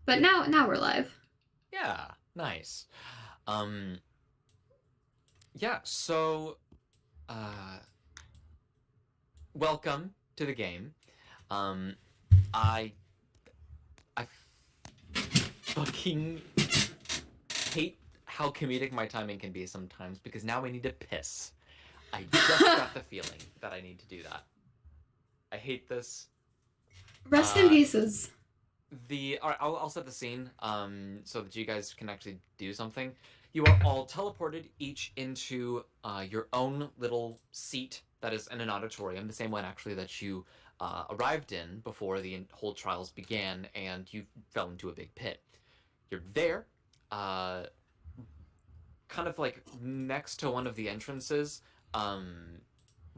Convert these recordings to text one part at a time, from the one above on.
But now we're live. Yeah, nice. Um, yeah, so, uh, welcome to the game. Um, I, I fucking hate how comedic my timing can be sometimes because now I need to piss. I just got the feeling that I need to do that. I hate this. Rest in Uh, pieces. Alright, I'll set the scene, so that you guys can actually do something. You are all teleported each into your own little seat that is in an auditorium, the same one actually that you arrived in before the whole trials began, and you fell into a big pit. You're there, uh, kind of like next to one of the entrances. Um,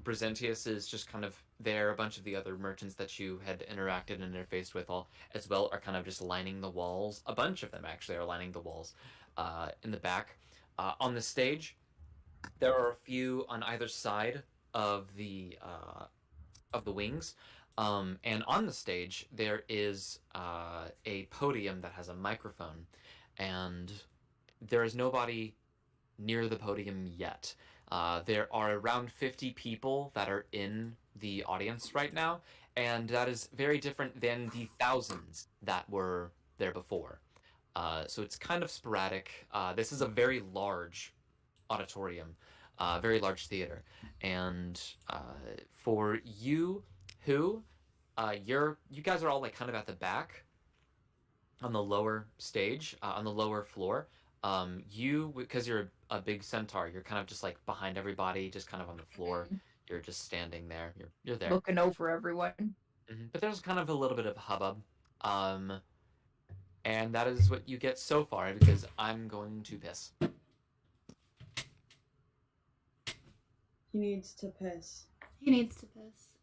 Brezentius is just kind of there. A bunch of the other merchants that you had interacted and interfaced with all as well are kind of just lining the walls. A bunch of them actually are lining the walls in the back. On the stage, there are a few on either side of the wings. And on the stage, there is a podium that has a microphone, and there is nobody near the podium yet. There are around 50 people that are in the audience right now, and that is very different than the thousands that were there before. So it's kind of sporadic. This is a very large auditorium, very large theater, and for you, who you guys are all like kind of at the back on the lower stage, on the lower floor. You, because you're a big centaur, you're kind of just like behind everybody, just kind of on the floor. You're just standing there. You're there. Looking over everyone. But there's kind of a little bit of hubbub, um, and that is what you get so far because I'm going to piss. He needs to piss. He needs to piss.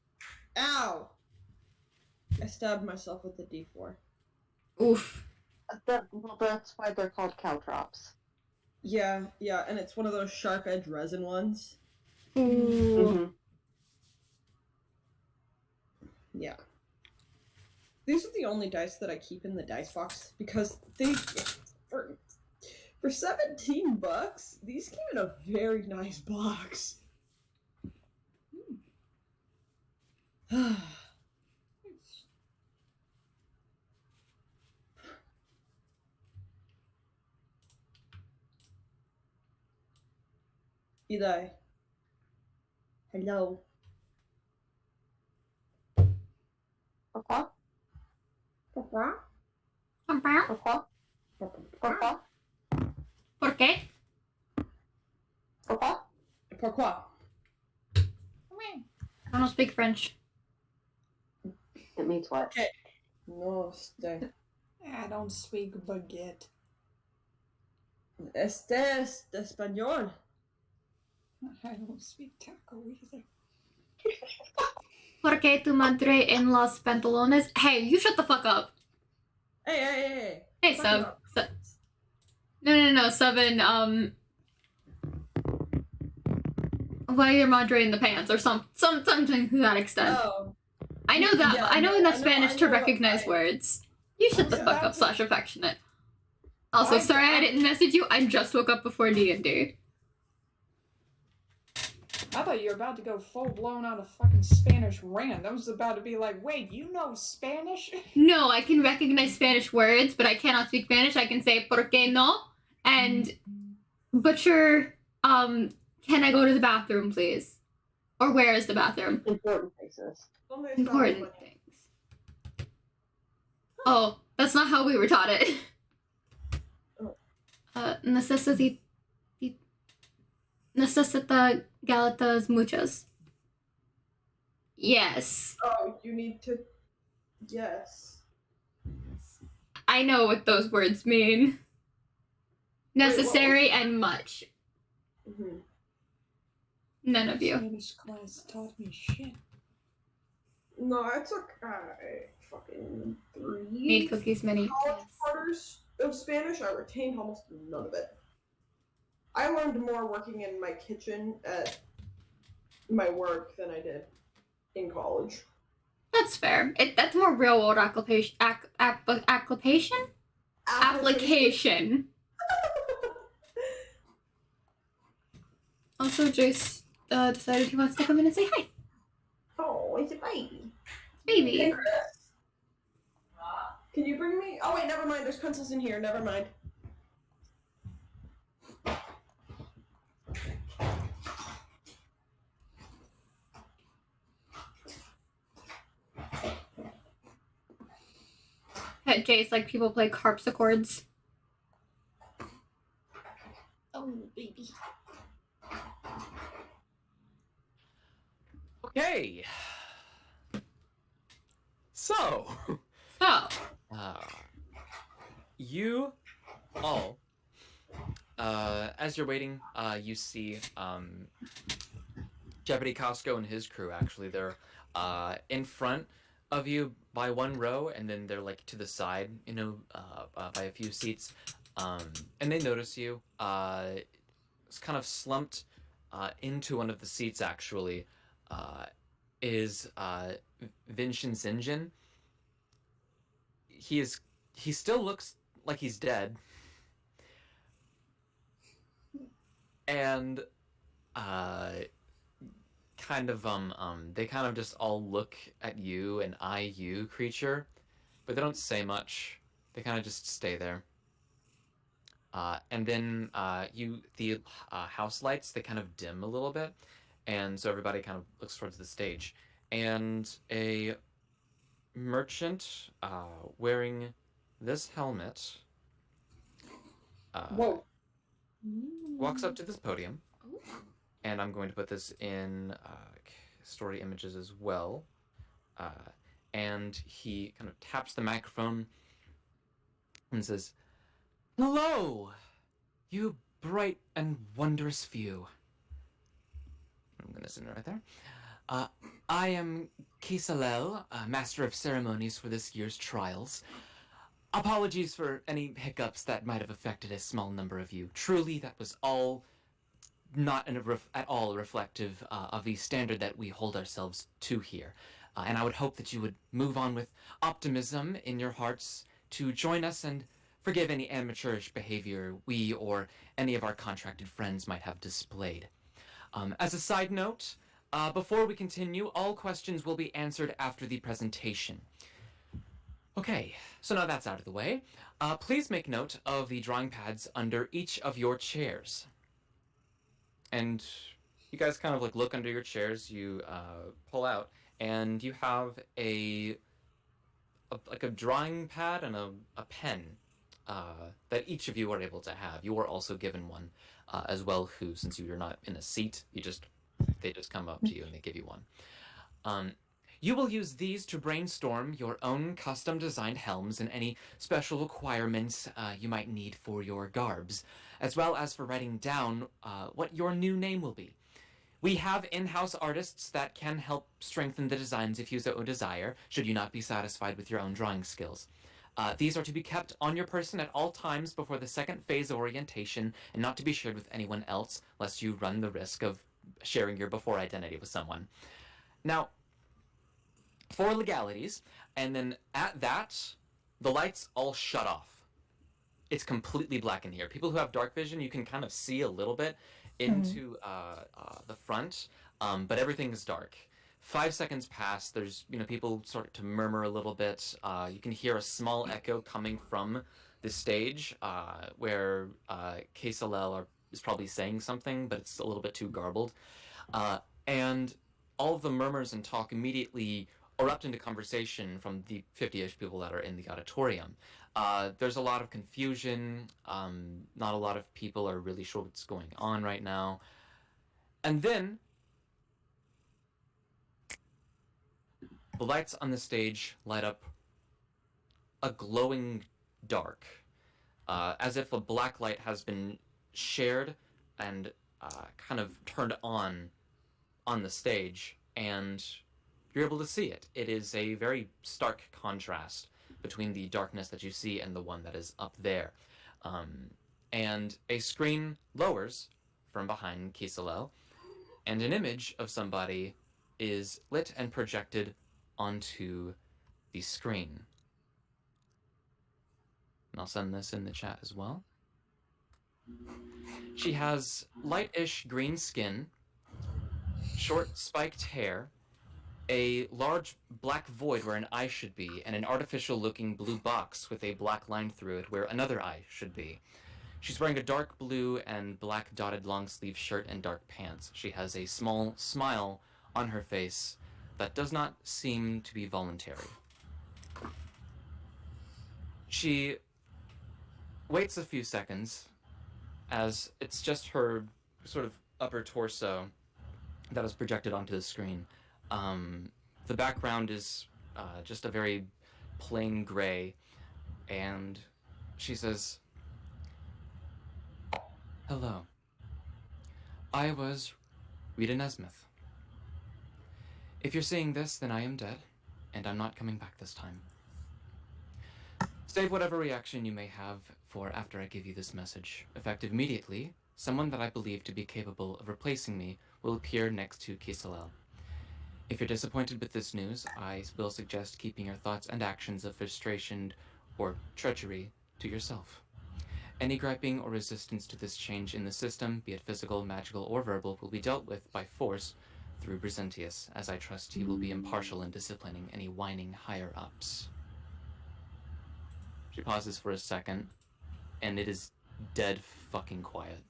Ow! I stabbed myself with the D4. Oof. Well, that's why they're called caltrops. Yeah, and it's one of those sharp edge resin ones. Ooh. Mm-hmm. Yeah. These are the only dice that I keep in the dice box because they for $17, these came in a very nice box. Eli. Hello. Pourquoi? Papa? Papa? Pourquoi? Pourquoi? ¿Por qué? Pourquoi? Pourquoi? I don't speak French. It means what? Okay. No, stay. I don't speak baguette. Este es español. I don't speak taco either. ¿Por qué tu madre en los pantalones? Hey, you shut the fuck up. Hey. Hey, Sub. No, Seven, why your madre in the pants or something to that extent. Oh. I know that. Yeah, I know enough Spanish I to know, recognize words. You shut the fuck up, / affectionate. Also, I- sorry I didn't message you. I just woke up before D&D. I thought you were about to go full blown out of fucking Spanish rant. I was about to be like, wait, you know Spanish? No, I can recognize Spanish words, but I cannot speak Spanish. I can say "por qué no" and butcher. Can I go to the bathroom, please? Or where is the bathroom? Important places. Important things. Oh, that's not how we were taught it. Necesita galetas muchas. Yes. Oh, you need to. Yes. I know what those words mean. Necessary and much. Mm-hmm. None of you. Spanish class taught me shit. No, I took fucking 3 Need cookies, many. college quarters of Spanish. I retained almost none of it. I learned more working in my kitchen at my work than I did in college. That's fair. That's more real world application. Application? application. Also, Jace decided he wants to come in and say hi. Oh, it's a baby. Hey, Baby. Chris. Can you bring me? Oh wait, never mind. There's pencils in here. Never mind. At Jace, like people play harpsichords. Oh, baby. Okay. So, So, you all, as you're waiting, you see Jeopardy Costco and his crew. Actually, they're in front of you by one row, and then they're like to the side, by a few seats. And they notice you. It's kind of slumped into one of the seats. Actually, is Vincent's engine. He still looks like he's dead, and they kind of just all look at you and eye you, creature, but they don't say much. They kind of just stay there. And then the house lights, they kind of dim a little bit, and so everybody kind of looks towards the stage, and a merchant wearing this helmet Whoa. walks up to this podium, and I'm going to put this in story images as well. And he kind of taps the microphone and says, "Hello, you bright and wondrous few." I'm going to send it right there. I am Kisalel, master of ceremonies for this year's trials. Apologies for any hiccups that might have affected a small number of you. Truly, that was all not at all reflective of the standard that we hold ourselves to here. And I would hope that you would move on with optimism in your hearts to join us and forgive any amateurish behavior we or any of our contracted friends might have displayed. As a side note, before we continue, all questions will be answered after the presentation. Okay, so now that's out of the way. Please make note of the drawing pads under each of your chairs. And you guys kind of like look under your chairs, you pull out, and you have a drawing pad and a pen that each of you are able to have. You are also given one as well, who, since you're not in a seat, they just come up to you and they give you one. You will use these to brainstorm your own custom designed helms and any special requirements you might need for your garbs, as well as for writing down what your new name will be. We have in-house artists that can help strengthen the designs if you so desire, should you not be satisfied with your own drawing skills. These are to be kept on your person at all times before the second phase of orientation and not to be shared with anyone else, lest you run the risk of sharing your before identity with someone. Now, for legalities, and then at that, the lights all shut off. It's completely black in here. People who have dark vision, you can kind of see a little bit into the front, but everything is dark. 5 seconds pass. There's people start to murmur a little bit. You can hear a small echo coming from the stage where Kesalel is probably saying something, but it's a little bit too garbled. And all of the murmurs and talk immediately erupt into conversation from the 50-ish people that are in the auditorium. There's a lot of confusion. Not a lot of people are really sure what's going on right now. And then the lights on the stage light up a glowing dark, as if a black light has been shared and kind of turned on the stage, and you're able to see it. It is a very stark contrast between the darkness that you see and the one that is up there. And a screen lowers from behind Kisalel, and an image of somebody is lit and projected onto the screen. and I'll send this in the chat as well. She has light-ish green skin, short spiked hair, a large black void where an eye should be, and an artificial-looking blue box with a black line through it where another eye should be. She's wearing a dark blue and black dotted long-sleeve shirt and dark pants. She has a small smile on her face that does not seem to be voluntary. She waits a few seconds, as it's just her sort of upper torso that is projected onto the screen. The background is just a very plain gray, and she says, "Hello. I was Rita Nesmith. If you're seeing this, then I am dead, and I'm not coming back this time. Save whatever reaction you may have for after I give you this message. Effective immediately, someone that I believe to be capable of replacing me will appear next to Kisalel. If you're disappointed with this news, I will suggest keeping your thoughts and actions of frustration or treachery to yourself. Any griping or resistance to this change in the system, be it physical, magical, or verbal, will be dealt with by force through Brisentius, as I trust he will be impartial in disciplining any whining higher-ups." She pauses for a second, and it is dead fucking quiet.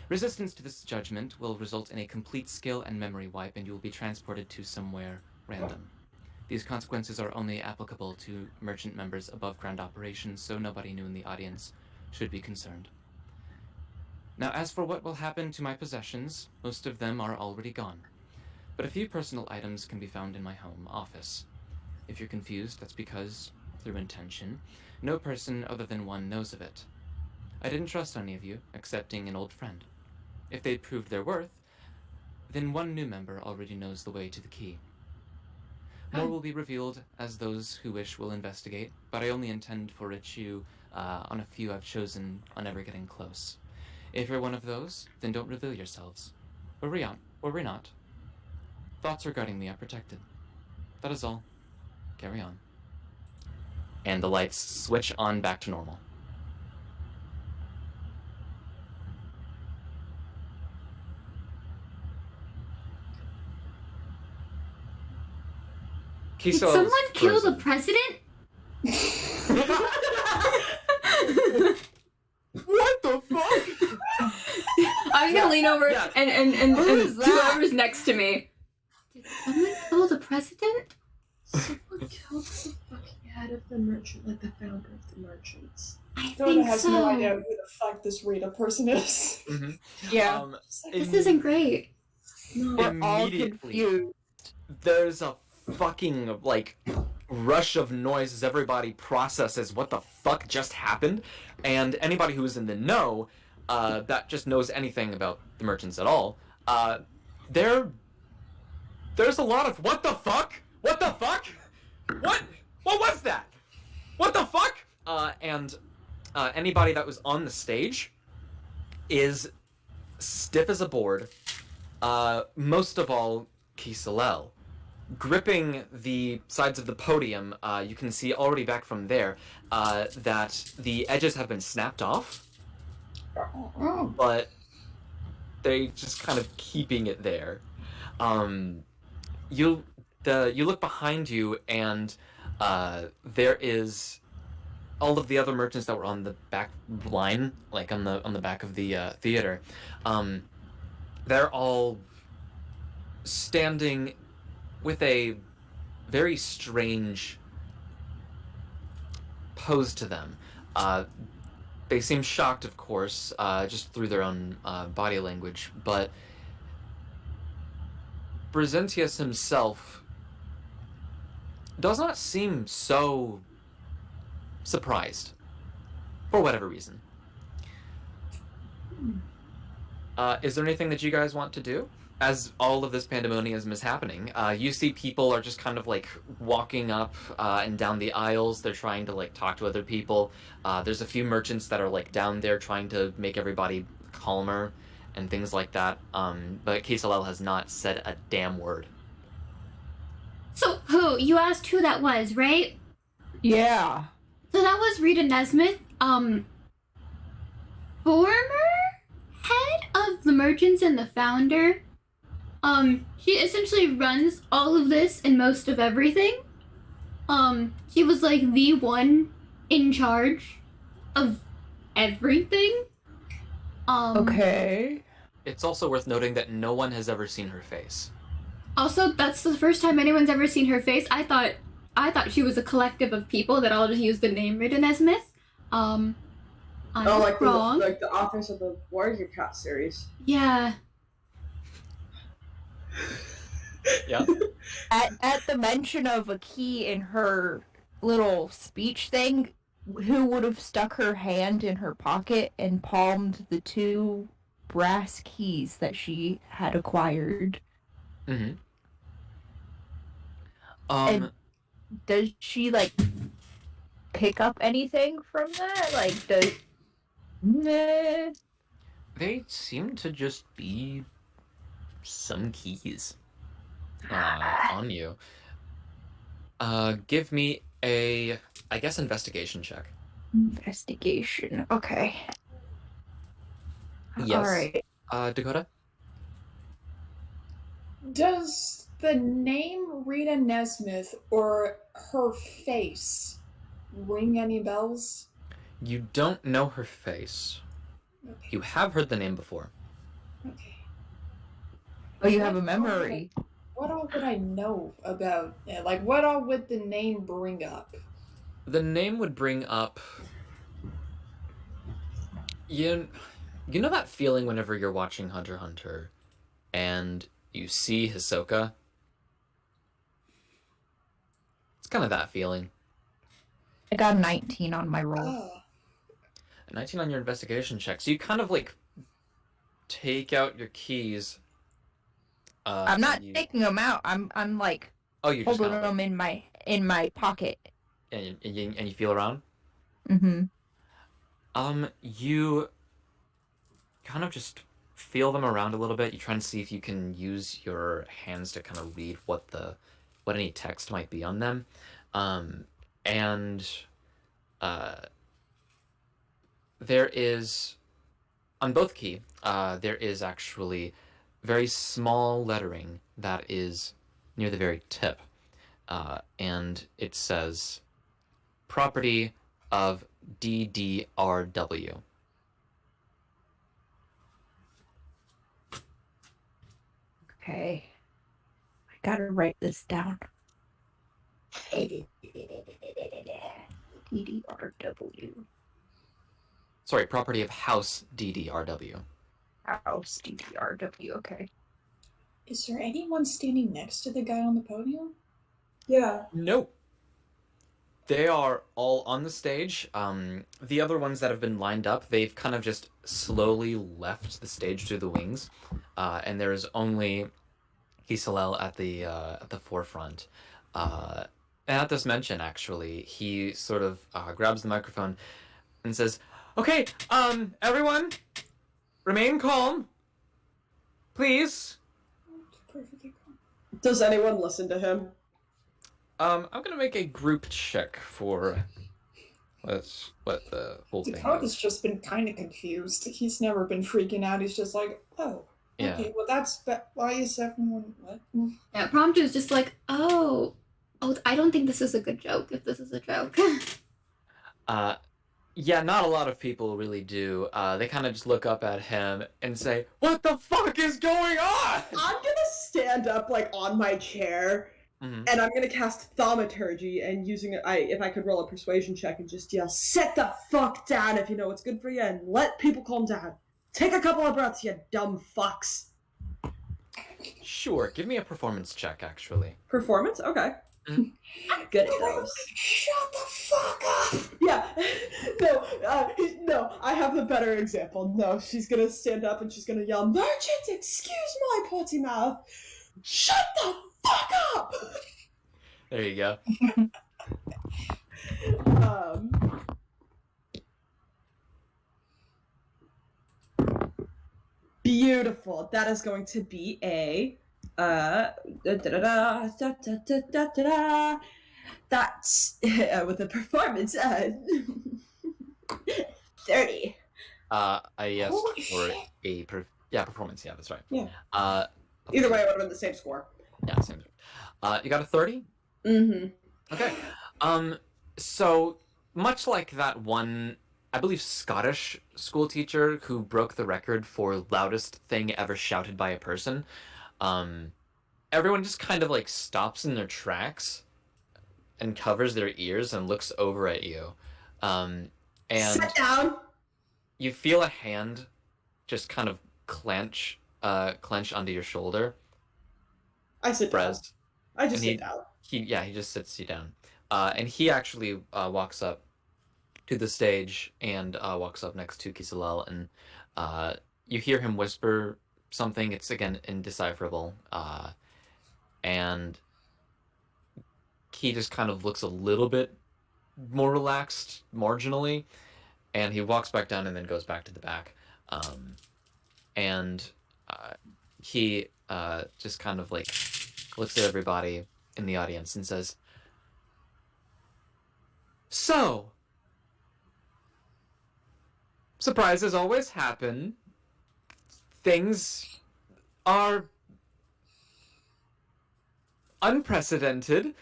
"Resistance to this judgment will result in a complete skill and memory wipe, and you will be transported to somewhere random. These consequences are only applicable to merchant members above ground operations, so nobody new in the audience should be concerned. Now, as for what will happen to my possessions, most of them are already gone, but a few personal items can be found in my home office. If you're confused, that's because, through intention, no person other than one knows of it. I didn't trust any of you, excepting an old friend. If they'd proved their worth, then one new member already knows the way to the key. More will be revealed as those who wish will investigate, but I only intend for it you on a few I've chosen on ever getting close. If you're one of those, then don't reveal yourselves. Or we're not. Thoughts regarding me are protected. That is all. Carry on." And the lights switch on back to normal. Did Kiso someone is kill the frozen. president? What the fuck? I'm gonna lean over yeah. and Who's to that? whoever's next to me. Did someone kill the president? Someone killed the fucking head of the merchant, like the founder of the merchants. I Dota think has so. no idea who the fuck this Rita person is. Mm-hmm. Yeah. She's like, This isn't great. No. We're all Immediately. confused. There's a fucking rush of noise as everybody processes what the fuck just happened, and anybody who is in the know that just knows anything about the merchants at all, there's a lot of what the fuck what was that, what the fuck, and anybody that was on the stage is stiff as a board, most of all Kisalel. Gripping the sides of the podium, you can see already back from there that the edges have been snapped off, but they just kind of keeping it there. You look behind you, and there is all of the other merchants that were on the back line, like on the back of the theater. They're all standing with a very strange pose to them. They seem shocked, of course, just through their own body language, but Brisentius himself does not seem so surprised, for whatever reason. Is there anything that you guys want to do? As all of this pandemonium is happening, you see people are just kind of walking up and down the aisles. They're trying to talk to other people. There's a few merchants that are down there trying to make everybody calmer and things like that. But Kisalel has not said a damn word. So you asked who that was, right? Yeah. So that was Rita Nesmith, former head of the merchants and the founder. She essentially runs all of this and most of everything. She was like the one in charge of everything. Okay. It's also worth noting that no one has ever seen her face. Also, that's the first time anyone's ever seen her face. I thought she was a collective of people that all just used the name Rita Nesmith. I was like wrong. the authors of the Warrior Cat series. Yeah. Yeah. At the mention of a key in her little speech thing, who would have stuck her hand in her pocket and palmed the 2 brass keys that she had acquired? Mm-hmm. And does she, like, pick up anything from that? Like, does... Nah. They seem to just be some keys on you. Give me a, I guess, investigation check. Investigation. Okay. Yes. Alright. Dakota? Does the name Rita Nesmith or her face ring any bells? You don't know her face. Okay. You have heard the name before. Okay. Oh, you have a What memory. What all would I know about it? Like, what all would the name bring up? The name would bring up... You know that feeling whenever you're watching Hunter x Hunter and you see Hisoka? It's kind of that feeling. I got a 19 on my roll. Oh. A 19 on your investigation check. So you kind of like take out your keys. I'm not and you... taking them out. I'm like Oh, you're just holding kind of them in my pocket. and you feel around. Mm-hmm. You kind of just feel them around a little bit. You try and see if you can use your hands to kind of read what any text might be on them. There is, on both key, there is actually very small lettering that is near the very tip. And it says, property of DDRW. Okay. I gotta write this down. DDRW. Sorry, property of House DDRW. House DDRW, okay. Is there anyone standing next to the guy on the podium? Yeah. Nope. They are all on the stage. The other ones that have been lined up, they've kind of just slowly left the stage through the wings, and there is only Hisalel at the forefront. And at this mention, actually, he sort of grabs the microphone and says, "Okay, everyone, remain calm, please." Perfectly cool. Does anyone listen to him? I'm gonna make a group check for what the whole thing Dakota's is. just been kind of confused. He's never been freaking out. He's just like, oh, Yeah. okay, well why is everyone what? Yeah, Prompto is just like, oh, I don't think this is a good joke, if this is a joke. Yeah, not a lot of people really do. They kind of just look up at him and say, "What the fuck is going on?" I'm gonna stand up like on my chair, Mhm. and I'm gonna cast thaumaturgy and using it. If I could roll a persuasion check and just yell, "Sit the fuck down if you know what's good for you, and let people calm down. Take a couple of breaths, you dumb fucks." Sure, give me a performance check, actually. Performance? Okay. Mhm. I'm good at those. Shut the fuck up! Yeah. No, I have the better example. No, she's gonna stand up and she's gonna yell, "Merchant, excuse my potty mouth! Shut the fuck up!" There you go. Beautiful. That is going to be a That's with a performance 30. I asked Holy for shit. performance. Yeah, that's right. Yeah. Uh, Either okay. way, it would have been the same score. Yeah, same. You got a 30? Mm-hmm. Okay. So much like that one, I believe, Scottish school teacher who broke the record for loudest thing ever shouted by a person, everyone just kind of like stops in their tracks and covers their ears and looks over at you. And Sit down. you feel a hand just kind of clench under your shoulder. I sit down. Brez. I just And sit down. he just sits you down. And he actually walks up to the stage and walks up next to Kisalel, and you hear him whisper something. It's again indecipherable, and he just kind of looks a little bit more relaxed, marginally, and he walks back down and then goes back to the back, and he just kind of like looks at everybody in the audience and says, "So, surprises always happen. Things are unprecedented.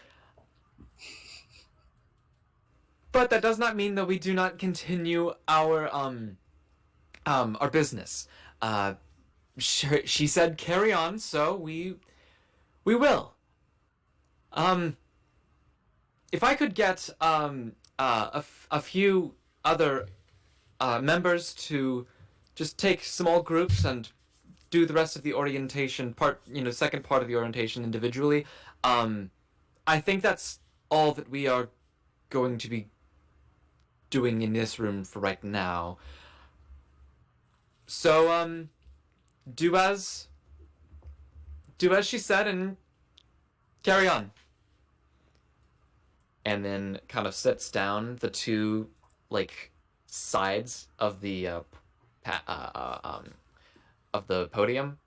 But that does not mean that we do not continue our business. She said carry on, so we will. If I could get a few other members to just take small groups and do the rest of the orientation part, second part of the orientation individually. I think that's all that we are going to be doing in this room for right now. So, do as she said and carry on." And then kind of sits down the two, like, sides of the podium,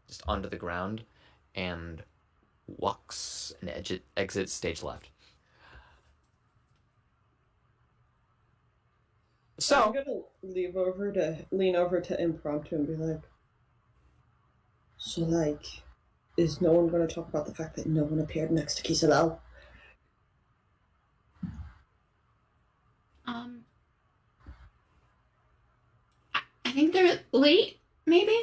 just onto the ground, and walks and exits stage left. So I'm gonna lean over to Impromptu and be like, so like, is no one gonna talk about the fact that no one appeared next to Kisalel? I think they're late, maybe?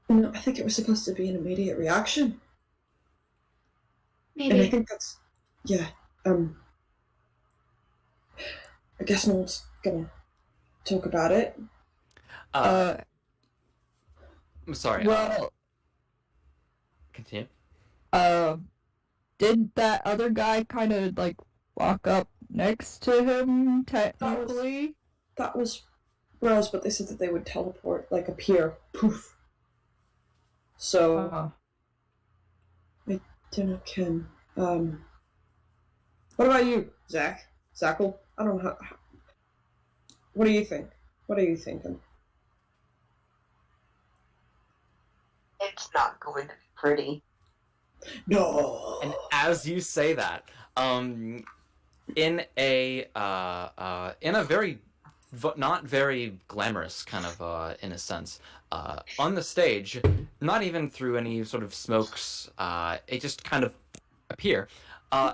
No, I think it was supposed to be an immediate reaction. And I Maybe. think that's, yeah, I guess no one's gonna talk about it. I'm sorry. Well, Continue. did that other guy kind of like walk up next to him technically? That was Rose, but they said that they would teleport, like appear, poof. So, I don't know, Ken. What about you, Zach? Zackle? I don't know how. What do you think? What are you thinking? It's not going to be pretty. No. And as you say that, in a very not very glamorous kind of in a sense, on the stage, not even through any sort of smokes, it just kind of appear,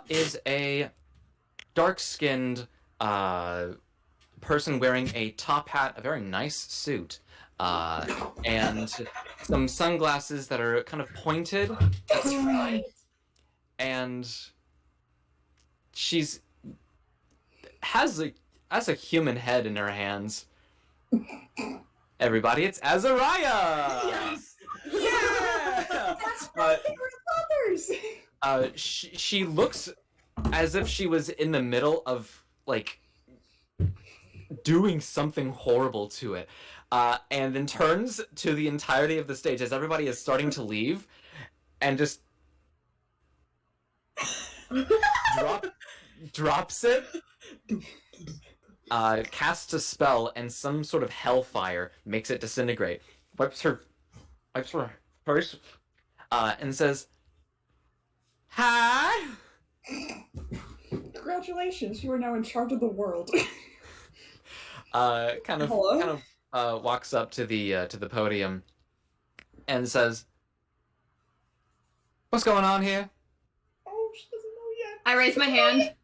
is a dark-skinned person wearing a top hat, a very nice suit, and some sunglasses that are kind of pointed. That's right. And she's has a human head in her hands. Everybody, it's Azariah! Yes! Yeah! That's my favorite colors! She looks as if she was in the middle of, like, doing something horrible to it. And then turns to the entirety of the stage as everybody is starting to leave, and just drops it, casts a spell, and some sort of hellfire makes it disintegrate. Wipes her face, and says, "Hi." Congratulations, you are now in charge of the world. Hello? Walks up to the podium and says, "What's going on here?" Oh, she doesn't know yet. I raise my hand.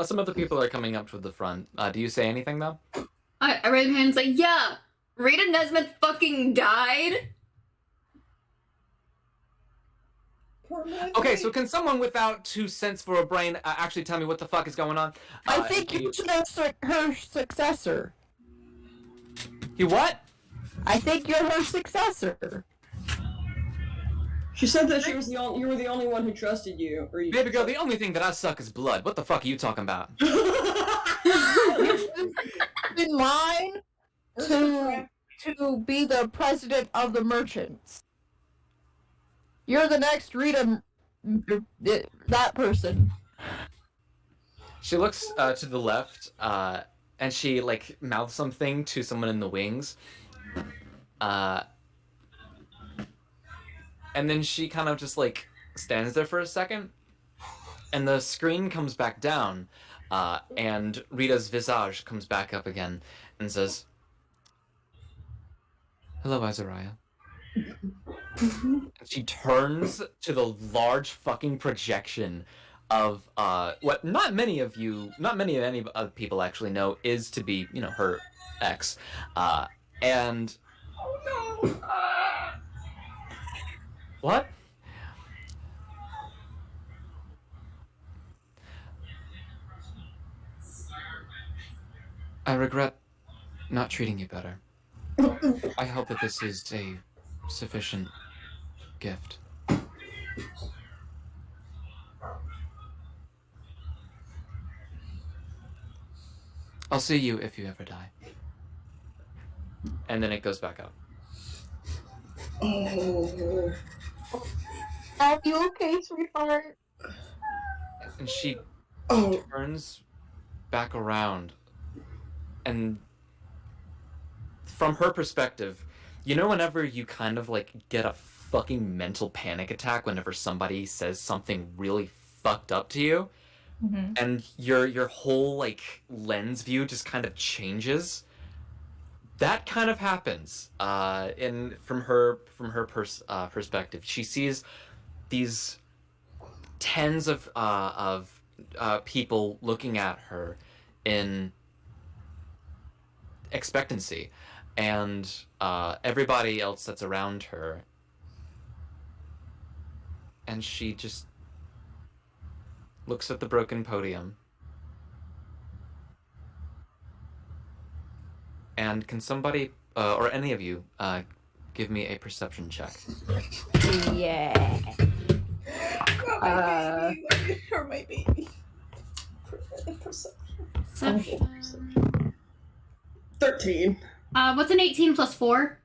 Some other people are coming up to the front. Do you say anything though? I raise my hand and say, yeah, Rita Nesmith fucking died. Poor Leslie. Okay, so can someone without 2 cents for a brain actually tell me what the fuck is going on? I think you should know her successor. You what? I think you're her successor. She said that you were the only one who trusted you. Or you Baby girl, the only thing that I suck is blood. What the fuck are you talking about? In line to be the president of the merchants. You're the next Rita. That person. She looks to the left, and she like mouths something to someone in the wings. And then she kind of just like stands there for a second, and the screen comes back down, and Rita's visage comes back up again and says, "Hello, Azariah." And she turns to the large fucking projection of what not many of any other people actually know is to be, her ex, and Oh no. what? I regret not treating you better. I hope that this is a sufficient gift. I'll see you if you ever die. And then it goes back up. Oh. Are you okay, sweetheart? And she Oh. turns back around, and from her perspective, whenever you kind of like get a fucking mental panic attack whenever somebody says something really fucked up to you, and your whole like lens view just kind of changes. That kind of happens. From her perspective, she sees these tens of people looking at her in expectancy, and everybody else that's around her, and she just looks at the broken podium. And can somebody or any of you give me a perception check? Yeah. Oh, my baby. Or my baby. Perception. 13. What's an 18 plus 4?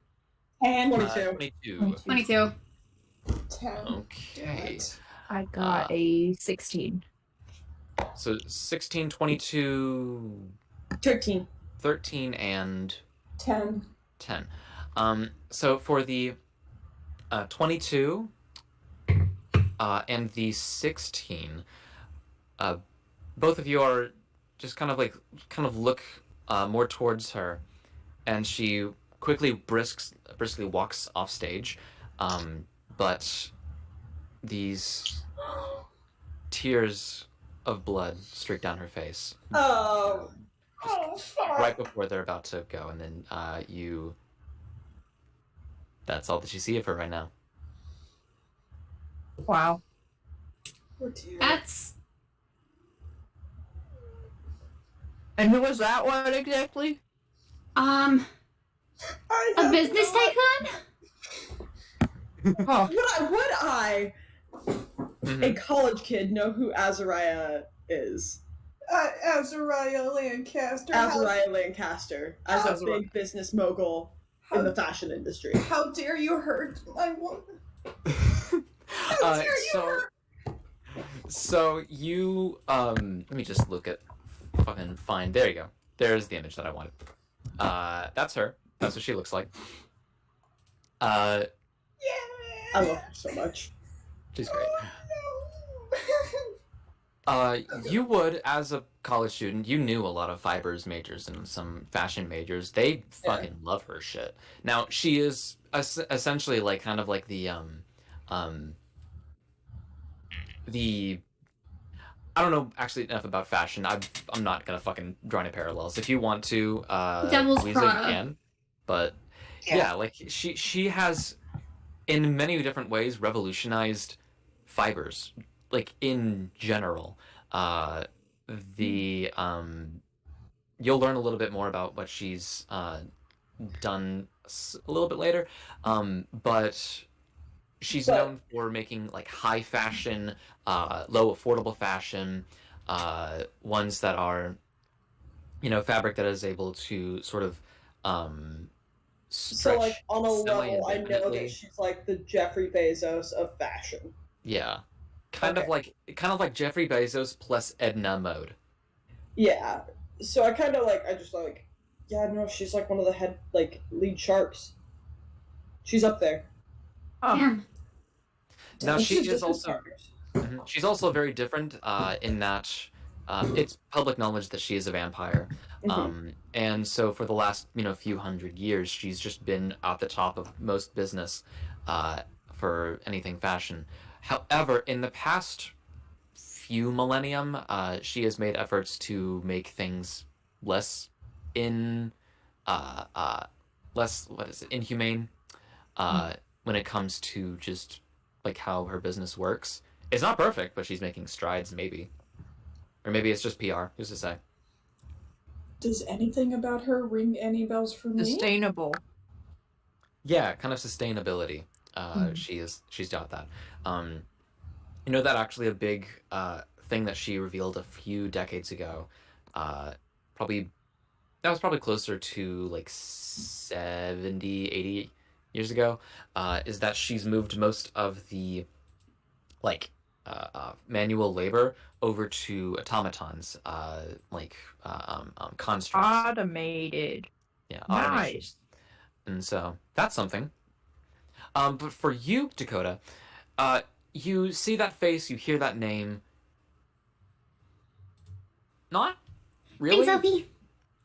And 22. 22. 10. Okay. I got a 16. So 16, 22, 13. 13, and 10. 10. So for the 22 and the 16, both of you are just kind of look more towards her, and she quickly briskly walks off stage, but these tears of blood streak down her face. Oh. Oh, fuck. Right before they're about to go, and then that's all that you see of her right now. Wow. Poor dear. That's And who was that one exactly? a business tycoon? Oh. Would I, a college kid, know who Azariah is? Azariah Lancaster. Azariah Lancaster, as a Azariah. big business mogul in the fashion industry. How dare you hurt my woman? So you let me just look at fucking fine. There you go. There's the image that I wanted. That's her. That's what she looks like. I love her so much. She's great. Oh, You would, as a college student, you knew a lot of fibers majors and some fashion majors. They fucking love her shit. Now, she is essentially like kind of like um, the I don't know actually enough about fashion. I'm not gonna fucking draw any parallels. If you want to, Devil's Louisa, you Prada. can. But Yeah. yeah, like she has in many different ways revolutionized fibers, like in general. Uh, the You'll learn a little bit more about what she's done a little bit later. But she's But known for making like high fashion, low affordable fashion, ones that are, fabric that is able to sort of so like stretch on a level, I know that semi-indefinitely. she's like the Jeffrey Bezos of fashion. Yeah. Okay. Kind of like Jeffrey Bezos plus Edna Mode. Yeah. So I just like, yeah, no, she's like one of the head like lead sharks. She's up there. Damn. Now And she she's is business also partners. she's also very different in that it's public knowledge that she is a vampire. And so for the last, few hundred years, she's just been at the top of most business for anything fashion. However, in the past few millennium, she has made efforts to make things less in less what is it inhumane when it comes to just like how her business works. It's not perfect, but she's making strides, maybe, or maybe it's just PR. Who's to say? Does anything about her ring any bells for me? Sustainable. Yeah, kind of sustainability. She's got that. Um, that actually a big thing that she revealed a few decades ago. Uh, probably that was probably closer to like 70, 80 years ago. Is that she's moved most of the like manual labor over to automatons, constructs. Automated. Yeah, automation. Nice. And so that's something. But for you, Dakota, uh, you see that face, you hear that name. Not Thanks, really. Sophie.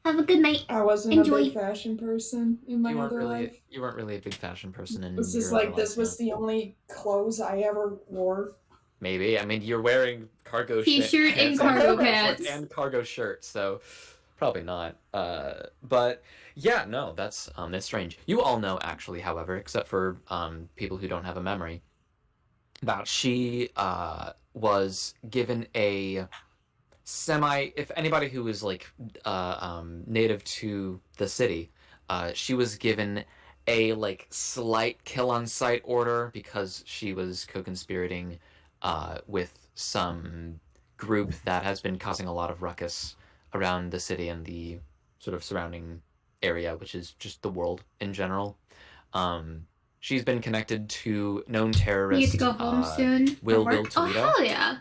Have a good night. I wasn't Enjoy. a big fashion person in my other life. You weren't really a big fashion person in Was this your other like life. this was the only clothes I ever wore? Maybe. I mean, you're wearing cargo T-shirt and cargo pants. and cargo shirt, so probably not. But yeah, no, that's strange. You all know actually, however, except for people who don't have a memory, that she was given a if anybody who is like native to the city, she was given a like slight kill on sight order because she was co-conspirating with some group that has been causing a lot of ruckus around the city and the sort of surrounding area, which is just the world in general. She's been connected to known You get terrorist to go home soon. Will from work? Oh, Toledo. hell yeah.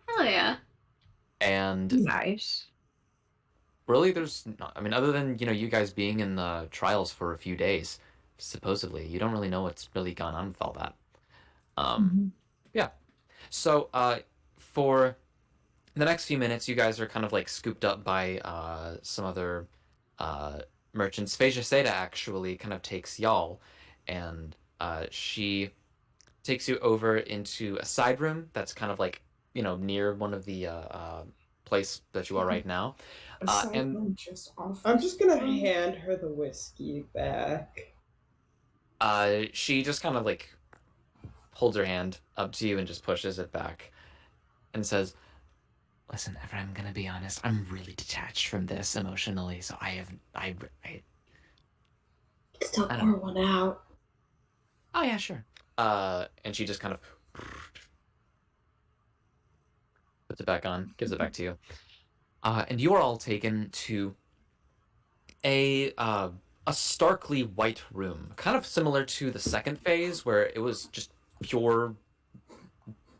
Hell yeah. And Nice. really, there's not, I mean, other than, you guys being in the trials for a few days, supposedly, you don't really know what's really gone on with all that. Yeah. So, for the next few minutes, you guys are kind of like scooped up by some other merchants. Phasia Seda actually kind of takes y'all, and she takes you over into a side room that's kind of like, near one of the place that you are right now. Aside And from just off. I'm just gonna hand her the whiskey back. she just kind of like holds her hand up to you and just pushes it back and says, "Listen, if I'm gonna be honest, I'm really detached from this emotionally, so I Still I pour don't. one out. Oh yeah, sure." And she just kind of puts it back on, gives it back to you. And you are all taken to a starkly white room, kind of similar to the second phase where it was just pure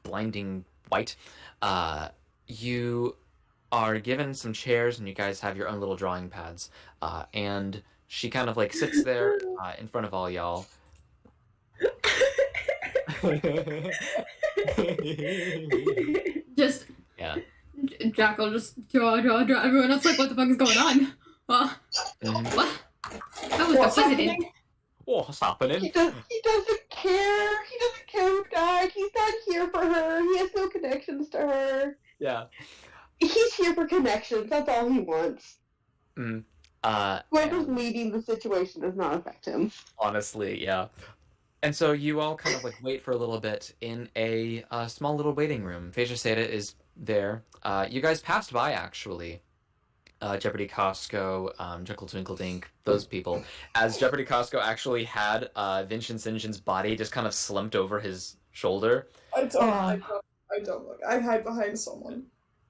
blinding white. You are given some chairs and you guys have your own little drawing pads. And she kind of like sits there in front of all y'all. Just Yeah. Jackal just draw. Everyone else like, what the fuck is going on? What? That was What's the president. happening? What's happening? He doesn't care. He doesn't care who died. He's not here for her. He has no connections to her. Yeah. He's here for connections. That's all he wants. Whoever's And leading the situation does not affect him. honestly, yeah. And so you all kind of like wait for a little bit in a small little waiting room. Phaedra Seda is there. You guys passed by actually. Jeopardy Costco, Jekyll Twinkle Dink, those people. As Jeopardy Costco actually had Vincent St. John's body just kind of slumped over his shoulder. I don't look. I hide behind someone.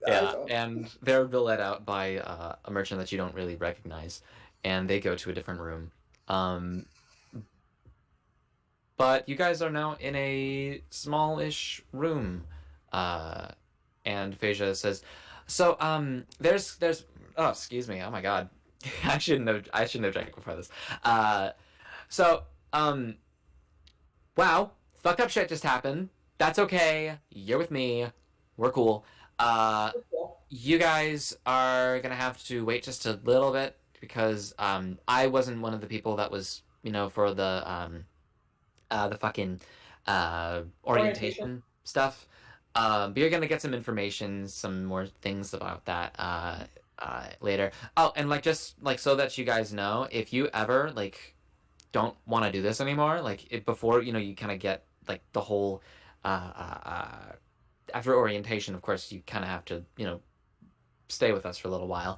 I Yeah, don't. and they're let out by a merchant that you don't really recognize, and they go to a different room. But you guys are now in a smallish room, and Phaedra says, "So, there's oh, excuse me, oh my god, I shouldn't have drank before this. So, wow, fucked up shit just happened. That's okay. You're with me. We're cool. You guys are gonna have to wait just a little bit because I wasn't one of the people that was, for the fucking orientation stuff. But you're gonna get some information, some more things about that later. Oh, and just so that you guys know, if you ever don't want to do this anymore, before you kind of get the whole after orientation, of course, you kind of have to stay with us for a little while.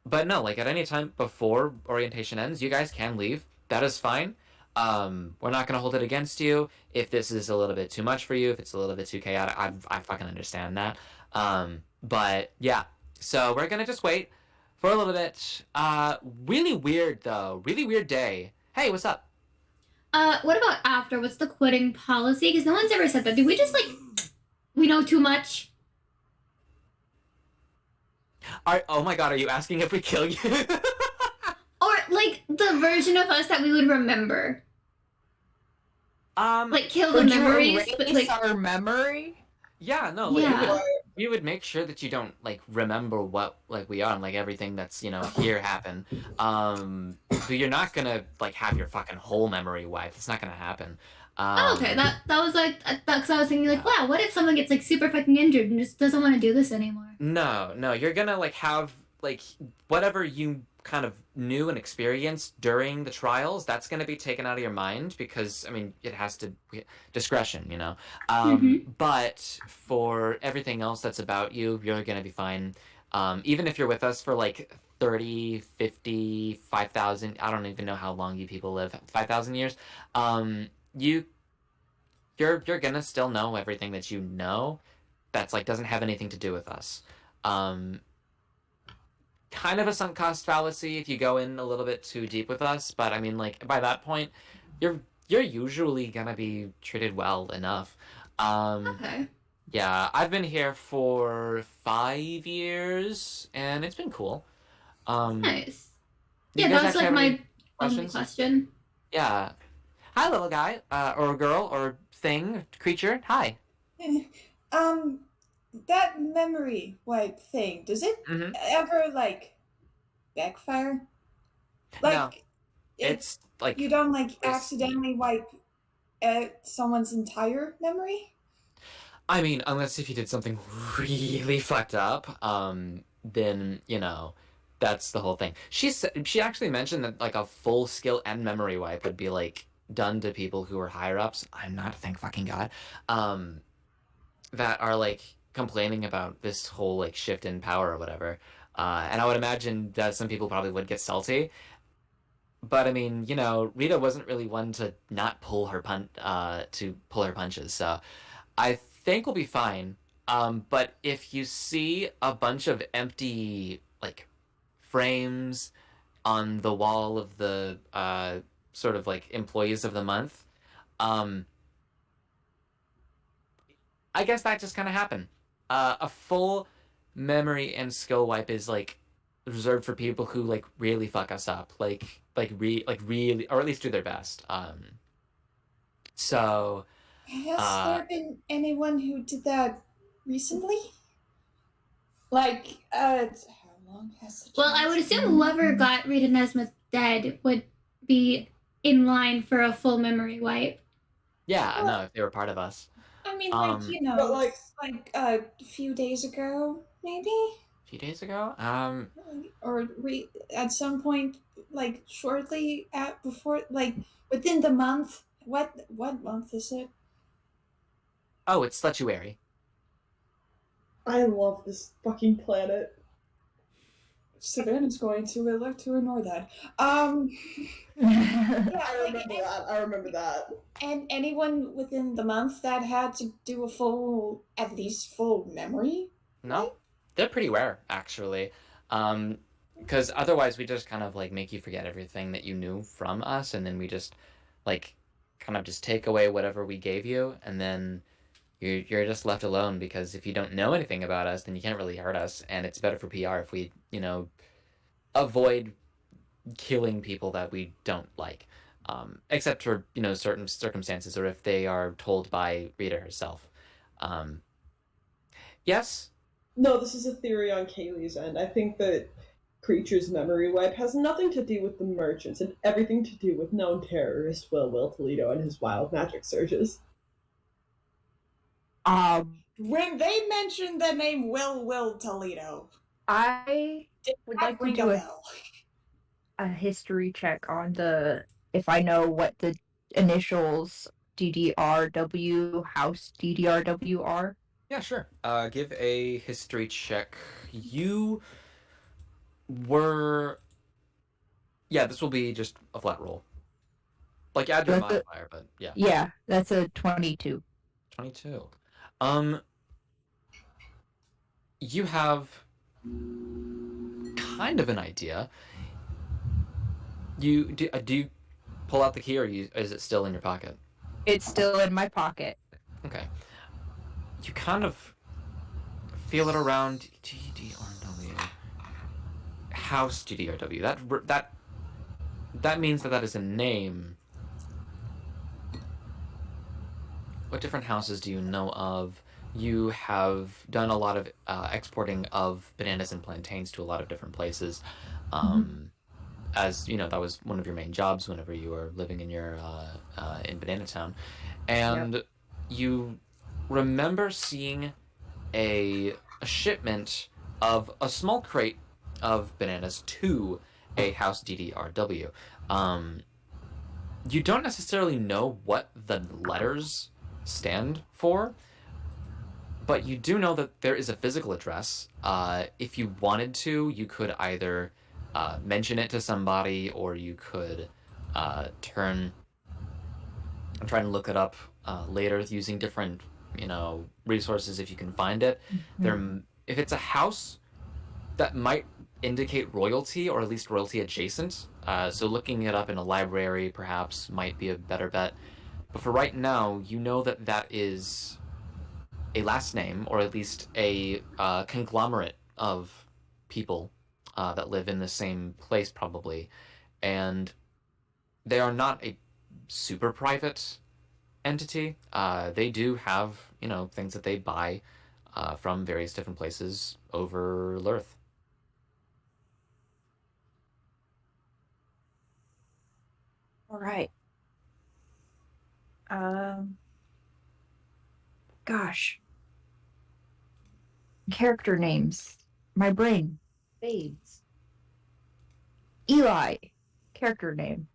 But no, at any time before orientation ends, you guys can leave. That is fine. We're not gonna hold it against you if this is a little bit too much for you, if it's a little bit too chaotic. I fucking understand that. But yeah, so we're gonna just wait for a little bit. Really weird though. Really weird day. Hey, what's up? What about after? What's the quitting policy? Because no one's ever said that. Do we just we know too much? Oh my god, are you asking if we kill you? Or the version of us that we would remember? Kill the Would you memories, erase but our memory? Yeah, no, Yeah. we would make sure that you don't remember what we are and everything that's here happened. But you're not gonna have your fucking whole memory wiped. It's not gonna happen. Oh, okay, that was because I was thinking Yeah. wow, what if someone gets super fucking injured and just doesn't want to do this anymore? No, you're gonna have whatever you kind of knew and experienced during the trials. That's gonna be taken out of your mind because it has to be discretion, But for everything else that's about you, you're gonna be fine. Even if you're with us for 30, 50, 5,000, I don't even know how long you people live, 5,000 years. You're gonna still know everything that you know that's doesn't have anything to do with us. Kind of a sunk cost fallacy if you go in a little bit too deep with us, but by that point you're usually gonna be treated well enough. Okay. Yeah, I've been here for 5 years and it's been cool. Nice. you Yeah, guys that was actually have my any only questions? question. Yeah. Hi, little guy, or girl, or thing, creature. Hi. That memory wipe thing, does it Mhm. ever backfire? No, it's You don't it's- accidentally wipe someone's entire memory? unless if you did something really fucked up, then that's the whole thing. She actually mentioned that a full skill and memory wipe would be done to people who are higher ups. I'm not, thank fucking god. That are complaining about this whole shift in power or whatever. And I would imagine that some people probably would get salty. But Rita wasn't really one to not pull her punches. So I think we'll be fine. But if you see a bunch of empty frames on the wall of the sort of employees of the month, I guess that just kind of happened. A full memory and skill wipe is reserved for people who really fuck us up, really, or at least do their best. So, Has there been anyone who did that recently? Like, how long has the Well, I would chance assume been? whoever got Rita Nesmith dead would be in line for a full memory wipe. yeah, Well- no, if they were part of us. I mean, But, like- a few days ago, maybe? A few days ago? Or at some point, like, shortly at before, like, within the month. What month is it? Oh, it's Statuary. I love this fucking planet. Savannah's going to elect to ignore that. I remember that. And anyone within the month that had to do at least full memory? No, they're pretty rare, actually. Because otherwise we just kind of like make you forget everything that you knew from us, and then we just like kind of just take away whatever we gave you, and then you're just left alone, because if you don't know anything about us, then you can't really hurt us, and it's better for PR if we, avoid killing people that we don't like. Except for, certain circumstances, or if they are told by Rita herself. Yes? No, this is a theory on Kaylee's end. I think that Creature's memory wipe has nothing to do with the merchants and everything to do with known terrorist Will Toledo and his wild magic surges. When they mentioned the name Will Toledo, I did would that like to ring do a a bell? history check on if I know what the initials DDRW, House DDRW are. Yeah, sure. Give a history check. You were... Yeah, this will be just a flat roll. Like, add your That's a- modifier, but yeah. Yeah, that's a 22. 22. You have kind of an idea. Do you pull out the key, or is it still in your pocket? It's still in my pocket. Okay. You kind of feel it around. DDRW. House DDRW. That means that is a name. What different houses do you know of? You have done a lot of exporting of bananas and plantains to a lot of different places. As you know, that was one of your main jobs whenever you were living in your in Banana Town, and you remember seeing a shipment of a small crate of bananas to a house DDRW. You don't necessarily know what the letters stand for, but you do know that there is a physical address. If you wanted to, you could either mention it to somebody, or you could turn and try and look it up later using different, resources if you can find it. If it's a house, that might indicate royalty, or at least royalty adjacent. So looking it up in a library perhaps might be a better bet. But for right now, you know that is a last name, or at least a conglomerate of people that live in the same place, probably. And they are not a super private entity. They do have, things that they buy from various different places over Lurth. All right. Gosh. Character names. My brain fades. Eli. Character name.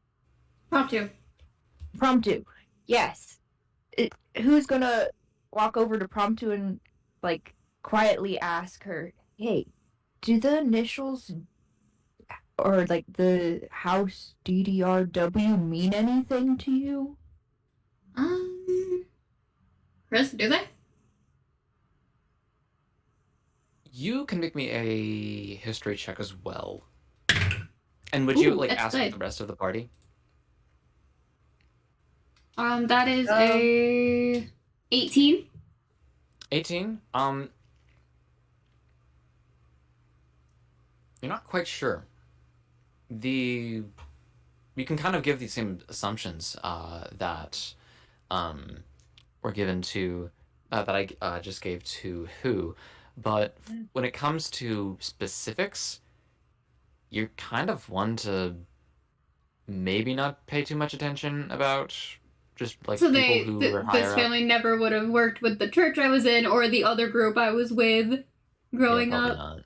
Promptu. Promptu. Yes. Who's gonna walk over to Promptu and quietly ask her, "Hey, do the initials or the house DDRW mean anything to you?" Chris, do they? You can make me a history check as well. And would you that's ask good. the rest of the party? That is a 18. 18? You're not quite sure. You can kind of give the same assumptions that were given to that I just gave to who, but when it comes to specifics, you're kind of one to maybe not pay too much attention about just like So people who are higher this up. family never would have worked with the church I was in or the other group I was with growing Yeah, probably up. not.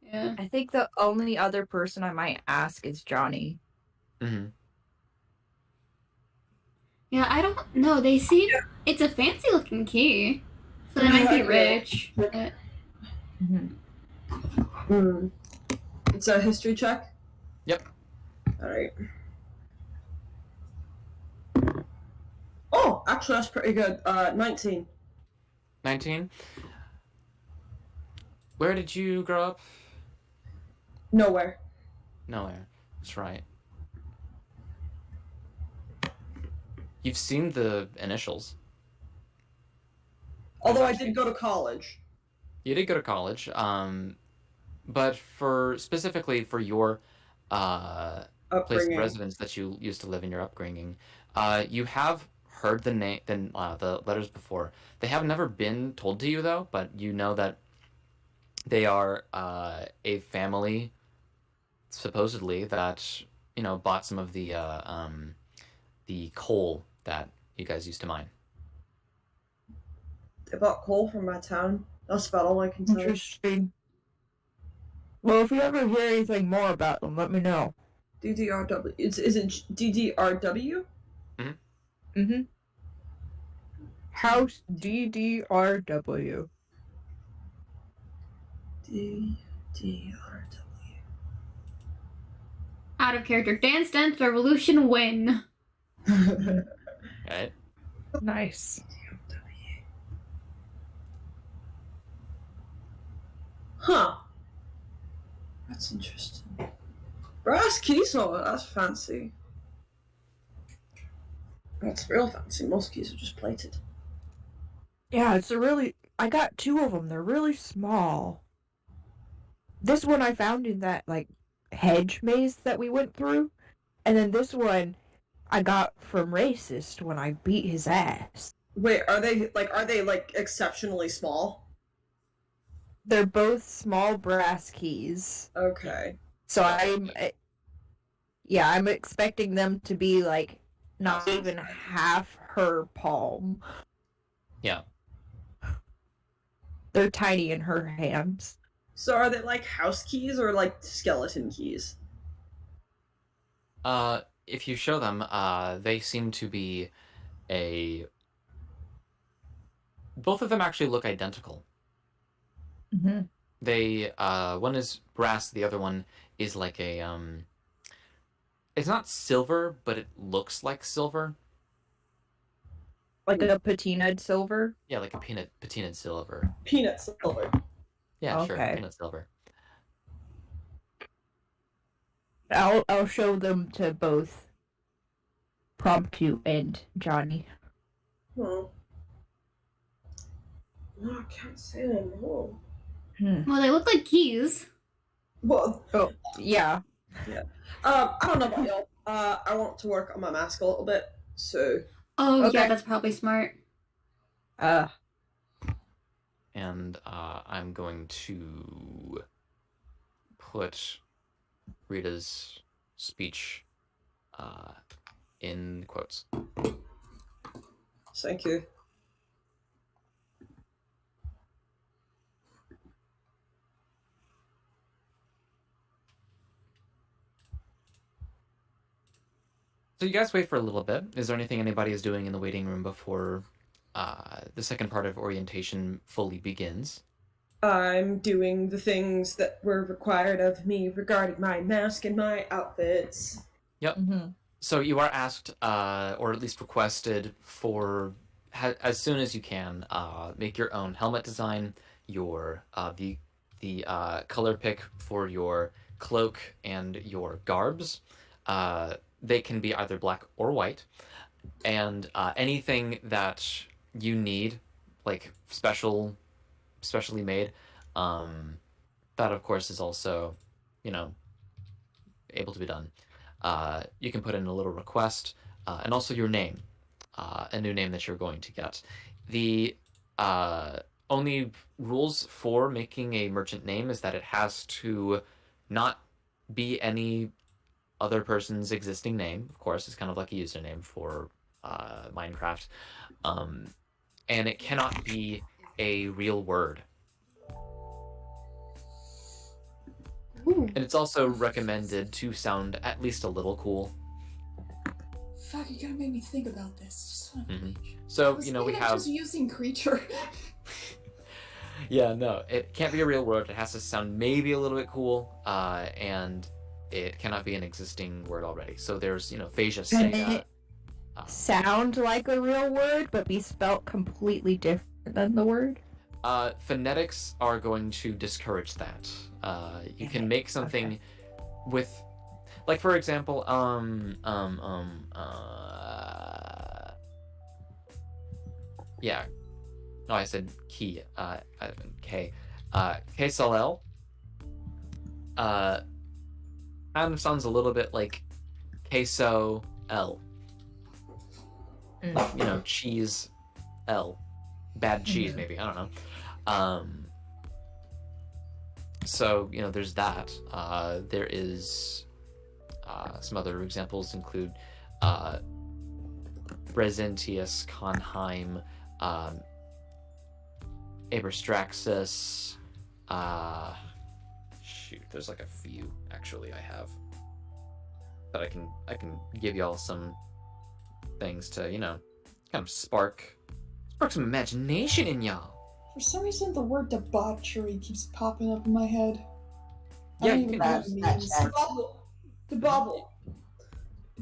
Yeah. I think the only other person I might ask is Johnny. Mm-hmm. Yeah, I don't know. They seem it's a fancy looking key. So they might be rich. But Hmm. It's a history check? Yep. Alright. Oh, actually, that's pretty good. 19. 19. Where did you grow up? Nowhere. Nowhere. That's right. You've seen the initials. Although I did go to college. You did go to college, but specifically for your place of Upbringing. residence that you used to live in your upbringing, you have heard the letters before. They have never been told to you though, but you know that they are a family supposedly that bought some of the coal that you guys used to mine. They bought coal from my town. That's about all I can tell you. Interesting. Well, if you ever hear anything more about them, let me know. DDRW. Is it DDRW? Mm-hmm. House DDRW. DDRW. out of character. Dance Dance Revolution win. Right? Nice. Huh. That's interesting. Brass keys, oh, that's fancy. That's real fancy. Most keys are just plated. Yeah, I got 2 of them. They're really small. This one I found in that, like, hedge maze that we went through. And then this one I got from Racist when I beat his ass. Wait, are they exceptionally small? They're both small brass keys. Okay. So I'm expecting them to be, like, not even half her palm. Yeah. They're tiny in her hands. So are they like house keys or like skeleton keys? If you show them, they seem to be both of them actually look identical. Mm-hmm. They one is brass, the other one is like it's not silver, but it looks like silver. Like a patinaed silver? Yeah, like a patinaed silver. Peanut silver. Yeah, sure, Okay. peanut silver. I'll show them to both Promptu and Johnny. Hmm. No, I can't say them. Oh. Well, they look like keys. Well, Oh, yeah. I don't know about y'all. I want to work on my mask a little bit, so. Oh, Okay. yeah, that's probably smart. And I'm going to put Rita's speech in quotes. Thank you. So you guys wait for a little bit. Is there anything anybody is doing in the waiting room before the second part of orientation fully begins? I'm doing the things that were required of me regarding my mask and my outfits. Yep. Mm-hmm. So you are asked, or at least requested, for as soon as you can, make your own helmet design, your the color pick for your cloak and your garbs. They can be either black or white, and anything that you need, like specially made, that of course is also, able to be done. You can put in a little request, and also your name. a new name that you're going to get. The only rules for making a merchant name is that it has to not be any other person's existing name. Of course, it's kind of like a username for Minecraft. And it cannot be a real word. Ooh. And it's also recommended to sound at least a little cool. Fuck, you gotta make me think about this. Son of a Mhm. bitch. I So, was you know, we thinking of have... just using creature. Yeah, no, it can't be a real word. It has to sound maybe a little bit cool, and it cannot be an existing word already. So there's, you know, Phasia Can Sega. it sound like a real word, but be spelt completely different than the word? Phonetics are going to discourage that. You can make something with, like, for example, yeah. No, I said key. K. K-S-L-L. Kind of sounds a little bit like queso L. Like, you know, cheese L. Bad cheese, maybe. I don't know. So, you know, there's that. There is some other examples include Brezentius, Conheim, Abrastraxus. Shoot, there's like a few actually I have that I can give y'all some things to, you know, kind of spark some imagination in y'all. For some reason, the word debauchery keeps popping up in my head. I Yeah, don't you even can know That's what it not means. that. The bubble.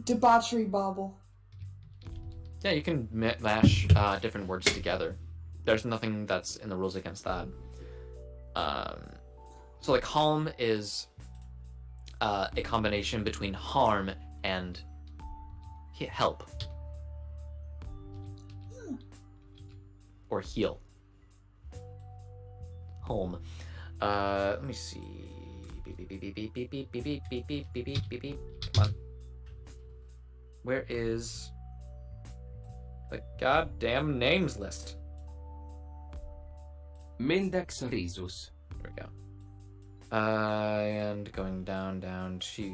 Debauchery bobble. Yeah, you can mash different words together. There's nothing that's in the rules against that. So like harm is a combination between harm and help. Or heal. Home. Let me see. Beep, beep, beep, beep, beep, beep, beep, beep, beep, beep, beep, beep, beep, beep. Come on. Where is the goddamn names list? Mendax Risus. There we go. And going down to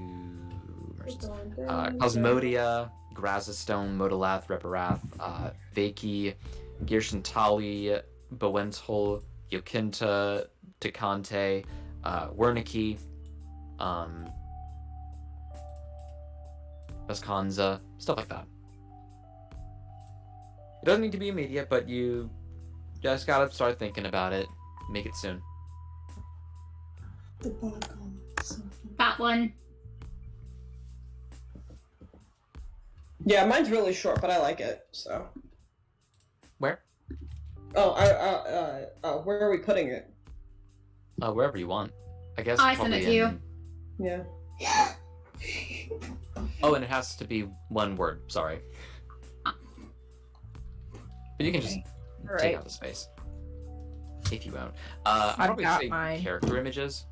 Cosmodia, Grazistone, Modalath, Reparath, Vaki, Girshantali, Bowenthal, Yokinta, Decante, Wernicke, Vesconza, stuff like that. It doesn't need to be immediate, but you just gotta start thinking about it. Make it soon. Debacle. Something. That one. Yeah, mine's really short, but I like it. So. Where? Oh, where are we putting it? Wherever you want. I guess I sent probably it to you. Yeah. Oh, and it has to be one word. Sorry. But you can just take Right. out the space. If you won't. I'd I've probably got say mine. character images.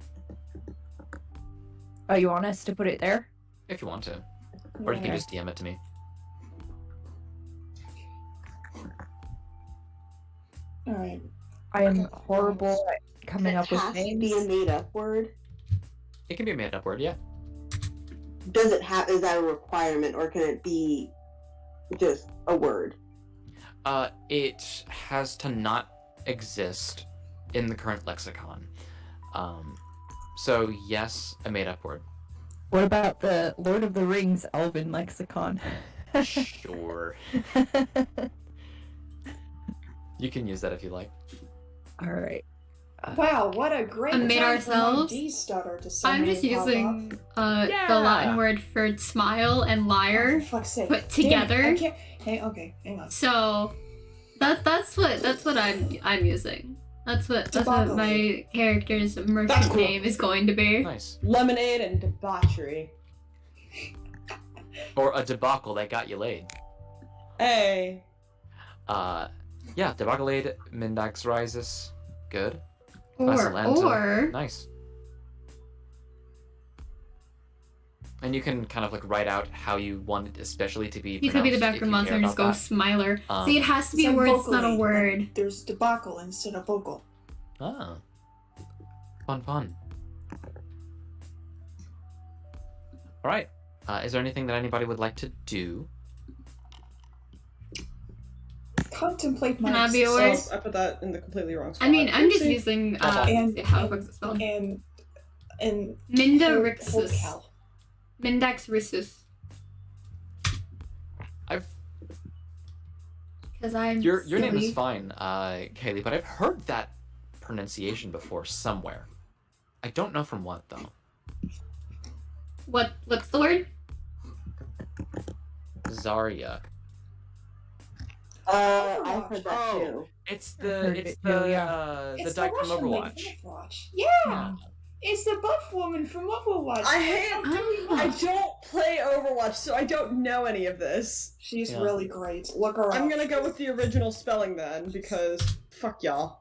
Oh, you want us to put it there? If you want to. Or you can Okay. just DM it to me. Alright. I am Okay. horrible at coming up with Has to names. be a made-up word. It can be a made up word, yeah. Does it have? Is that a requirement, or can it be just a word? It has to not exist in the current lexicon. So yes, a made up word. What about the Lord of the Rings Elven lexicon? Sure. You can use that if you like. All right. Wow, what a great And made time for my ourselves? D-stutter to I'm suddenly just pop using up. the Yeah. Latin word for smile and Oh, liar for fuck's sake. put Damn it, together. I can't... Hey, okay, hang on. So that's what I'm using. That's what Debacle. my character's That's merchant cool. name is going to be. Nice. Lemonade and debauchery. Or a debacle that got you laid. Hey. Yeah, debacleade, Mindax Rises. Good. Or Atalanta. or Nice. And you can kind of like write out how you want it especially to be You could be the pronounced if background you monster care and just go about Smiler. that. See, it has to be a It's word, like it's not a vocally, word. like, there's debacle instead of vocal. Ah. Fun. Alright. Is there anything that anybody would like to do? Contemplate my Can I be existence. yours? Oh, I put that in the completely wrong spot. I mean, I'm just Oopsie. using, And- how the fuck is it spelled? And Minda hold Rixus. Cal. Mindax Rixus. I've Because I'm your name is silly. fine, Kaylee, but I've heard that pronunciation before somewhere. I don't know from what though. What's the word? Zarya. I've heard that Oh. too. It's heard the it too, It's the dyke from Russian lady Overwatch. from Overwatch. Yeah! It's the buff woman from Overwatch. I hate. Ah. I don't play Overwatch, so I don't know any of this. She's Yeah. really great. Look her up. I'm gonna go with the original spelling then, because fuck y'all.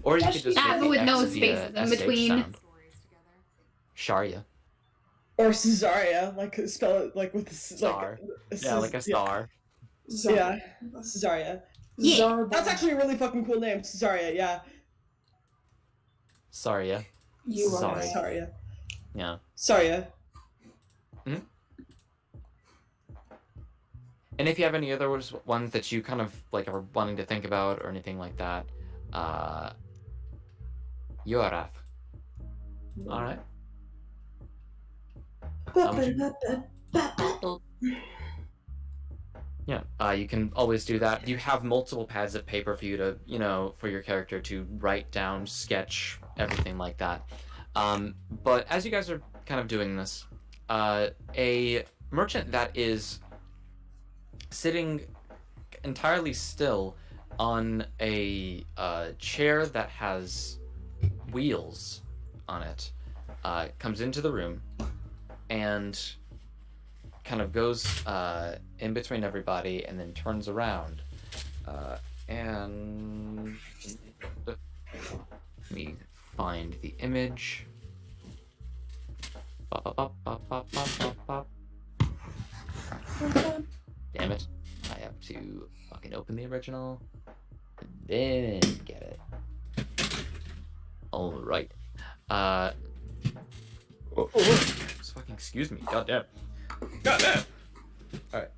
Or you could just Ah, get but the with X no via spaces in SH between. sound. Sharya. Or Cesaria, like spell it like with the Star. Yeah, like a star. Yeah, Cesaria. Yeah. Zarba. That's actually a really fucking cool name, Cesaria. Yeah, Sarya. You are Sorry. right. Cesaria. Yeah. Cesaria. And if you have any other ones that you kind of like are wanting to think about or anything like that, Yorath. All right. Yeah, you can always do that. You have multiple pads of paper for you to, for your character to write down, sketch, everything like that. But as you guys are kind of doing this, a merchant that is sitting entirely still on a chair that has wheels on it comes into the room and kind of goes in between everybody and then turns around and let me find the image. Damn it, I have to fucking open the original and then get it. All right. Just fucking excuse me. Goddamn. Goddamn. All right.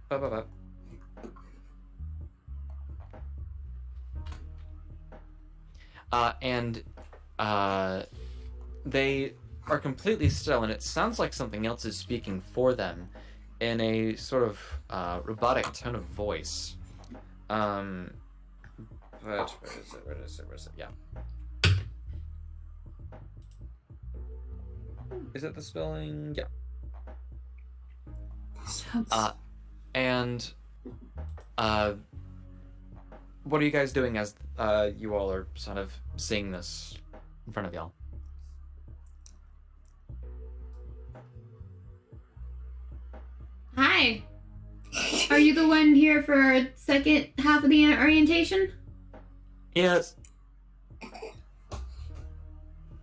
Ba. And they are completely still, and it sounds like something else is speaking for them in a sort of robotic tone of voice. But where is it? Yeah. Is it the spelling? Yeah. And what are you guys doing as you all are sort of seeing this in front of y'all? Hi. Are you the one here for our second half of the orientation? Yes.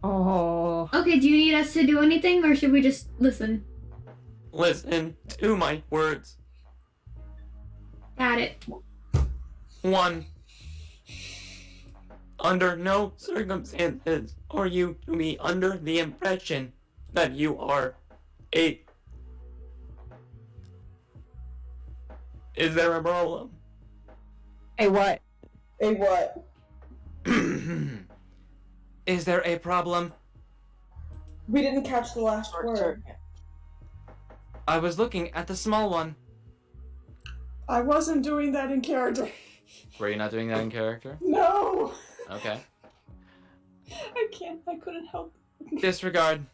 Oh. Okay, do you need us to do anything or should we just listen? Listen to my words. Got it. 1. Under no circumstances are you to be under the impression that you are a... Is there a problem? Hey, what? A what? Is there a problem? We didn't catch the last word. I was looking at the small one. I wasn't doing that in character. Were you not doing that in character? No! Okay. I couldn't help. Disregard.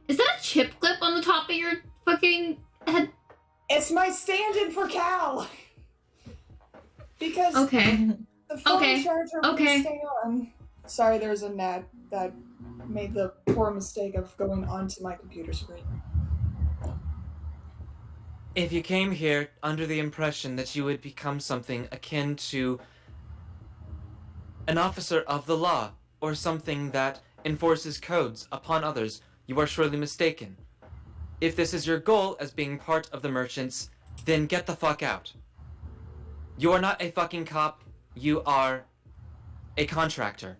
Is that a chip clip on the top of your fucking head? It's my stand-in for Cal! Because Okay. the phone Okay. charger wouldn't stay on. Sorry, there's a gnat that made the poor mistake of going onto my computer screen. If you came here under the impression that you would become something akin to an officer of the law or something that enforces codes upon others, you are surely mistaken. If this is your goal as being part of the merchants, then get the fuck out. You are not a fucking cop. You are a contractor.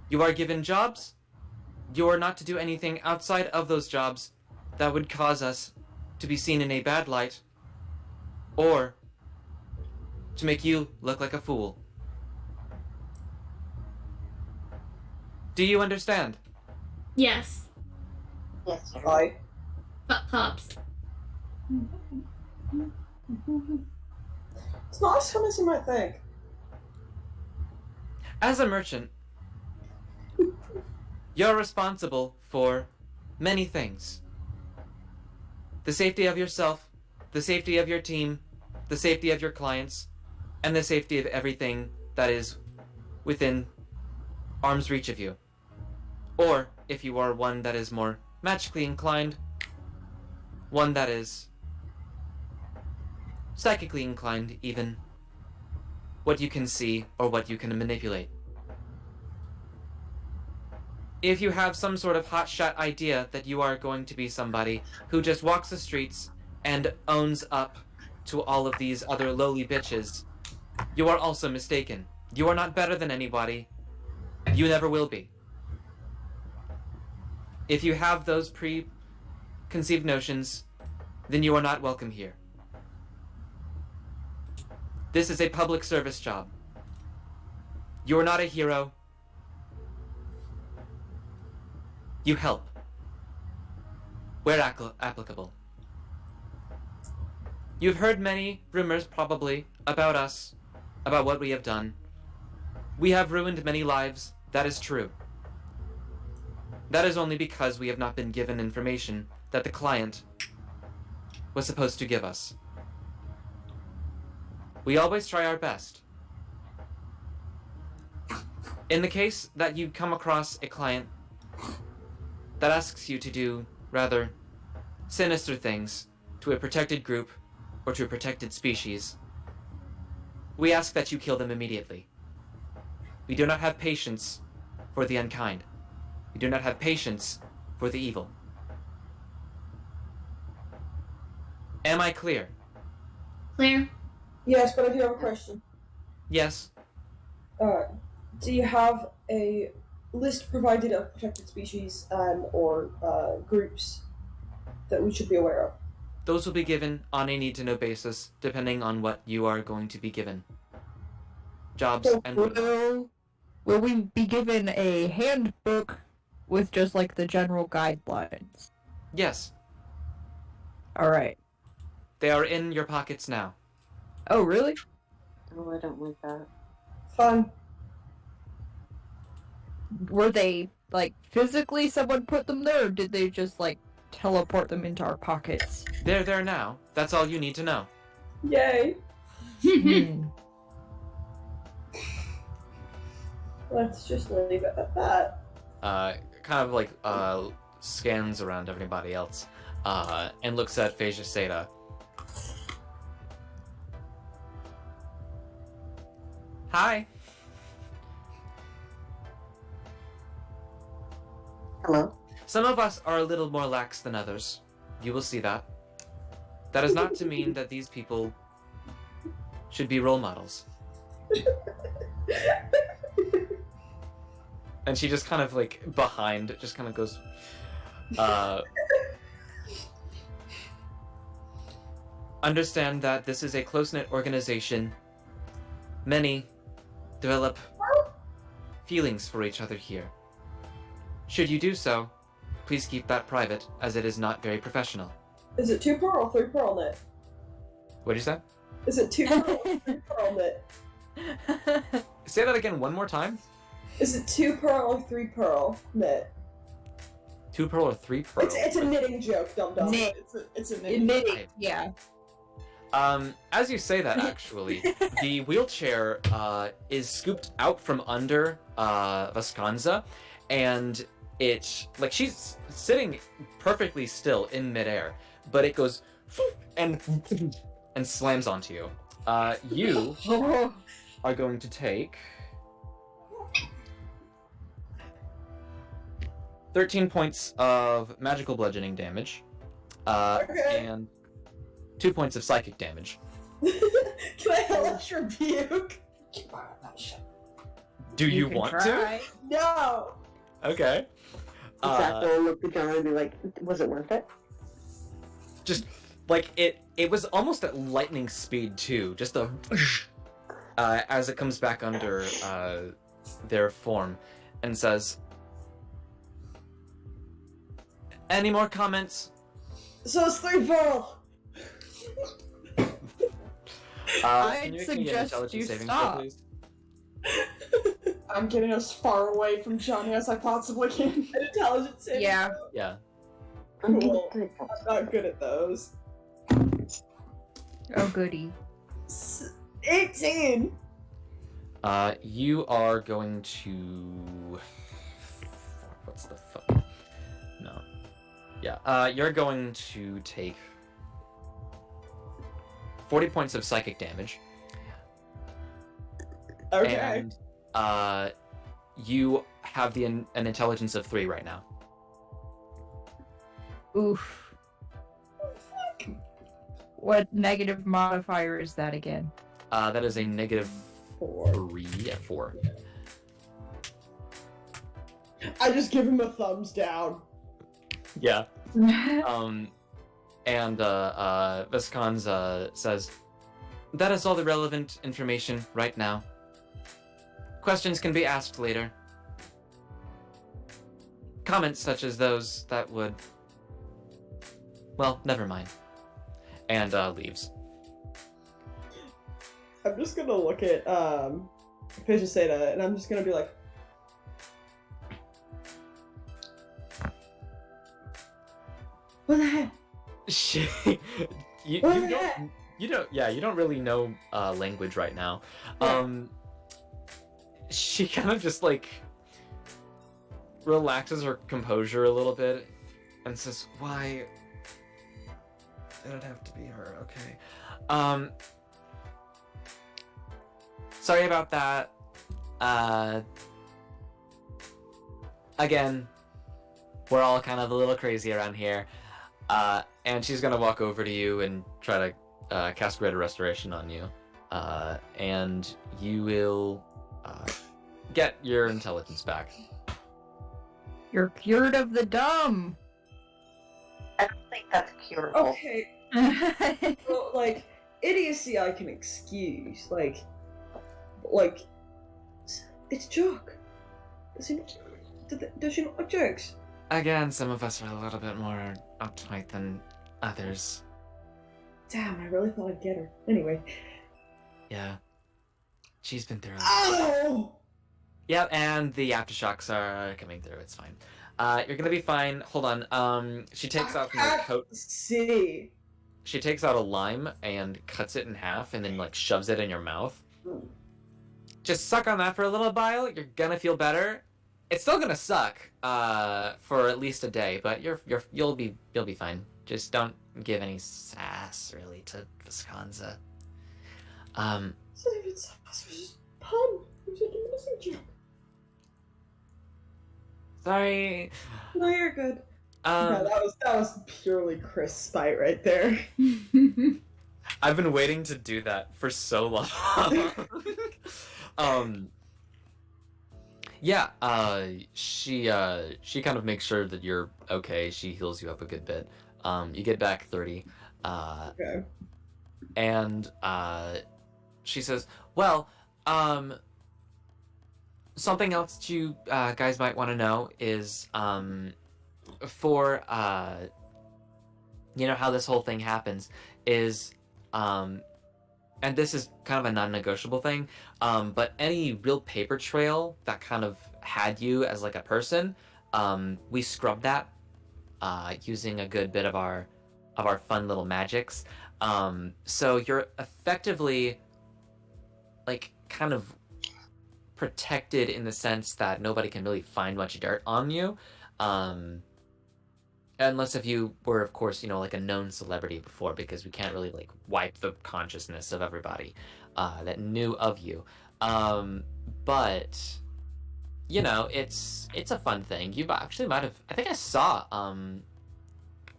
You are given jobs. You are not to do anything outside of those jobs that would cause us to be seen in a bad light or to make you look like a fool. Do you understand? Yes. Yes, sir. Hi. Pops. It's not as fun as you might think. As a merchant, you're responsible for many things. The safety of yourself, the safety of your team, the safety of your clients, and the safety of everything that is within arm's reach of you. Or, if you are one that is more magically inclined, one that is psychically inclined even, what you can see or what you can manipulate. If you have some sort of hotshot idea that you are going to be somebody who just walks the streets and owns up to all of these other lowly bitches, you are also mistaken. You are not better than anybody. You never will be. If you have those preconceived notions, then you are not welcome here. This is a public service job. You are not a hero. You help. Where applicable. You've heard many rumors, probably, about us, about what we have done. We have ruined many lives. That is true. That is only because we have not been given information that the client was supposed to give us. We always try our best. In the case that you come across a client that asks you to do rather sinister things to a protected group or to a protected species, we ask that you kill them immediately. We do not have patience for the unkind. We do not have patience for the evil. Am I clear? Clear? Yes, but I do have a question. Yes. Do you have a list provided of protected species or groups that we should be aware of? Those will be given on a need-to-know basis, depending on what you are going to be given. Jobs and whatnot. Will we be given a handbook with just like the general guidelines? Yes, Alright. they are in your pockets now. Oh, really? Oh, I don't like that. Fun. Were they, like, physically someone put them there, or did they just, like, teleport them into our pockets? They're there now. That's all you need to know. Yay. Hmm. Let's just leave it at that. Kind of like scans around everybody else, and looks at Phasia Seda. Hi. Hello? Some of us are a little more lax than others. You will see that. That is not to mean that these people should be role models. And she just kind of like behind, just kind of goes, understand that this is a close-knit organization. Many develop feelings for each other here. Should you do so, please keep that private, as it is not very professional. Is it 2 pearl or 3 pearl knit? What did you say? Is it 2 pearl or 3 pearl knit? Say that again one more time. Is it 2 pearl or 3 pearl knit? 2 pearl or 3 pearl? It's a knitting joke, dum dum. Knit. It's a knitting. Knitting, yeah. As you say that, actually, the wheelchair is scooped out from under Vasconza, and it, like, she's sitting perfectly still in midair, but it goes and slams onto you. You are going to take 13 points of magical bludgeoning damage, Okay. and 2 points of psychic damage. Can I hellish rebuke? Do you can want to? try. No. Okay. Zach will look at John and be like, was it worth it? Just like it was almost at lightning speed too. Just a as it comes back under their form, and says, "Any more comments?" So it's 3 full. I'd Can you make me an suggest intelligence you saving stop. throw, please? I'm getting as far away from Johnny as I possibly can. An intelligence saving Yeah. throw? Yeah. Cool. I'm not good at those. Oh, goody. 18. You are going to. What's the fuck? No. Yeah. You're going to take 40 points of psychic damage. Okay. And you have an intelligence of 3 right now. Oof. What negative modifier is that again? That is a negative 4. 3. Yeah, 4. I just give him a thumbs down. Yeah. And Viscons says, "That is all the relevant information right now. Questions can be asked later. Comments such as those that would... Well, never mind." And leaves. I'm just gonna look at Fishiseta, and I'm just gonna be like, what the heck? She, you don't really know language right now. She kind of just like relaxes her composure a little bit and says, "Why did it have to be her? Okay. Sorry about that. Again, we're all kind of a little crazy around here." And she's gonna walk over to you and try to cast Greater Restoration on you. And you will get your intelligence back. You're cured of the dumb. I don't think that's curable. Okay, well, like, idiocy I can excuse. Like, it's a joke. Does she not like jokes? Again, some of us are a little bit more uptight than others. Damn, I really thought I'd get her. Anyway. Yeah. She's been through a lot. Oh! Yep, and the aftershocks are coming through. It's fine. You're gonna be fine. Hold on. She takes out from her coat. See. She takes out a lime and cuts it in half, and then like shoves it in your mouth. Just suck on that for a little while. You're gonna feel better. It's still gonna suck for at least a day, but you'll be fine. Just don't give any sass really to Visconza. It's not even sass, it was just pun. It was like a missing joke. Sorry. No, you're good. No, that was purely Chris spite right there. I've been waiting to do that for so long. Yeah, she kind of makes sure that you're okay. She heals you up a good bit. You get back 30. Okay. And she says, "Well, something else you guys might want to know is for you know how this whole thing happens is and this is kind of a non-negotiable thing, but any real paper trail that kind of had you as like a person, we scrubbed that using a good bit of our fun little magics. So you're effectively like kind of protected in the sense that nobody can really find much dirt on you, unless if you were, of course, you know, like a known celebrity before, because we can't really like wipe the consciousness of everybody that knew of you. But you know, it's a fun thing. You actually might have. I think I saw one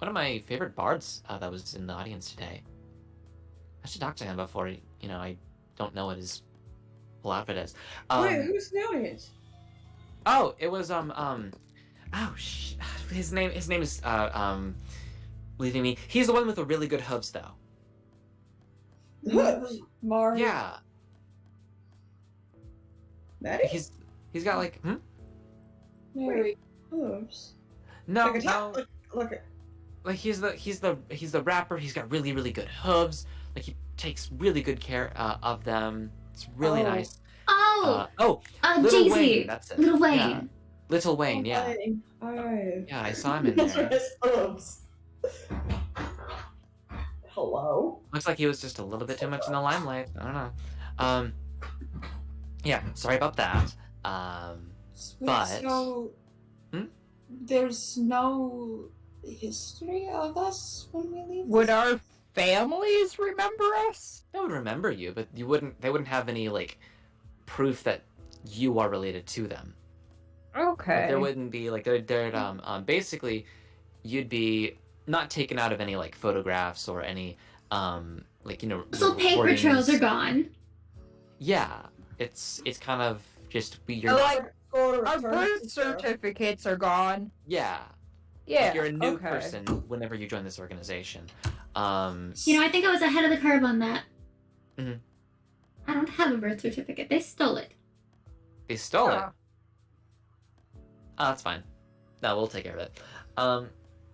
of my favorite bards that was in the audience today. I should talk to him before. You know, I don't know what his whole outfit is. Wait, who's the audience? Oh, it was his name is leaving me. He's the one with the really good hooves though. Hooves. Mari. Yeah. Maddie? He's got like Mary. Hooves. no Like a top, no like he's the rapper. He's got really really good hooves. Like he takes really good care of them. It's really Oh. nice. Oh, Little Jay-Z. Wayne, that's it. Little Wayne. Yeah. Little Wayne, yeah. Hi. Yeah, I saw him in Those are there. his hooves. Hello? Looks like he was just a little bit too much in the limelight. I don't know. Yeah, sorry about that. But So, Hmm? there's no history of us when we leave? Would this- our families remember us? they would remember you, but they wouldn't have any like proof that you are related to them. Okay. Like, there wouldn't be like there'd basically you'd be not taken out of any like photographs or any like, you know, So paper trails recordings. are gone. Yeah, it's kind of just your So, like, Go to our return birth to zero. certificates are gone. yeah. Yeah. Like, you're a new okay. person whenever you join this organization. You know, I think I was ahead of the curve on that. Mhm. I don't have a birth certificate. They stole it. They stole it. Huh. Oh, that's fine. No, we'll take care of it. But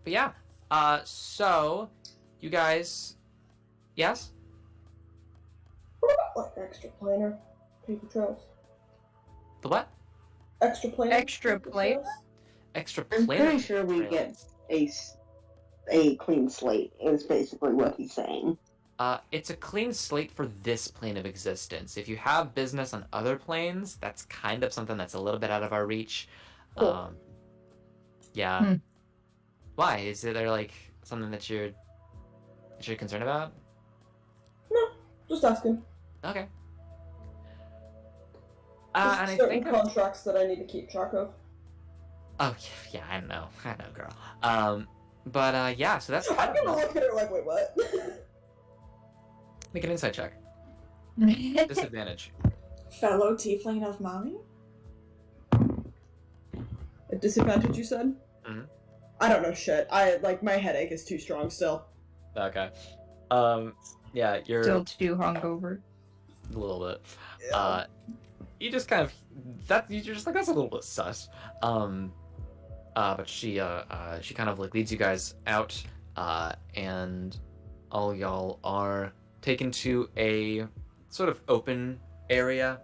yeah. So you guys, yes? What about like extra planar paper trails? The what? Extra planar. Extra paper plate? trails? Extra I'm planet pretty sure we trails. get a clean slate. Is basically what he's saying. It's a clean slate for this plane of existence. If you have business on other planes, that's kind of something that's a little bit out of our reach. Cool. Yeah. Hmm. Why? Is there like something that you're concerned about? No, just asking. Okay. Just And I certain think contracts that I need to keep track of. oh yeah, I know, girl. But yeah, so that's I'm kind gonna of look at her like, wait, what? make an insight check. Disadvantage. Fellow tiefling of mommy? A disadvantage, you said? Mhm. I don't know shit. My headache is too strong still. Okay. Yeah, you're Still too hungover. a little bit. Yeah. You just kind of you're just like, that's a little bit sus. But she kind of like leads you guys out, and all y'all are taken to a sort of open area,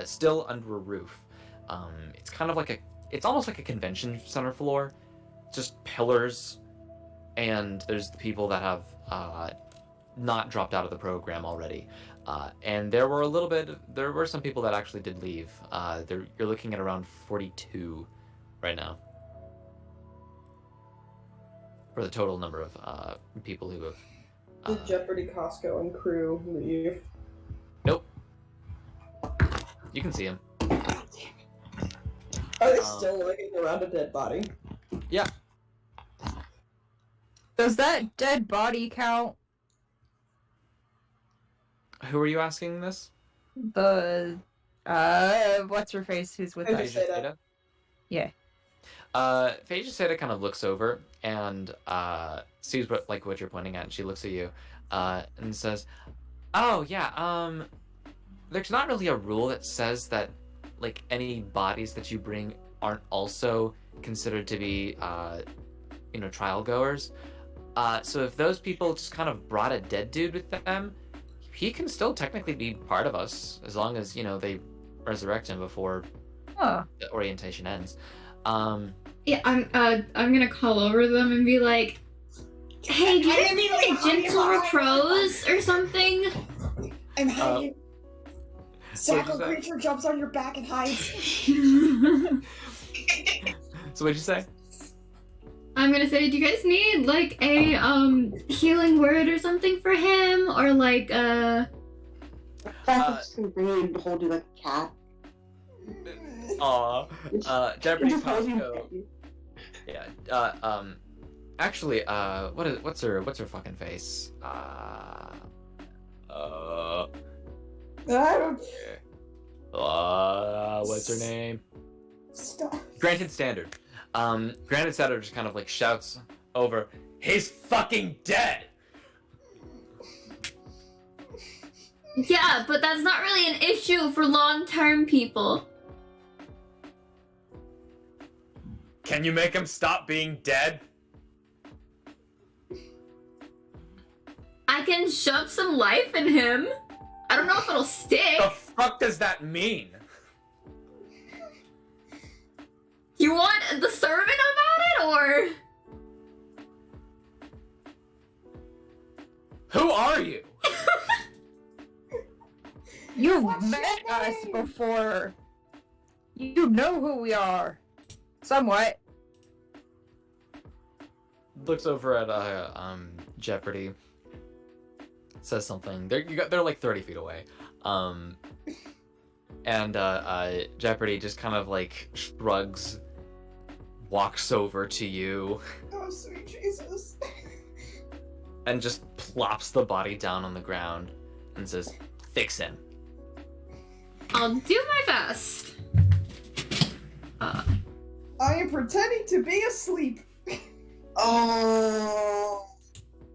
still under a roof. It's kind of like it's almost like a convention center floor, just pillars, and there's the people that have not dropped out of the program already. And there were some people that actually did leave. You're looking at around 42 right now for the total number of people who have. Did Jeopardy, Costco, and crew leave? Nope. You can see him. Are they still looking around a dead body? Yeah. Does that dead body count? Who are you asking this? The what's her face? Who's with Phaedra us? Seda. Seda? Yeah. Phaedra Seda kind of looks over and sees what you're pointing at, and she looks at you and says, "Oh yeah, there's not really a rule that says that like any bodies that you bring aren't also considered to be trial goers. So if those people just kind of brought a dead dude with them, he can still technically be part of us as long as they resurrect him before Huh. the orientation ends." Yeah, I'm gonna call over them and be like, "Hey, do you guys need like gentle repose or something?" I'm hiding. What'd Sackle you say? creature jumps on your back and hides. So what'd you say? I'm gonna say, do you guys need like a healing word or something for him, or like I'm just gonna bring you and hold you like a cat. Aw. Jeopardy Just hold you Costco. baby. Yeah. Actually, what's her fucking face? I don't What's her name? stop. Granted Standard. Granted Standard just kind of like shouts over, "He's fucking dead!" Yeah, but that's not really an issue for long-term people. Can you make him stop being dead? I can shove some life in him. I don't know if it'll stick. The fuck does that mean? You want the sermon about it, or? Who are you? You've What's met your us name? before. You know who we are. Somewhat. Looks over at Jeopardy. Says something. They're like 30 feet away. And Jeopardy just kind of like shrugs, walks over to you, Oh, sweet Jesus. and just plops the body down on the ground and says, "Fix him." I'll do my best. I am pretending to be asleep. Oh,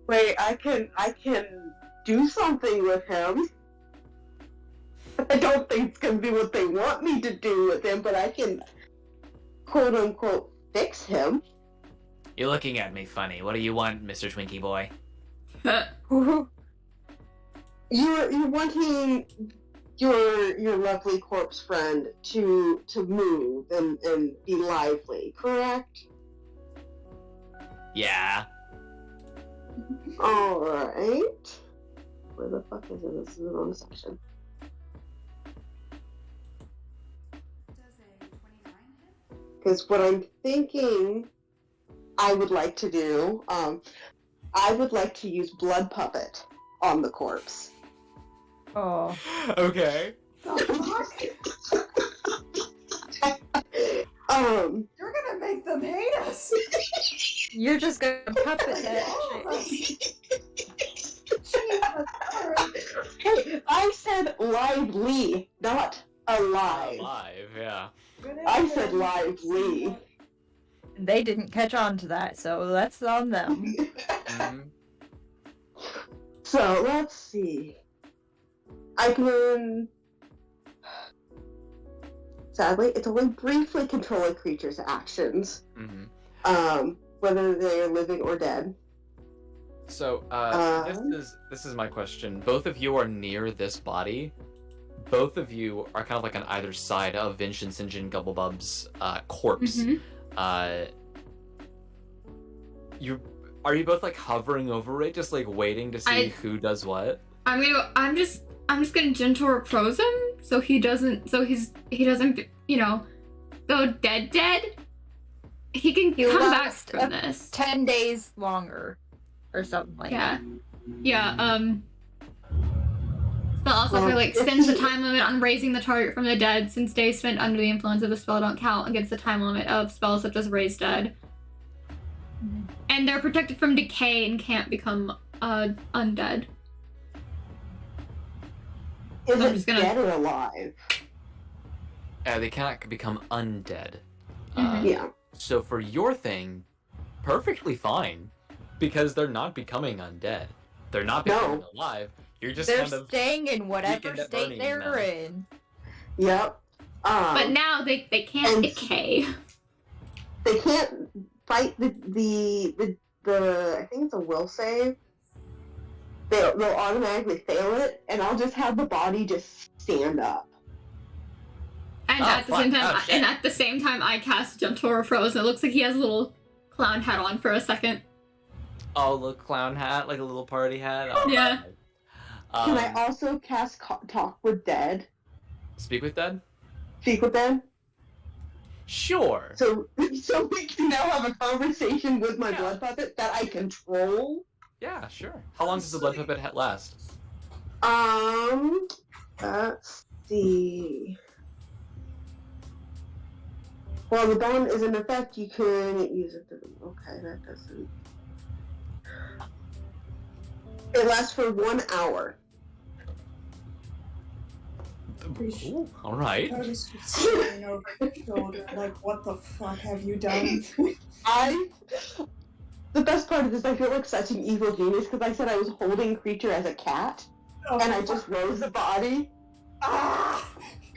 wait! I can do something with him. I don't think it's gonna be what they want me to do with him, but I can, quote unquote, fix him. You're looking at me funny. What do you want, Mr. Twinkie boy? You're wanting your lovely corpse friend to move and be lively, correct? Yeah. Alright. Where the fuck is it? This is the wrong section. Because what I'm thinking I would like to do, I would like to use blood puppet on the corpse. Oh. Okay. You're gonna make them hate us. You're just gonna puppet that All of shit. us. Jesus Christ. Hey, I said lively, not alive. Alive, yeah. I said lively. They didn't catch on to that, so that's on them. Mhm. So let's see. I can. Sadly, it's only briefly control a creature's actions, Mhm. whether they are living or dead. So, this is my question. Both of you are near this body. Both of you are kind of like on either side of Vincent St. John Gubblebub's corpse. Mhm. Are you both like hovering over it, just like waiting to see I- who does what? I'm just gonna gentle repose him so he doesn't you know, go dead. He can He'll come back last from this. 10 days longer. Or something like Yeah. that. Yeah, spell also Well, like extends the time limit on raising the target from the dead, since days spent under the influence of the spell don't count against the time limit of spells such as raise dead. And they're protected from decay and can't become undead. Is I'm it just gonna- dead or alive? They cannot become undead. Yeah. So for your thing, perfectly fine, because they're not becoming undead. They're not becoming alive. You're just They're kind of staying in whatever weakened at state burning they're now. in. Yep. But now they can't and- decay. They can't fight the I think it's a will save. They'll automatically fail it, and I'll just have the body just stand up. And Oh, at the fuck. same time, Oh, shit. and at the same time, I cast Gentle Repose, and it looks like he has a little clown hat on for a second. oh, little clown hat, like a little party hat. Oh, Yeah. Can I also cast Talk with Dead? Speak with dead? Speak with them? Sure. So we can now have a conversation with my Yeah. blood puppet that I control. Yeah, sure. How long does the blood puppet last? Let's see. While the ban is in effect, you couldn't use it. Okay, that doesn't. It lasts for 1 hour. Ooh, all right. Curtis was staring over his shoulder, like, what the fuck have you done? The best part of this, I feel like such an evil genius because I said I was holding creature as a cat, Oh, and I just rose the body. Ah!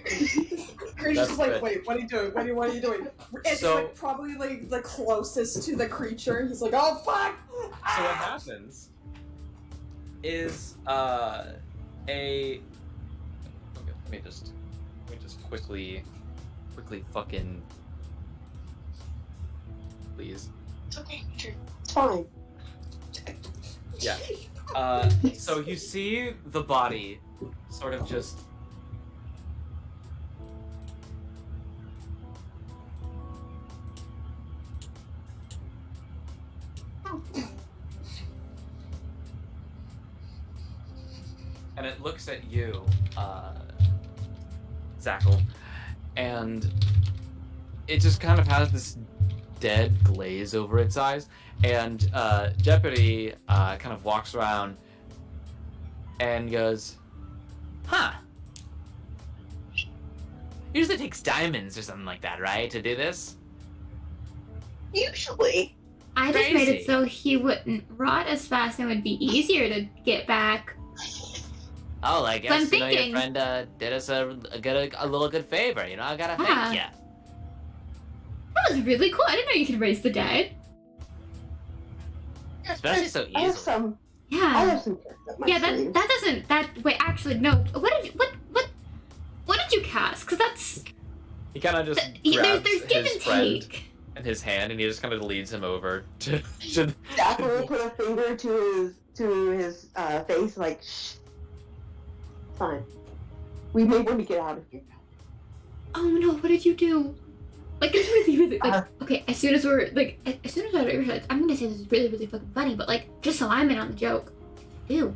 Curtis That's is like, good. wait, what are you doing? What are you doing? It's So- like probably like the closest to the creature. He's like, oh fuck! So what happens is a Okay, let me just quickly fucking please. It's okay, creature. It's fine. Yeah. So you see the body sort of just and it looks at you, Zackle, and it just kind of has this dead glaze over its eyes, and Jeopardy kind of walks around and goes, huh. Usually takes diamonds or something like that, right, to do this? Usually. I just made Crazy. it so he wouldn't rot as fast and it would be easier to get back. Oh, I I'm guess your thinking- friend did us a little good favor, I gotta Yeah. thank you. That was really cool. I didn't know you could raise the dead. Especially so I have easily. some. I Yeah. have some tricks up my Yeah, sleeve. that doesn't wait, actually no. What did you cast? Because that's He kind of just there's grabs give his and friend take. in his hand, and he just kind of leads him over to. Jack will put a finger to his face, like, shh. Fine. We may want to get out of here. Oh no, what did you do? Like it's really like okay, as soon as I realized I'm gonna say this is really fucking funny, but like just so I'm in on the joke. Ew.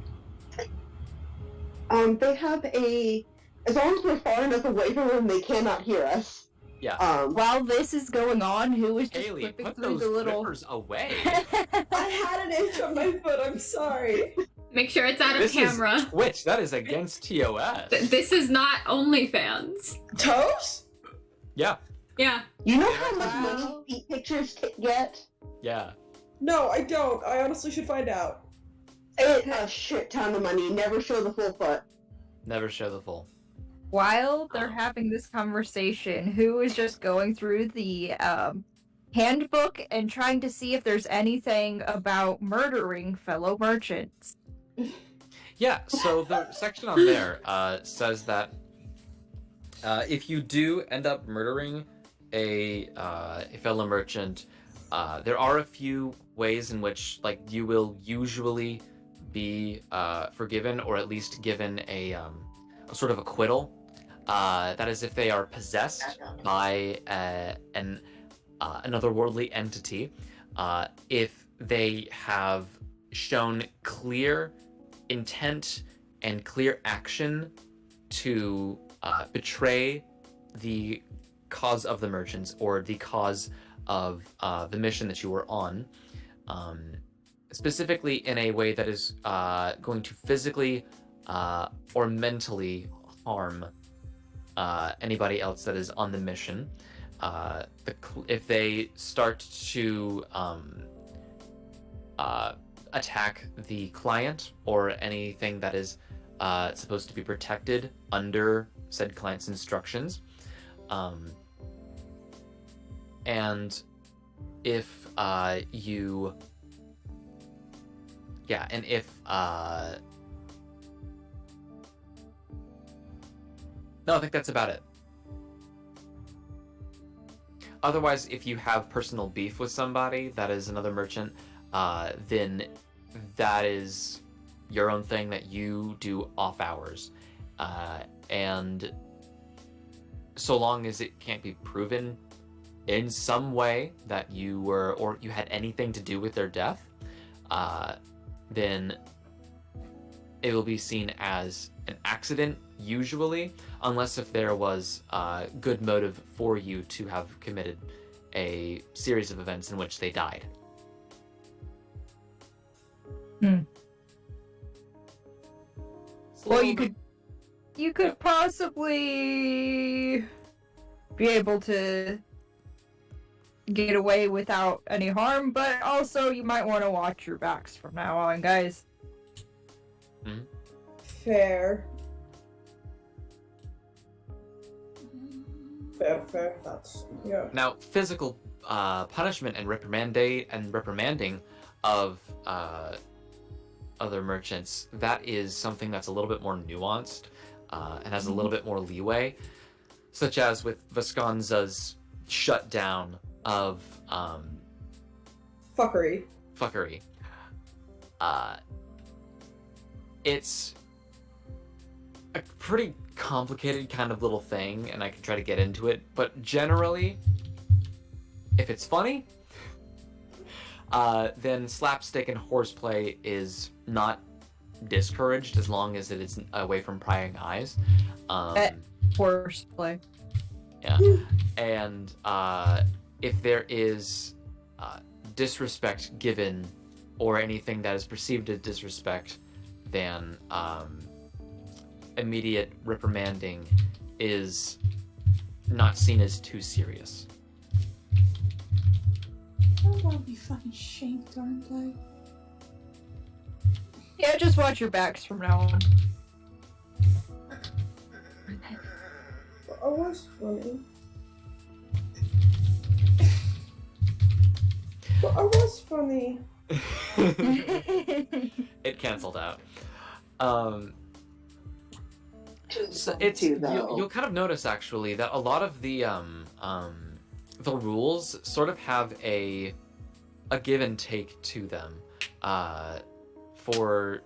They have as long as we're far enough away from them, they cannot hear us. Yeah. While this is going on, who is just Haley, flipping put through those the little. whippers away. I had an inch on my foot. I'm sorry. Make sure it's out of This camera. is Twitch. That is against TOS. This is not OnlyFans. Toes? Yeah. Yeah. You know how much Wow. money feet pictures get? Yeah. No, I don't. I honestly should find out. A shit ton of money. Never show the full foot. Never show the full. While they're Oh. having this conversation, who is just going through the handbook and trying to see if there's anything about murdering fellow merchants? Yeah, so the section on there says that if you do end up murdering a fellow merchant, there are a few ways in which you will usually be forgiven or at least given a sort of acquittal. That is if they are possessed by another worldly entity, if they have shown clear intent and clear action to betray the cause of the merchants or the cause of the mission that you were on, specifically in a way that is going to physically or mentally harm anybody else that is on the mission. If they start to attack the client or anything that is supposed to be protected under said client's instructions, and if you and if no, I think that's about it. Otherwise, if you have personal beef with somebody that is another merchant, then that is your own thing that you do off hours. And so long as it can't be proven in some way that you were or you had anything to do with their death, then it will be seen as an accident, usually, unless if there was good motive for you to have committed a series of events in which they died. It's a Well, little you could possibly be able to get away without any harm, but also you might want to watch your backs from now on, guys. Fair. Fair. That's yeah. Now, physical punishment and reprimanding of other merchants, that is something that's a little bit more nuanced and has a little bit more leeway, such as with Vasconza's shutdown of Fuckery. It's a pretty complicated kind of little thing, and I can try to get into it, but generally, if it's funny, then slapstick and horseplay is not discouraged as long as it is away from prying eyes. Horseplay. Yeah. And if there is disrespect given or anything that is perceived as disrespect, then immediate reprimanding is not seen as too serious. I'm gonna be fucking shanked, aren't I? Yeah, just watch your backs from now on. I was funny. But I was funny. It canceled out. So you'll kind of notice actually that a lot of the rules sort of have a give and take to them. For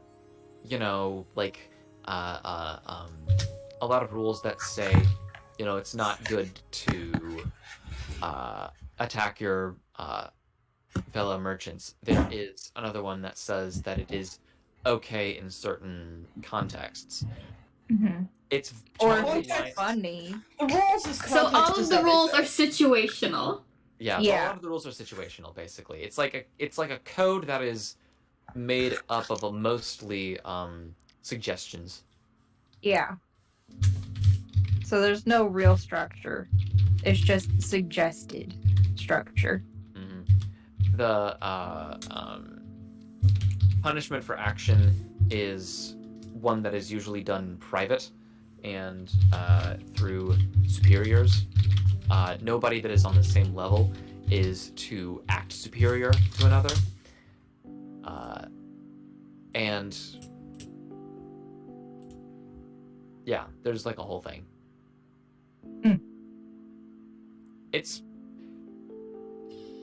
like a lot of rules that say it's not good to attack your fellow merchants. There is another one that says that it is okay in certain contexts. Mm-hmm. It's Or totally it's nice. funny. The rules is So all of the rules are situational. Yeah, Yeah. a lot of the rules are situational. Basically, it's like a code that is made up of mostly suggestions. Yeah. So there's no real structure. It's just suggested structure. Mm-hmm. The punishment for action is one that is usually done private and through superiors. Nobody that is on the same level is to act superior to another. And yeah, there's like a whole thing. Mm. It's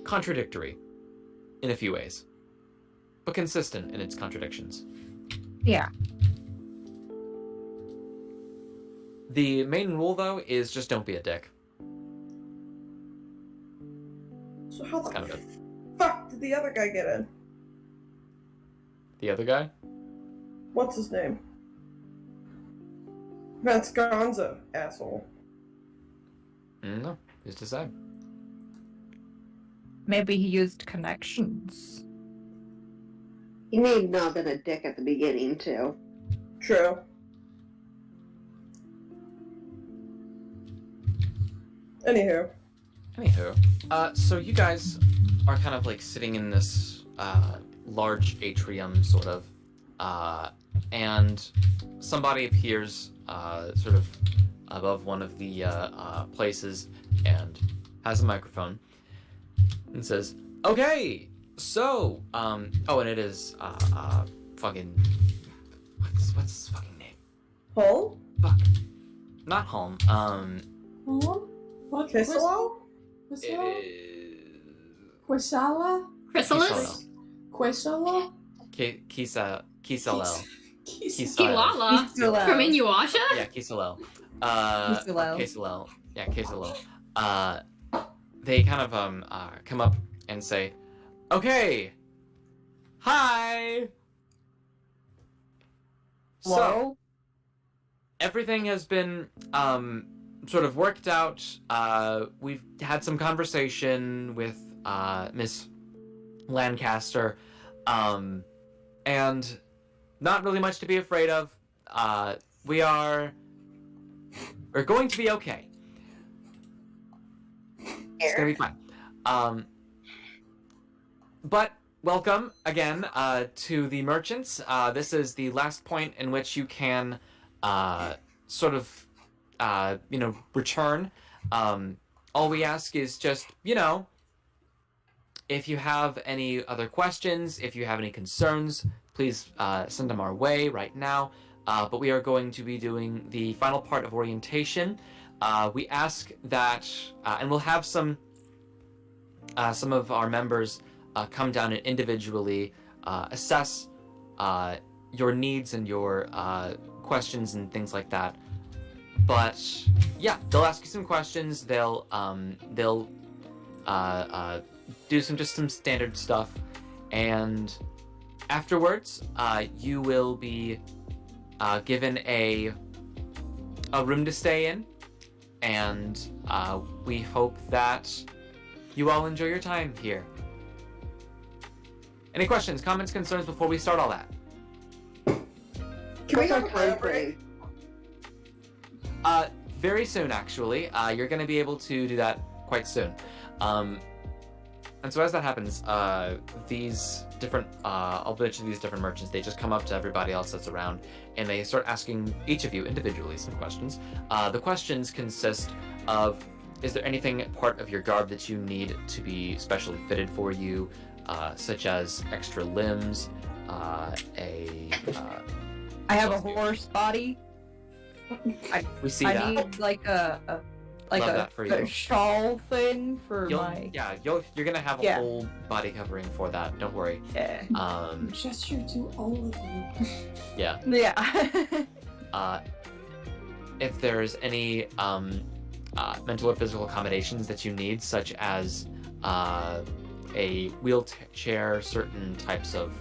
contradictory in a few ways, but consistent in its contradictions. Yeah. The main rule, though, is just don't be a dick. So how the Kind of it. fuck did the other guy get in? The other guy? What's his name? Vasconza, asshole. No, who's to say? Maybe he used connections. He may not have been a dick at the beginning, too. True. Anywho. So you guys are kind of like sitting in this large atrium, sort of, and somebody appears sort of above one of the places and has a microphone and says, "Okay, so, oh, and it is fucking what's his fucking name? Home? Fuck, not Holm. Home? What? Kisselo? It is Quisala? Chrysalis? Quisala? Kisalel. Kisalel. Kilala? Kisalel. From Inuyasha? Yeah, Kisalel. Kisalel. Kisalel. Yeah, Kisalel. They kind of come up and say, "Okay, hi." So Hello? everything has been sort of worked out. We've had some conversation with Miss Lancaster, and not really much to be afraid of. We're going to be okay. It's gonna be fine. But welcome again to the merchants. This is the last point in which you can sort of return. All we ask is just, if you have any other questions, if you have any concerns, please send them our way right now. But we are going to be doing the final part of orientation. We ask that, and we'll have some of our members come down and individually assess your needs and your questions and things like that. But yeah, they'll ask you some questions. They'll do some standard stuff, and afterwards, you will be given a room to stay in, and we hope that you all enjoy your time here. Any questions, comments, concerns before we start all that? Can we What's our have a time time break? frame? Very soon, actually. You're going to be able to do that quite soon. And so as that happens, these different, I'll mention these different merchants, they just come up to everybody else that's around, and they start asking each of you individually some questions. The questions consist of, is there anything part of your garb that you need to be specially fitted for you, such as extra limbs, I have a Sounds good. horse body. We see I that. need like a Love that for you. a shawl thing for You're gonna have a Yeah. whole body covering for that. Don't worry. yeah. Gesture to all of you. Yeah. Yeah. If there's any mental or physical accommodations that you need, such as a wheelchair, certain types of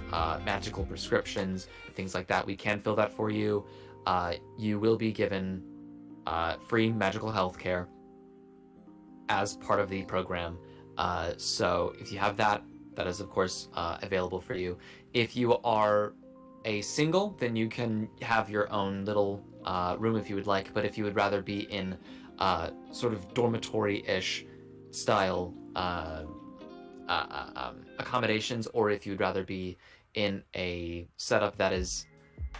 magical prescriptions, things like that, we can fill that for you. You will be given free magical health care as part of the program. So if you have that, that is of course available for you. If you are a single, then you can have your own little room if you would like, but if you would rather be in sort of dormitory-ish style accommodations, or if you'd rather be in a setup that is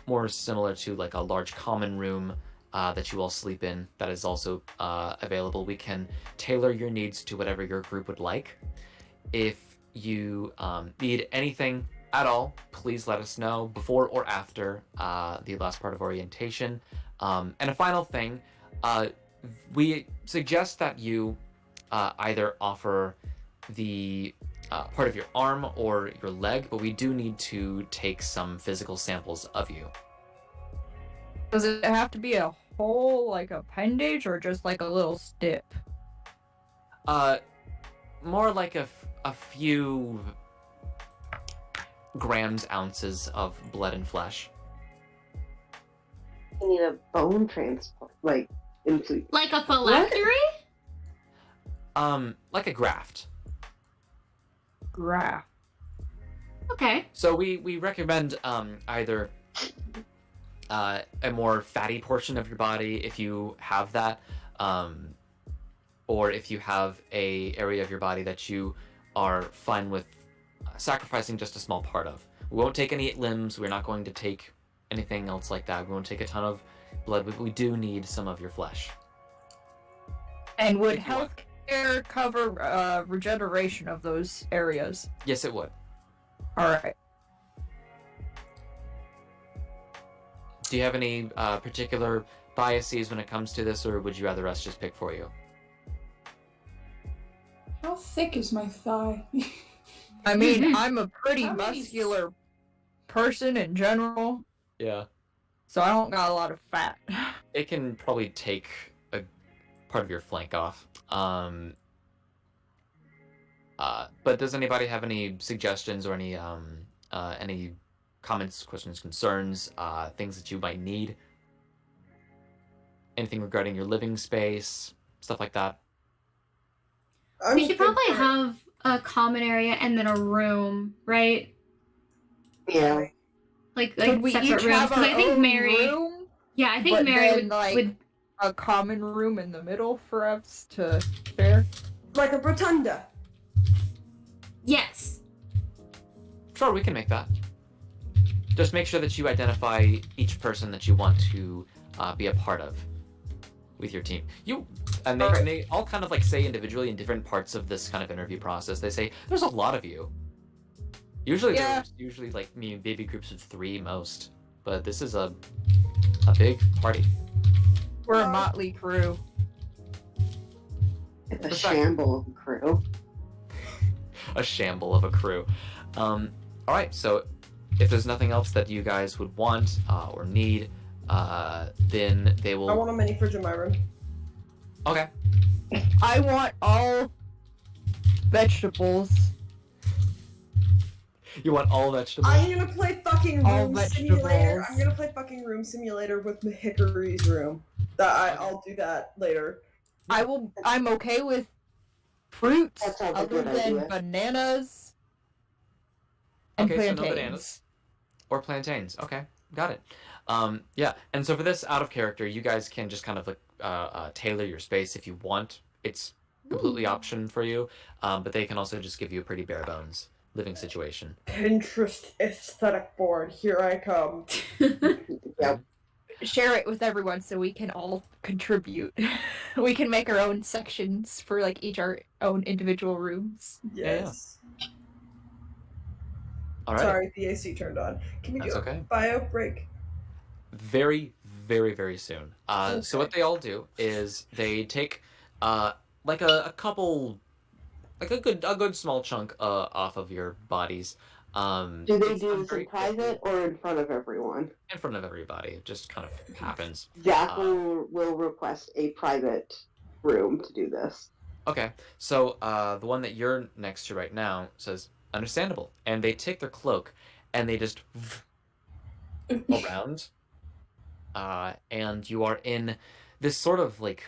more similar to like a large common room that you all sleep in, that is also available. We can tailor your needs to whatever your group would like. If you need anything at all, please let us know before or after the last part of orientation. And a final thing, we suggest that you either offer the part of your arm or your leg, but we do need to take some physical samples of you. Does it have to be a whole like appendage or just like a little stip? More like a few grams, ounces of blood and flesh. You need a bone transplant, like into. Like a phylactery? Like a graft. Graph. Okay. So we recommend either a more fatty portion of your body if you have that, or if you have a area of your body that you are fine with sacrificing just a small part of. We won't take any limbs. We're not going to take anything else like that. We won't take a ton of blood, but we do need some of your flesh. And would If you want. healthcare cover regeneration of those areas? Yes, it would. All right. Do you have any particular biases when it comes to this, or would you rather us just pick for you? How thick is my thigh? I mean, I'm a pretty How many- muscular person in general, Yeah. so I don't got a lot of fat. It can probably take a part of your flank off. But does anybody have any suggestions or any comments, questions, concerns, things that you might need. Anything regarding your living space, stuff like that. We should probably have a common area and then a room, right? Yeah. Could Like we separate each rooms. have Because our I think own Mary. room, Yeah, I think but Mary then, would, like, would. a common room in the middle for us to share? Like a rotunda. Yes. Sure, we can make that. Just make sure that you identify each person that you want to be a part of with your team. And they all kind of like say individually in different parts of this kind of interview process. They say there's a lot of you. Usually there's like baby groups of 3 most, but this is a big party. We're a motley crew. It's a shamble of a crew. A shamble of a crew. All right, so if there's nothing else that you guys would want or need, then they will. I want a mini fridge in my room. Okay. I want all vegetables. You want all vegetables? I'm gonna play fucking All Room Simulator. vegetables. I'm gonna play fucking Room Simulator with Hickory's room. I'll do that later. I'm okay with fruits That sounds a other good than idea. bananas and Okay, so plantains. no bananas. Or plantains. Okay, got it. Yeah, and so for this out of character, you guys can just kind of like tailor your space if you want. It's completely option for you, but they can also just give you a pretty bare bones living situation. Pinterest aesthetic board. Here I come. Yep. Share it with everyone so we can all contribute. We can make our own sections for like each our own individual rooms. Yes. All right. Sorry, the AC turned on. Can we That's do okay. a bio break? Very, very, very soon. So what they all do is they take like a couple, like a good small chunk off of your bodies. Do they it's do done this very in private or in front of everyone? in front of everybody. It just kind of happens. Jack will request a private room to do this. Okay, so the one that you're next to right now says understandable, and they take their cloak and they just around, and you are in this sort of like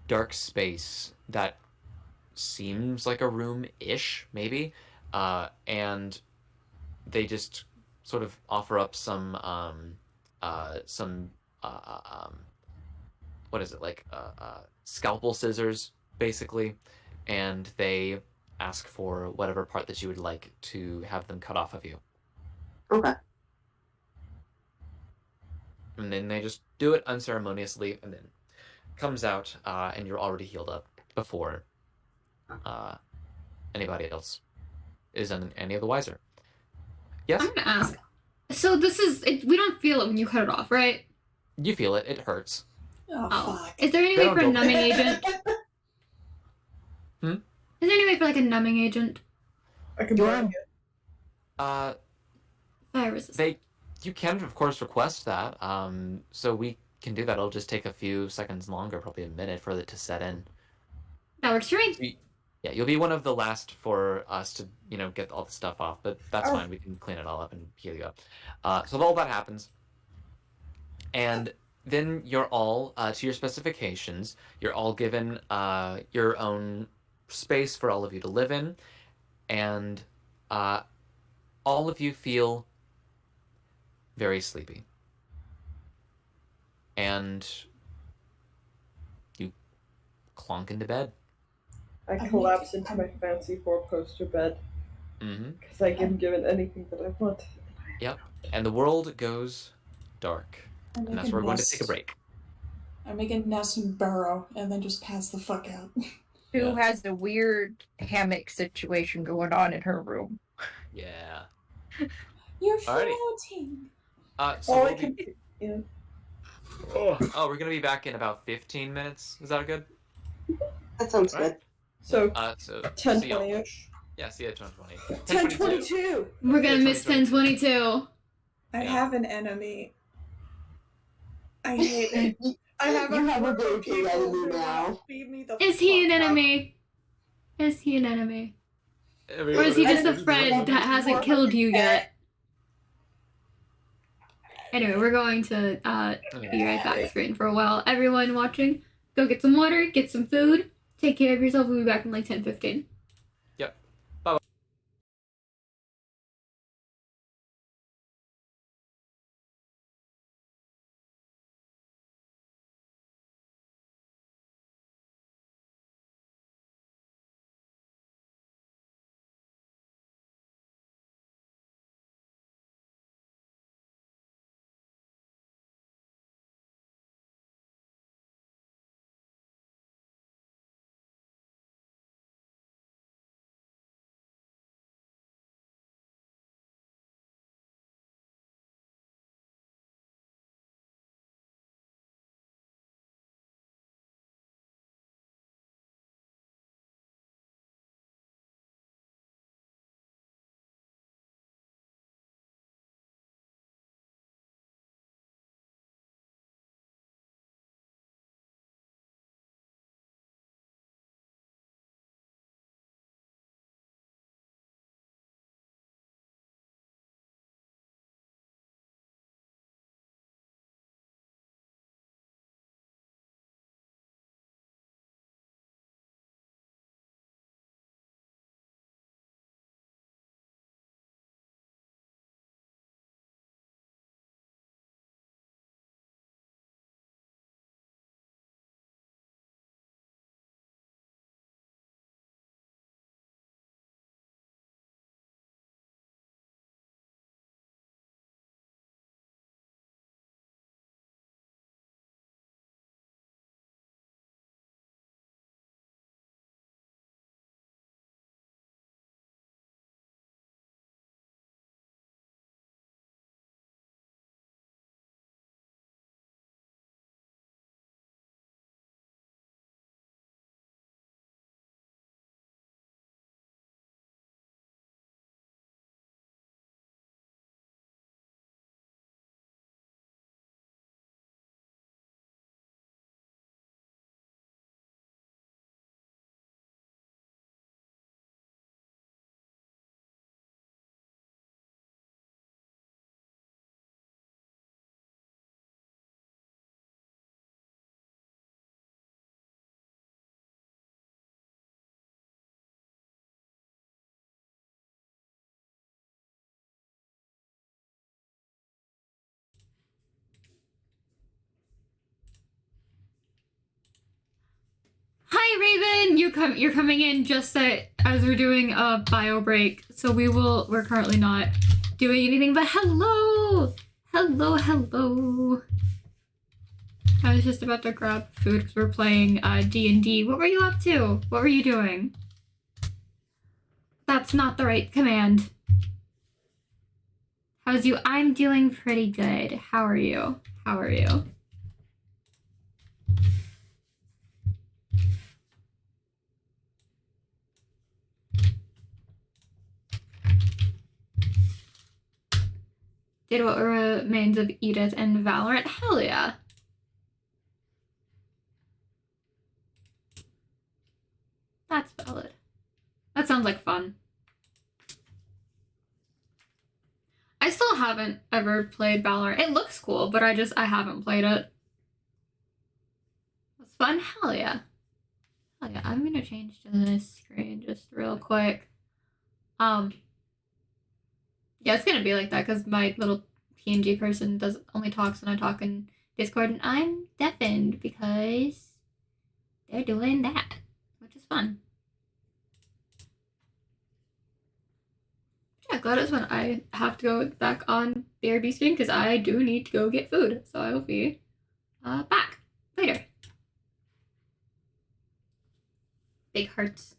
dark space that seems like a room-ish, maybe, and they just sort of offer up some what is it, like scalpel scissors, basically, and they ask for whatever part that you would like to have them cut off of you. Okay. And then they just do it unceremoniously, and then comes out, and you're already healed up before anybody else is any of the wiser. Yes? I'm gonna ask. So this is we don't feel it when you cut it off, right? You feel it. It hurts. Oh, fuck. Is there any They way don't for a go- numbing agent? Hmm? Is there any way for like a numbing agent? I can Yeah. bring it. Fire resistant. You can of course request that. So we can do that. It'll just take a few seconds longer, probably a minute for it to set in. That works for me. Yeah, you'll be one of the last for us to, get all the stuff off, but that's Oh. fine. We can clean it all up and heal you up. So all that happens. And then you're all, to your specifications, you're all given your own space for all of you to live in. And all of you feel very sleepy. And you clonk into bed. I collapse into my fancy 4-poster bed Mm-hmm. because I can give it anything that I want. And the world goes dark. I And make that's a where we're going to nest. take a break. I make a nest and burrow and then just pass the fuck out. Who has the weird hammock situation going on in her room? Yeah. You're Alrighty. floating. So All we'll I can. be... Yeah. Oh, we're going to be back in about 15 minutes. Is that good? That sounds Alright. good. So So 10:20ish. Yeah, see you at 10:20. 10:22. We're gonna Yeah, miss 1022. I Yeah. have an enemy. I hate it. I have You have a group of big people enemy who now. want to feed me the Is he an fuck up. enemy? Is he an enemy? Or is he just a friend that hasn't killed you yet? Anyway, we're going to be right back screen for a while. Everyone watching, go get some water, get some food, take care of yourself. We'll be back in like 10-15. Yep. Hi, Raven. You're coming in just as we're doing a bio break. So we're currently not doing anything. But hello. I was just about to grab food because we're playing D&D. What were you up to? What were you doing? That's not the right command. How's you? I'm doing pretty good. How are you? Did what remains of Edith and Valorant? Hell yeah. That's valid. That sounds like fun. I still haven't ever played Valorant. It looks cool, but I haven't played it. It's fun? Hell yeah. I'm gonna change to this screen just real quick. Yeah, it's gonna be like that because my little PNG person only talks when I talk in Discord, and I'm deafened because they're doing that, which is fun. Yeah, glad it's when I have to go back on BRB stream because I do need to go get food. So I will be back later. Big hearts.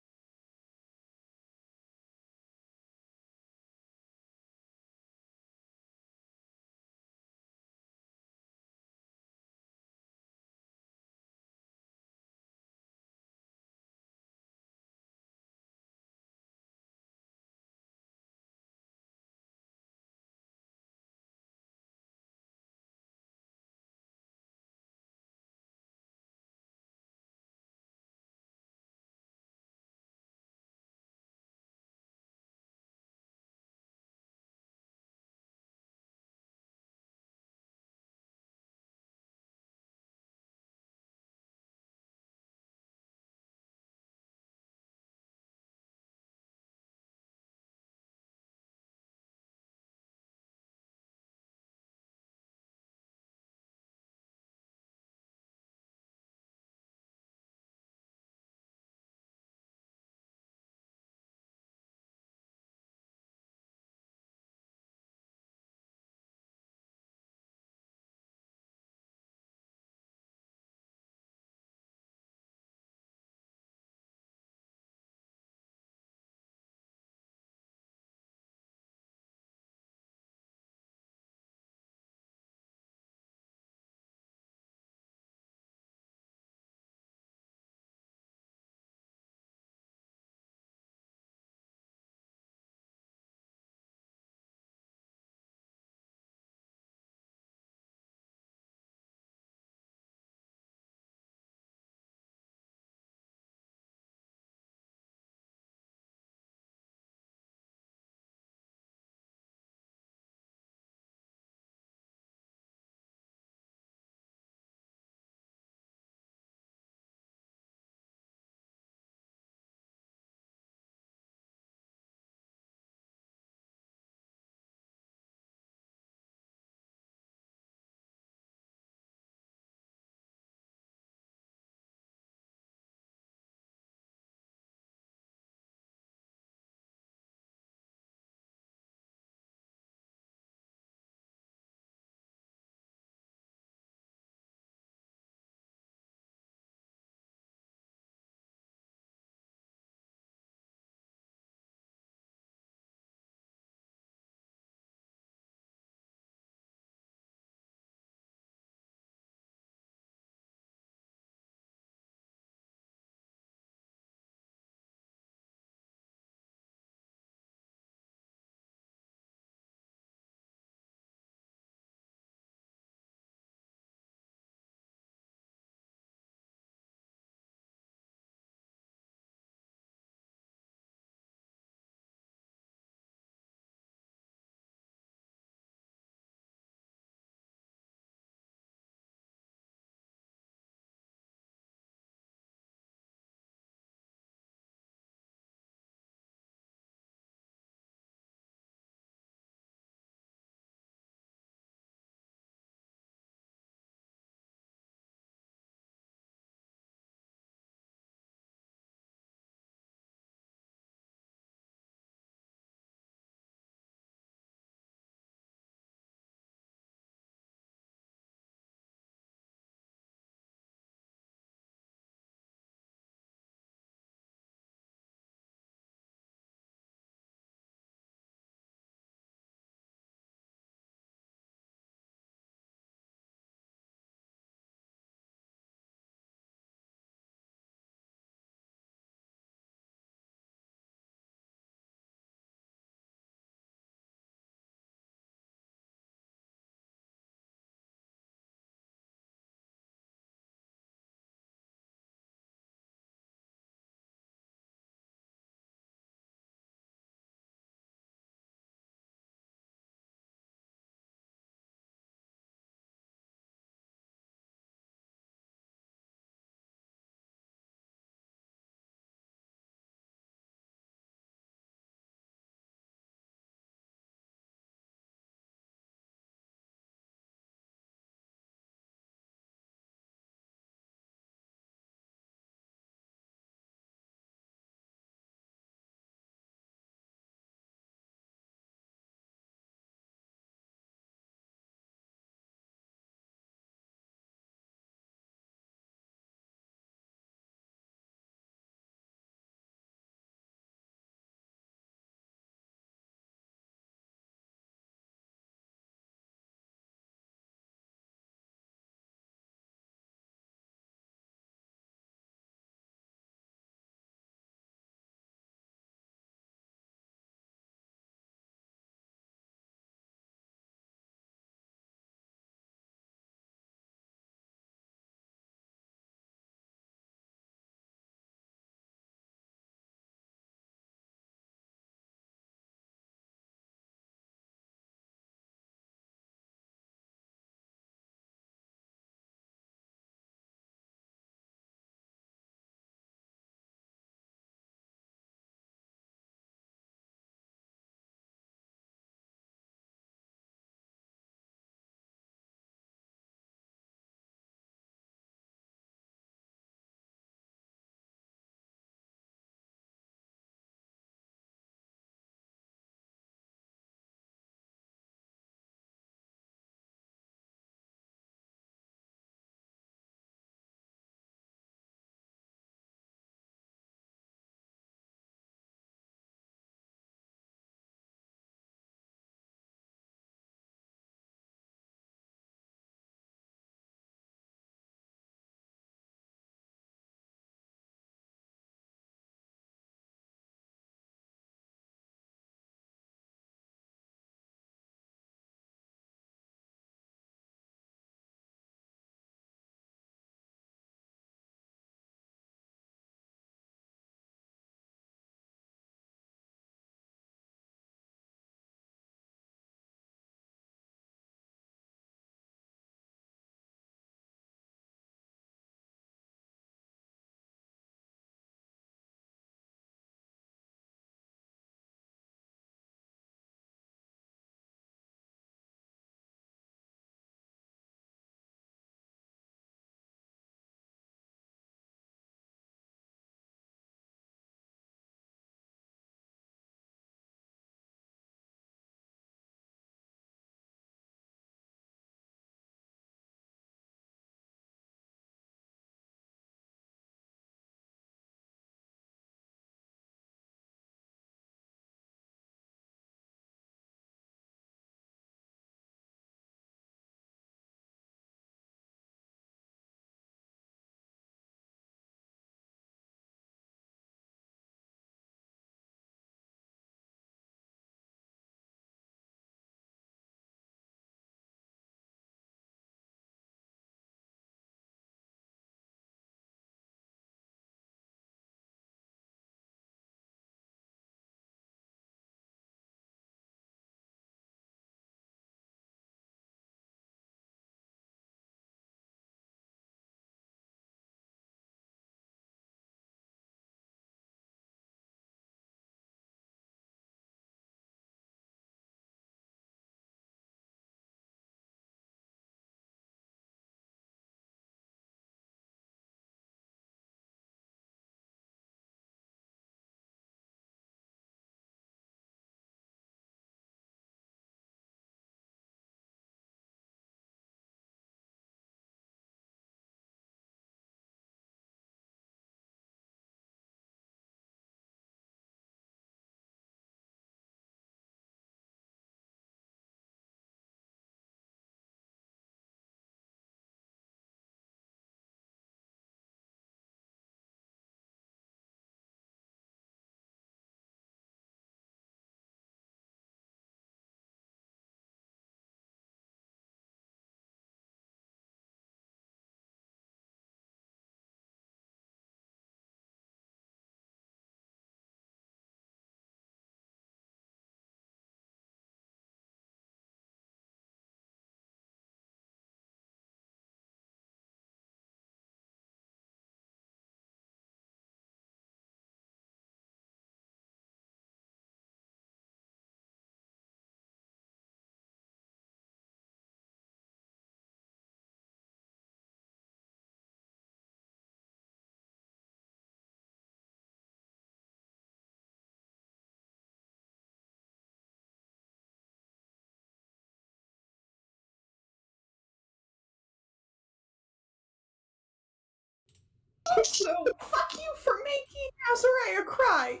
Also, fuck you for making Azariah cry.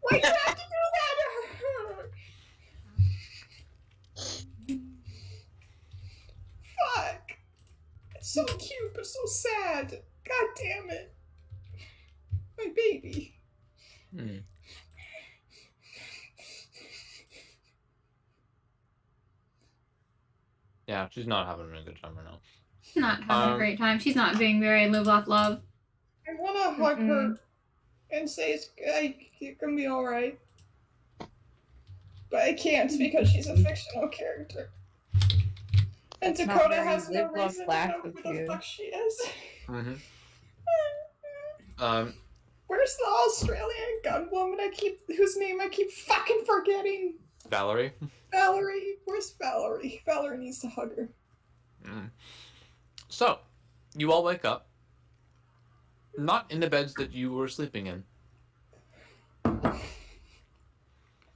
Why do you have to do that to her? Fuck. It's so cute, but so sad. God damn it. My baby. Hmm. Yeah, she's not having a good time right now. She's not having a great time. She's not being very live, laugh, love. I want to hug her and say it's gonna be alright. But I can't because she's a fictional character. And That's not Dakota very has no live, love, reason to laugh know with who the you. fuck she is. Where's the Australian gun woman whose name I keep fucking forgetting? Valerie? Valerie. Where's Valerie? Valerie needs to hug her. So, you all wake up. Not in the beds that you were sleeping in.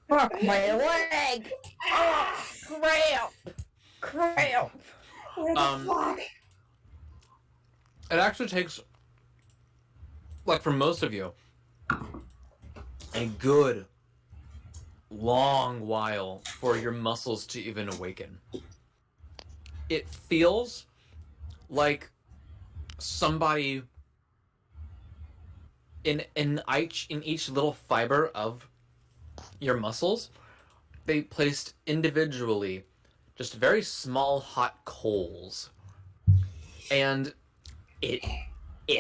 Fuck my leg! Oh, cramp! Where the fuck? It actually takes, like for most of you, a good long while for your muscles to even awaken. It feels like somebody in each little fiber of your muscles, they placed individually just very small hot coals, and it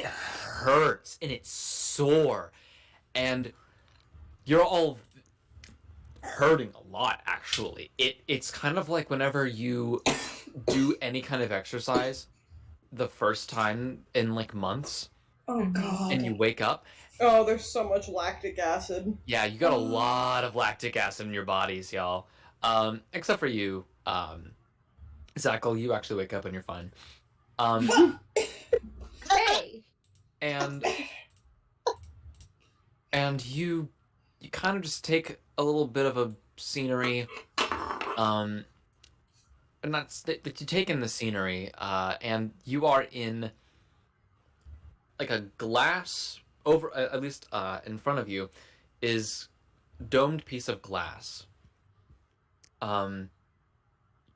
hurts and it's sore, and you're all hurting a lot. Actually, it's kind of like whenever you do any kind of exercise the first time in like months. Oh god. And you wake up. Oh, there's so much lactic acid. Yeah, you got a lot of lactic acid in your bodies, y'all. Except for you, Zackle, you actually wake up and you're fine. Hey! And you kind of just take a little bit of a scenery, and that's that you take in the scenery, and you are in like a glass over, at least in front of you, is domed piece of glass.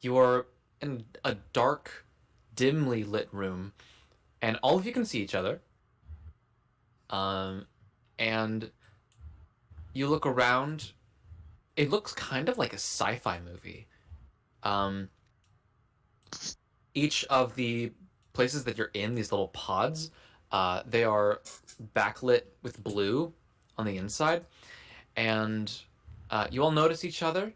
You're in a dark, dimly lit room, and all of you can see each other. And you look around. It looks kind of like a sci-fi movie. Each of the places that you're in, these little pods, they are backlit with blue on the inside, and you all notice each other,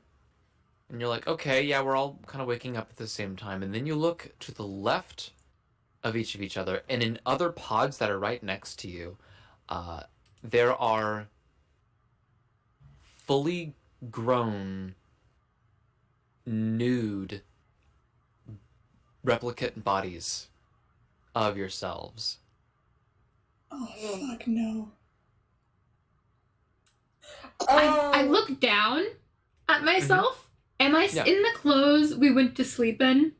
and you're like, okay, yeah, we're all kind of waking up at the same time. And then you look to the left of each other, and in other pods that are right next to you, there are fully grown, nude replicant bodies of yourselves. Oh fuck no. I look down at myself. Am I in the clothes we went to sleep in?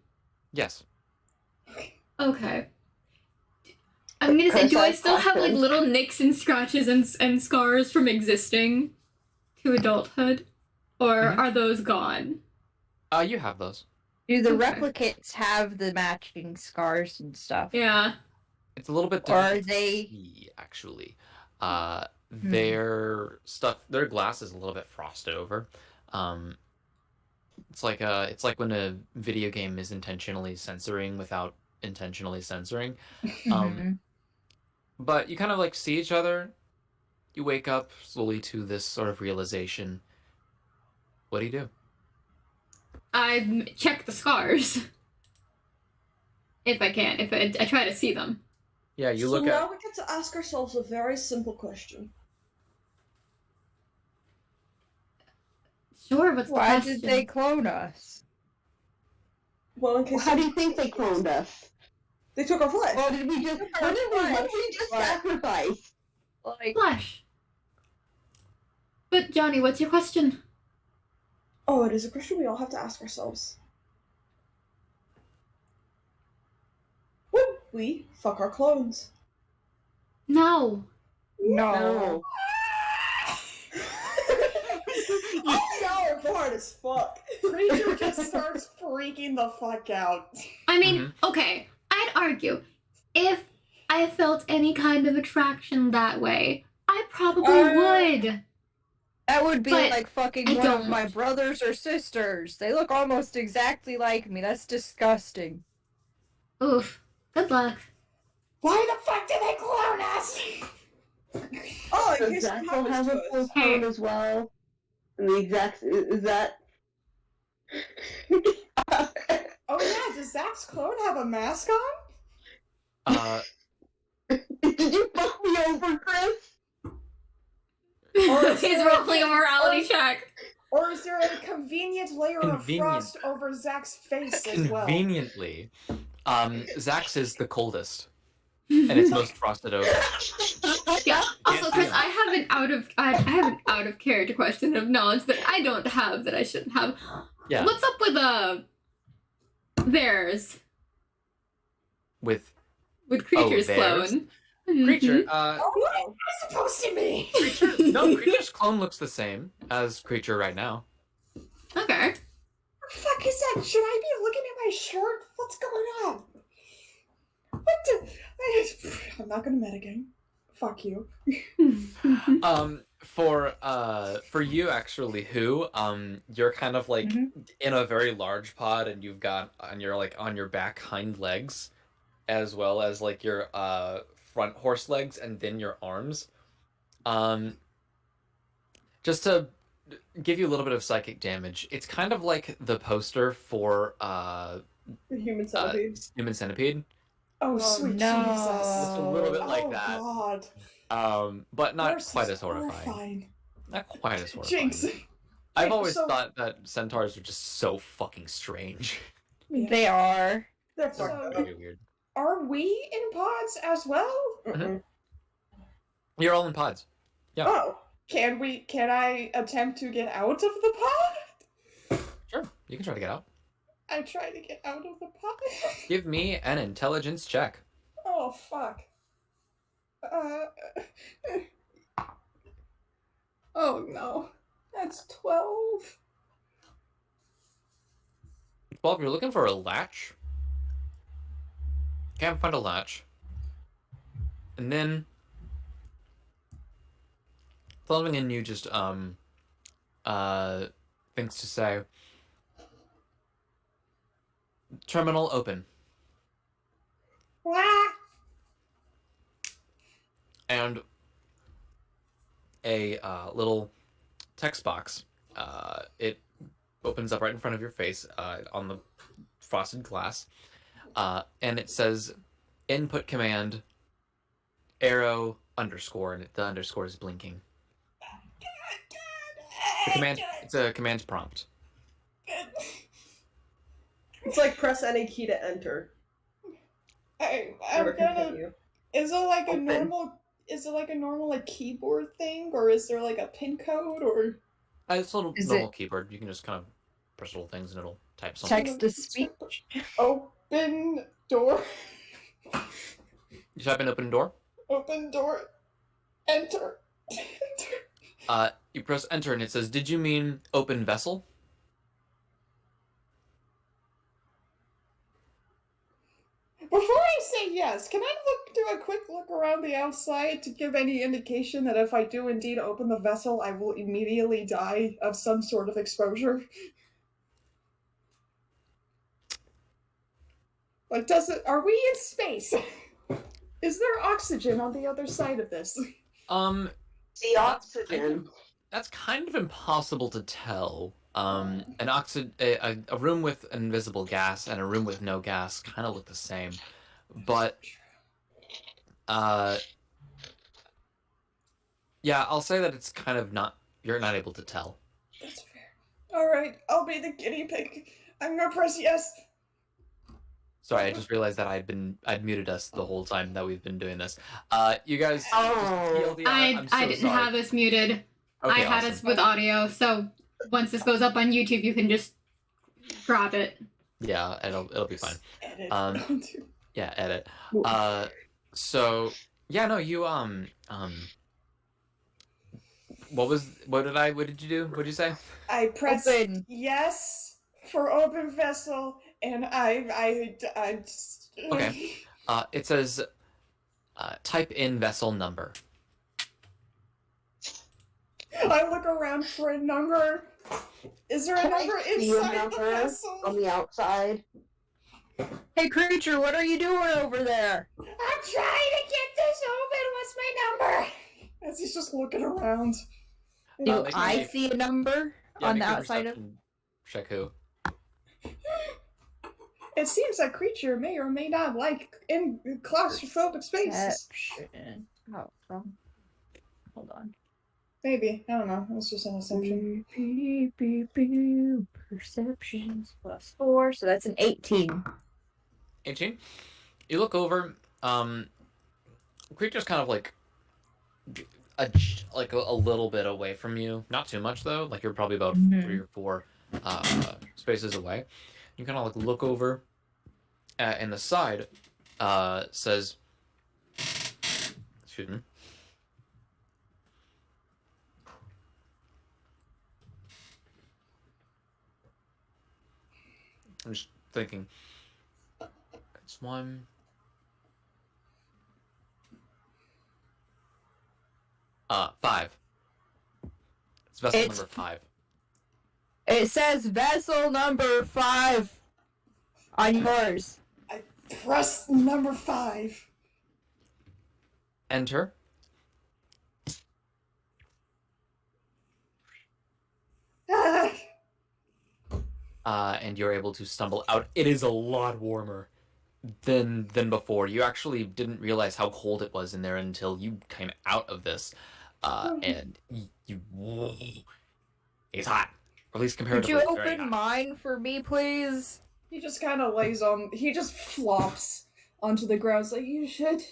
Yes. Okay. I'm gonna say, do I still have like little nicks and scratches and scars from existing to adulthood? Or are those gone? You have those. Do the replicants have the matching scars and stuff? Yeah. It's a little bit Or are difficult to see, actually. Their stuff, their glass is a little bit frosted over. It's like when a video game is intentionally censoring without intentionally censoring. But you kind of like see each other. You wake up slowly to this sort of realization. What do you do? I check the scars. If I can. If I try to see them. Yeah, you So look now at... we get to ask ourselves a very simple question. Sure, what's the Why question? did they clone us? Well, in case How do you think they cloned us? they took our flesh. What did we just sacrifice? Like, Flesh. But Johnny, what's your question? Oh, it is a question we all have to ask ourselves. Would we fuck our clones? No. No. Oh no, it's hard as fuck. Creature just starts freaking the fuck out. I mean, okay, I'd argue if I felt any kind of attraction that way, I probably would. That would be But like fucking I one of don't. my brothers or sisters. They look almost exactly like me. That's disgusting. Oof. Good luck. Why the fuck did they clone us? Oh, in Does case it Zaxel happens have to a us. full clone as well? And the exact is that? Oh yeah, does Zach's clone have a mask on? Did you fuck me over, Chris? Or is He's there- rolling a morality check. Or is there a convenient layer of frost over Zach's face as well? Conveniently, Zax is the coldest, and it's most frosted over. Yeah. Also, Can't Chris, see I have an out of character question of knowledge that I don't have that I shouldn't have. Yeah. What's up with theirs With creature's theirs? clone? creature, Oh, what am I supposed to be? creature's clone looks the same as creature right now. Okay. What the fuck is that? Should I be looking at my shirt? What's going on? What the? I'm not gonna metagame. Fuck you. For you actually, you're kind of like in a very large pod, and you've got on your back hind legs, as well as like your front horse legs, and then your arms. Just to give you a little bit of psychic damage, it's kind of like the poster for The human centipede. Human Centipede. Oh, sweet no. Jesus. It's a little bit like that. God. But not Yours quite is as horrifying. horrifying. Not quite as horrifying. Jinx. I've Wait, always so- thought that centaurs are just so fucking strange. Yeah. They are. They're So- fucked up. Very weird. Are we in pods as well? Mm-mm. You're all in pods. Yeah. Oh. Can I attempt to get out of the pod? Sure. You can try to get out. I try to get out of the pod. Give me an intelligence check. Oh fuck. Oh no. That's 12. Well, if you're looking for a latch, can't find a latch. And then following in you just things to say. Terminal open. And a little text box. It opens up right in front of your face on the frosted glass. And it says input command arrow underscore, and the underscore is blinking. It's a command prompt. It's like press any key to enter. I'm Never gonna. continue. Is it like a Open. normal? Is it like a normal like keyboard thing, or is there like a pin code, or It's a little Is normal keyboard. You can just kind of press little things and it'll type something. Text to speech. open door, You type in open door. open door, enter. You press enter and it says, "Did you mean open vessel?" Before I say yes, can I do a quick look around the outside to give any indication that if I do indeed open the vessel, I will immediately die of some sort of exposure? Like, are we in space? Is there oxygen on the other side of this? The oxygen. That's kind of impossible to tell. A room with invisible gas and a room with no gas kind of look the same, but yeah, I'll say that it's kind of not. You're not able to tell. That's fair. Alright, I'll be the guinea pig. I'm gonna press yes. Sorry, I just realized that I'd muted us the whole time that we've been doing this. You guys. Oh. I didn't have us muted. Okay, I had awesome. us with audio, so once this goes up on YouTube, you can just drop it. Yeah, it'll be fine. Edit. Yeah, edit. So Yeah, no, you what did you do? What did you say? I pressed Open. yes for open vessel, and I just. Okay. It says type in vessel number. I look around for a number. Is there a Can I number see a inside the number vessel? on the outside? Hey, creature, what are you doing over there? I'm trying to get this open. What's my number? As he's just looking around. Do Make I me- see a number Yeah, on make the me a outside of? perception check who. It seems that creature may or may not like in claustrophobic spaces. Perception. Oh, wrong. Hold on. Maybe. I don't know. It's just an assumption. Beep, beep, beep. Perceptions +4, so that's an 18. 18. You look over. Creature's kind of like a little bit away from you. Not too much though. Like you're probably about 3 or 4 spaces away. You kind of like look over, and the side says, excuse me. I'm just thinking. It's 1. Five. It's vessel It's- number 5. It says vessel number 5 on yours. Press number 5. Enter. And you're able to stumble out. It is a lot warmer than before. You actually didn't realize how cold it was in there until you came out of this, and you it's hot. Or at least Could comparatively. you it's very open hot. mine for me, please? He just kind of lays on. He just flops onto the ground. It's like, you should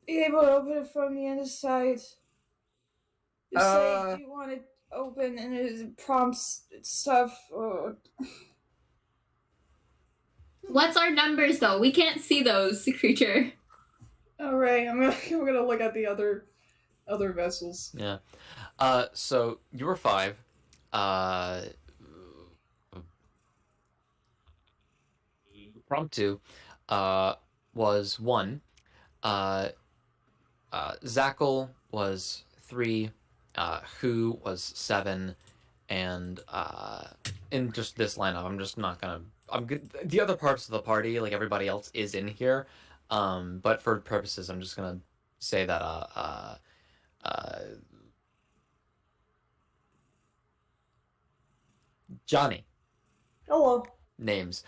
be able to open it from the inside. You say you want it open, and it prompts stuff. What's our numbers though? We can't see those, creature. All right, I'm gonna look at the other vessels. Yeah. So you were 5. Prompt 2 was 1. Zackle was 3. Who was 7. And in just this lineup, I'm just not gonna. I'm good. The other parts of the party, like everybody else, is in here. But for purposes, I'm just gonna say that Johnny. Hello. Names.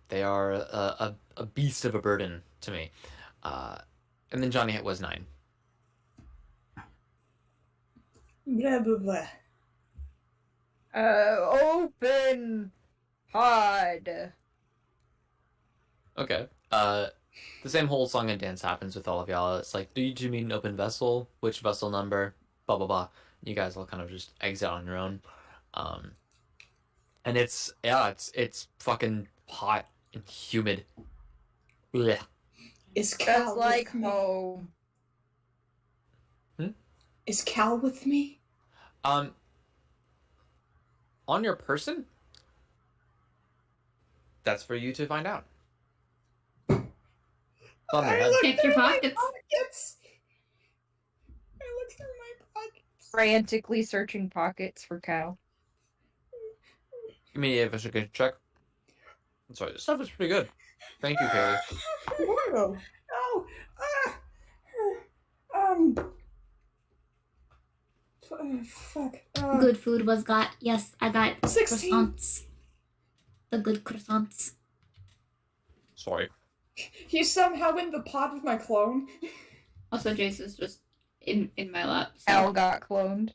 They are a beast of a burden to me. And then Johnny was 9. Blah blah blah. Open pod. Okay. The same whole song and dance happens with all of y'all. It's like, do you mean open vessel? Which vessel number? Blah blah blah. You guys all kind of just exit on your own. And it's fucking hot and humid. Blech. Is Cal That's like with me? home. Is Cal with me? On your person? That's for you to find out. It's on their head. Check your through my pockets. pockets. I look through my pockets. Frantically searching pockets for Cal. Give me a investigation check. I'm sorry, this stuff is pretty good. Thank you, Kaylee. Wow. Oh, um, fuck. Good food was got. Yes, I got 16. croissants. The good croissants. Sorry. He's somehow in the pod with my clone. Also, Jace is just in my lap. So. Cal got cloned.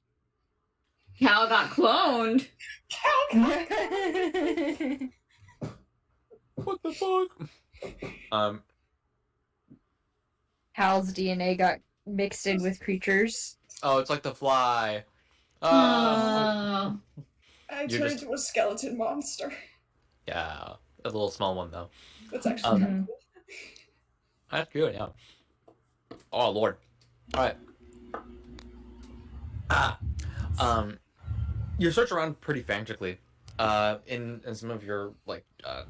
Cal got cloned. What the fuck? Cal's DNA got mixed in with creatures. Oh, it's like the fly. Oh. I You're turned just- into a skeleton monster. Yeah, a little small one though. That's actually kind of cool. That's good, yeah. Oh Lord. All right. You search around pretty frantically, in some of your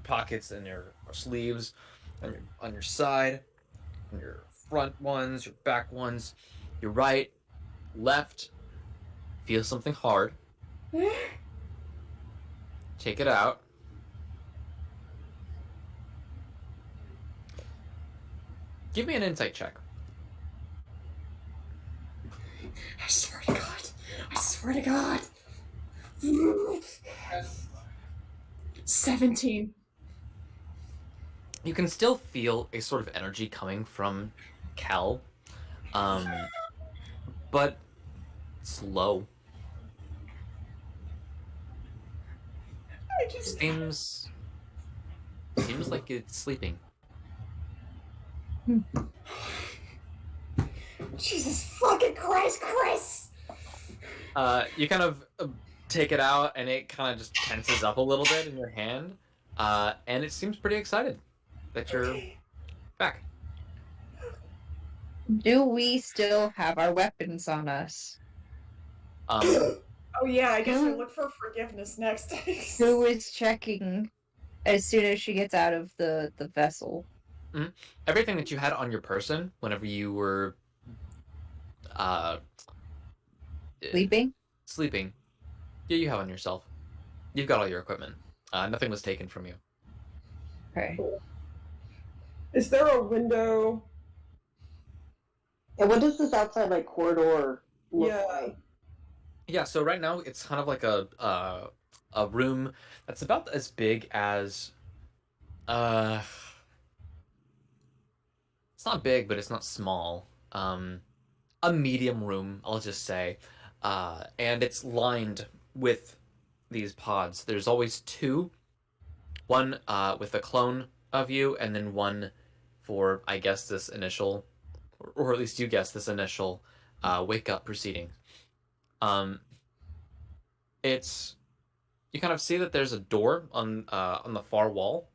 pockets and your sleeves, on your side, on your front ones, your back ones, your right, left. Feel something hard. Take it out. Give me an insight check. I swear to God. I swear to God. 17. You can still feel a sort of energy coming from Kel, but it's low. I just. Seems like it's sleeping. Jesus fucking Christ, Chris! You kind of take it out, and it kind of just tenses up a little bit in your hand, and it seems pretty excited that you're back. Do we still have our weapons on us? Oh yeah, I guess I look for forgiveness next. Who is checking as soon as she gets out of the vessel? Everything that you had on your person whenever you were Sleeping? yeah, you have on yourself. You've got all your equipment. Nothing was taken from you. Okay. Is there a window? And what does this outside corridor look Yeah. like? Yeah, so right now it's kind of like a room that's about as big as it's not big, but it's not small. A medium room, I'll just say. And it's lined with these pods. There's always two. One with a clone of you, and then one for, I guess, this initial, or at least you guess this initial wake up proceeding. It's you kind of see that there's a door on the far wall,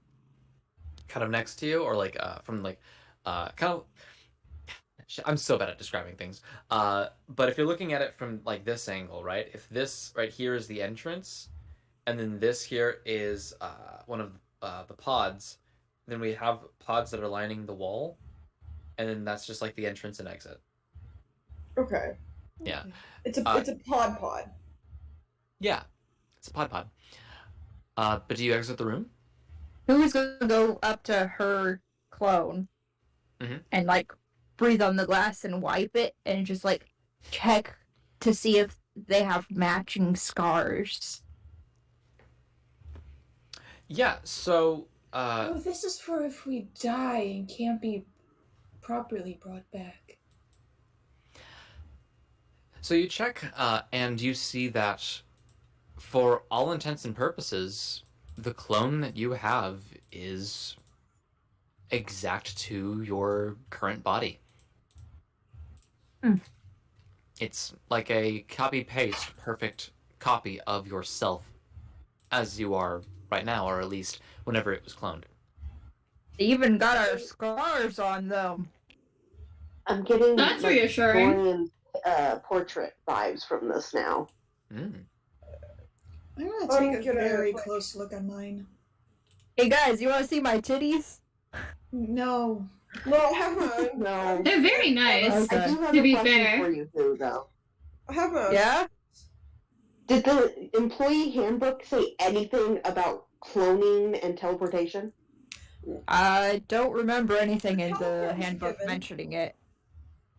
kind of next to you, or from kind of. I'm so bad at describing things. But if you're looking at it from this angle, right? If this right here is the entrance, and then this here is one of the pods, then we have pods that are lining the wall, and then that's just the entrance and exit. Okay. Yeah. It's a pod. Yeah, it's a pod. But do you exit the room? Who is going to go up to her clone and breathe on the glass and wipe it and just check to see if they have matching scars? Yeah, so Oh, this is for if we die and can't be properly brought back. so you check and you see that for all intents and purposes, the clone that you have is exact to your current body. It's like a copy-paste, perfect copy of yourself as you are right now, or at least whenever it was cloned. They even got our scars on them. I'm getting That's reassuring. Dorian portrait vibes from this now. Mm. I'm gonna take a very close look at mine. Hey guys, you want to see my titties? No. No, I have mine. No. They're very nice. I do have To a be question fair. for you, too, though. I have mine. Yeah? Did the employee handbook say anything about cloning and teleportation? I don't remember anything in the Teleport's handbook given. mentioning it.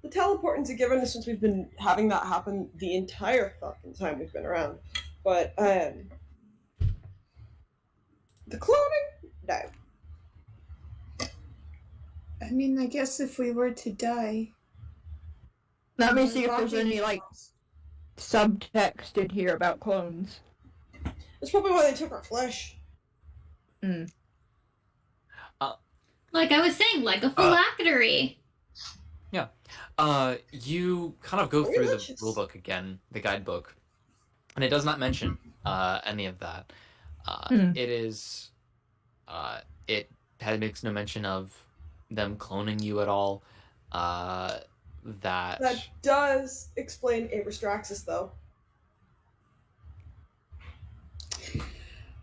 The teleporting's a given since we've been having that happen the entire fucking time we've been around. But the cloning, no. I mean, I guess if we were to die. Let me see if there's any subtext in here about clones. That's probably why they took our flesh. Like I was saying, like a phylactery. Yeah. You kind of go Very through delicious. the rulebook again, the guidebook, and it does not mention any of that. It is, it makes no mention of them cloning you at all. that That does explain Abrastraxis, though.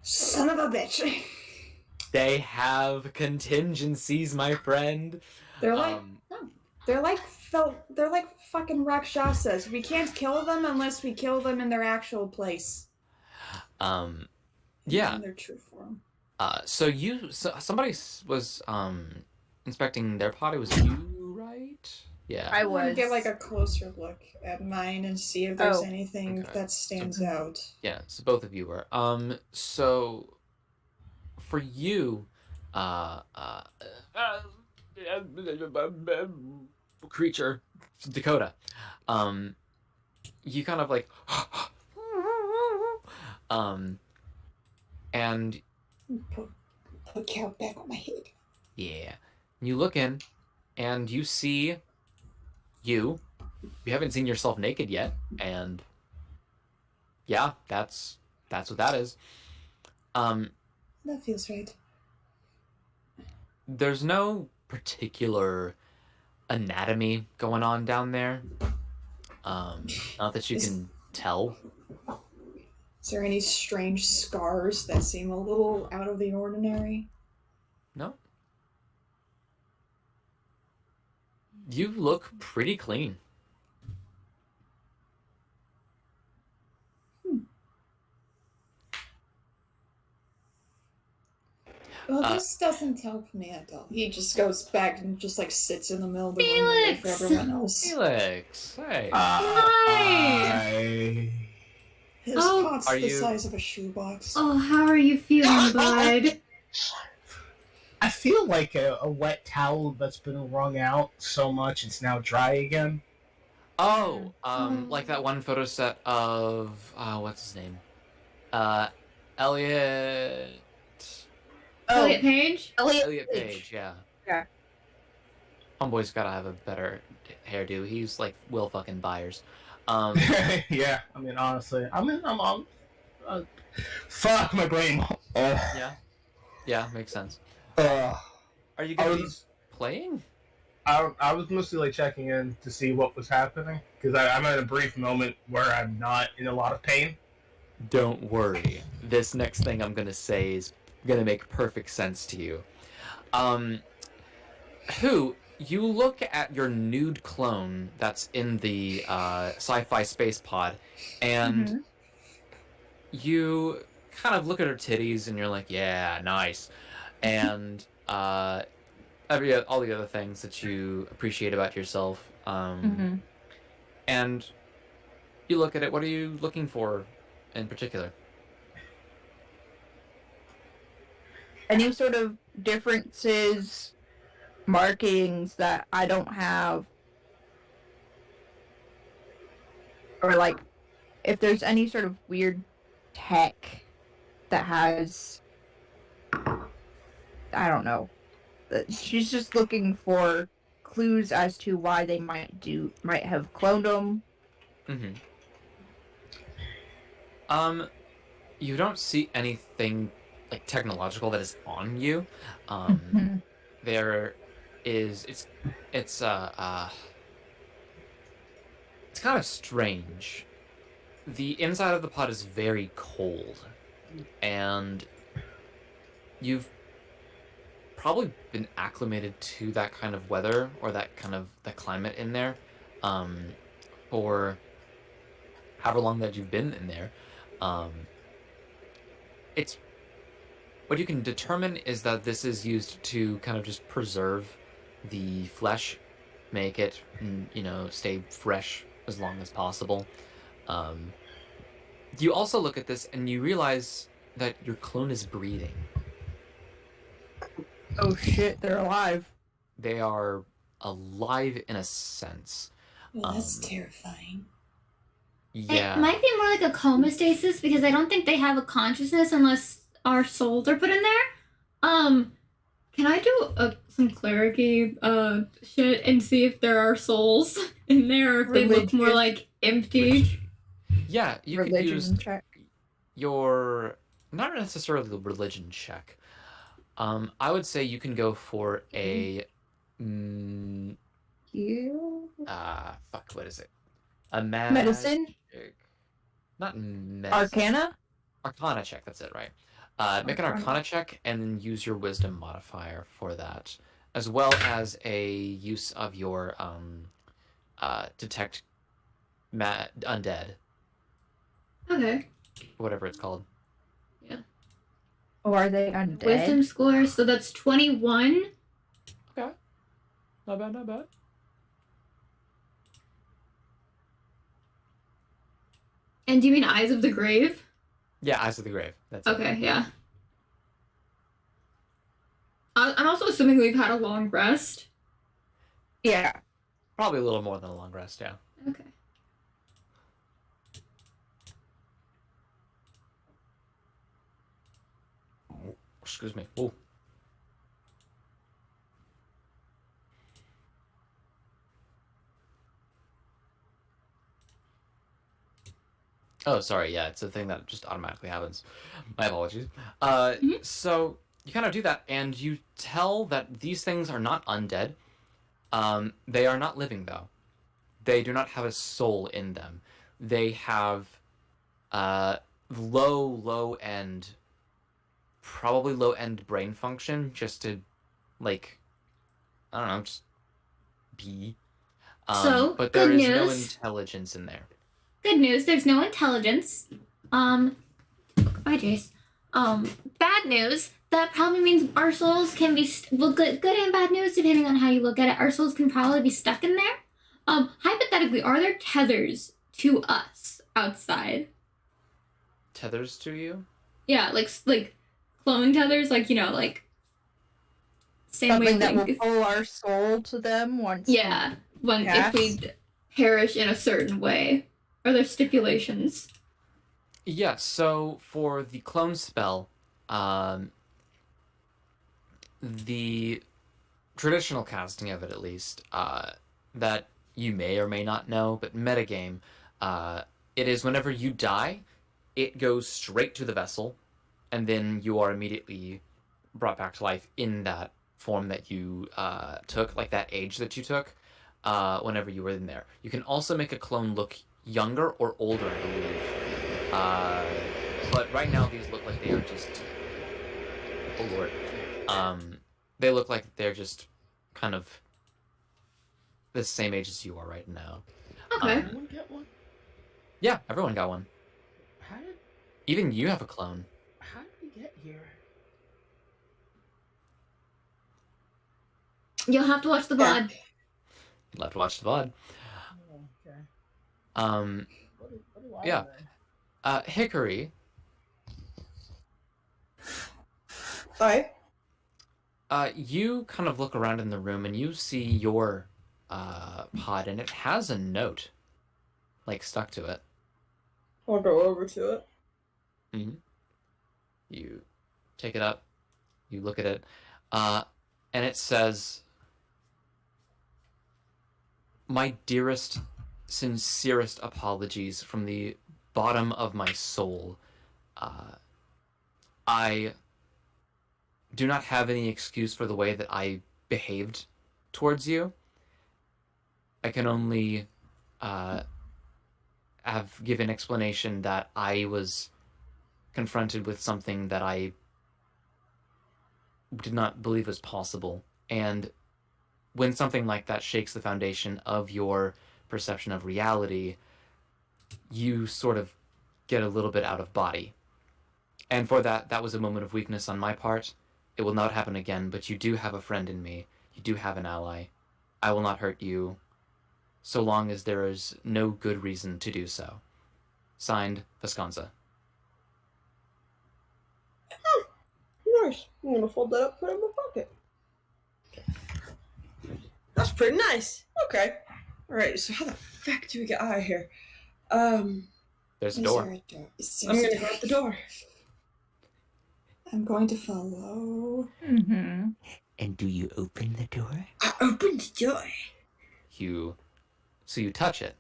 Son of a bitch. they have contingencies, my friend. They're like Um, they're like fucking Rakshasas. We can't kill them unless we kill them in their actual place. yeah. In their true form. So somebody was inspecting their pot. It was you, right? Yeah. I want to get like a closer look at mine and see if there's anything that stands out. Yeah, so both of you were. So for you, creature, Dakota, you kind of like, and put Carol back on my head. Yeah, you look in, and you see you. You haven't seen yourself naked yet, and yeah, that's what that is. That feels right. There's no particular anatomy going on down there. Not that you can tell. Is there any strange scars that seem a little out of the ordinary? No. You look pretty clean. Well, this doesn't help me at all. He just goes back and just like sits in the middle of the room and waits for everyone else. Felix, hey. Hi. His pot's the size of a shoebox. Oh, how are you feeling, bud? I feel like a wet towel that's been wrung out so much it's now dry again. Oh, like that one photo set of what's his name? Elliot. Elliot Page? Elliot Page, yeah. Yeah. Homeboy's gotta have a better hairdo. He's like Will fucking Byers. Yeah, I mean honestly, I'm fuck my brain. Yeah, makes sense. Are you gonna be playing? I was mostly like checking in to see what was happening because I'm at a brief moment where I'm not in a lot of pain. Don't worry. This next thing I'm gonna say is gonna make perfect sense to you. Who you look at your nude clone that's in the sci-fi space pod, and you kind of look at her titties, and you're like, yeah, nice, and all the other things that you appreciate about yourself, and you look at it. What are you looking for in particular? Any sort of differences, markings that I don't have, or like if there's any sort of weird tech that has, I don't know. She's just looking for clues as to why they might have cloned them. You don't see anything like technological that is on you. There is it's kind of strange. The inside of the pod is very cold, and you've probably been acclimated to that kind of weather or that kind of the climate in there for however long that you've been in there. It's what you can determine is that this is used to kind of just preserve the flesh, make it, stay fresh as long as possible. You also look at this and you realize that your clone is breathing. Oh shit, they're alive. They are alive in a sense. Well, that's terrifying. Yeah. It might be more like a coma stasis because I don't think they have a consciousness unless our souls are put in there. Can I do some clericy shit and see if there are souls in there or if they look more like empty? Yeah, you could use your not necessarily the religion check. I would say you can go for a you. Fuck, what is it? A Medicine? Not medicine. Arcana? Arcana check, that's it, right. Make an Arcana check and then use your Wisdom modifier for that, as well as a use of your detect undead, Okay. whatever it's called. Or are they undead? Wisdom score, so that's 21. Okay. Not bad, not bad. And do you mean Eyes of the Grave? Yeah, Eyes of the Grave. That's Okay, it. yeah. I'm also assuming we've had a long rest. Yeah. Probably a little more than a long rest, yeah. Okay. Excuse me. Ooh. Oh, sorry. Yeah, it's a thing that just automatically happens. My apologies. So you kind of do that, and you tell that these things are not undead. They are not living, though. They do not have a soul in them. They have low end, probably low end brain function, just to, like, I don't know, just be. So, but good there is no news. intelligence in there. Good news, there's no intelligence. Bye, Jace. Bad news, that probably means our souls can be, good and bad news, depending on how you look at it. Our souls can probably be stuck in there. Hypothetically, are there tethers to us outside? Tethers to you? Yeah, like clone tethers, like, you know, like same Something way that will pull our soul to them once. Yeah, when if we perish in a certain way. Are there stipulations? Yeah, so for the clone spell, the traditional casting of it, at least, that you may or may not know, but metagame, it is whenever you die, it goes straight to the vessel, and then you are immediately brought back to life in that form that you took, like that age that you took, whenever you were in there. You can also make a clone look younger or older, I believe. But right now these look like they are just... Oh lord. They look like they're just kind of the same age as you are right now. Okay. Everyone get one? Yeah, everyone got one. How did Even you have a clone. we get here? You'll have to watch the VOD. You'll have to watch the VOD. Oh, okay. What do I Yeah. know? Hickory, Hi. you kind of look around in the room and you see your pod, and it has a note, like, stuck to it. I'll go over to it. Mm-hmm. You take it up, you look at it, and it says, "My dearest, sincerest apologies from the bottom of my soul. I do not have any excuse for the way that I behaved towards you. I can only have given explanation that I was confronted with something that I did not believe was possible. And when something like that shakes the foundation of your perception of reality, you sort of get a little bit out of body. And for that, that was a moment of weakness on my part. It will not happen again, but you do have a friend in me. You do have an ally. I will not hurt you, so long as there is no good reason to do so. Signed, Vesconza." Nice. I'm gonna fold that up, put it in my pocket. That's pretty nice. Okay. Alright, so how the fuck do we get out of here? There's a Is door. there a door? I'm gonna go out the door. I'm going to follow. Mm-hmm. And do you open the door? I opened the door. So you touch it.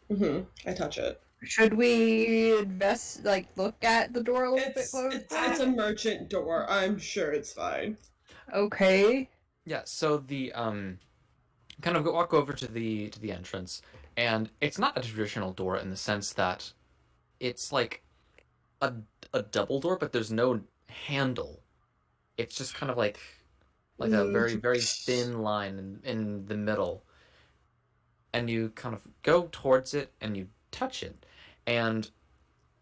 I touch it. Should we look at the door a little bit closer? It's a merchant door. I'm sure it's fine. Okay. Yeah, so the kind of walk over to the entrance, and it's not a traditional door in the sense that it's like a a double door, but there's no handle. It's just kind of like a very very thin line in the middle, and you kind of go towards it and you touch it, and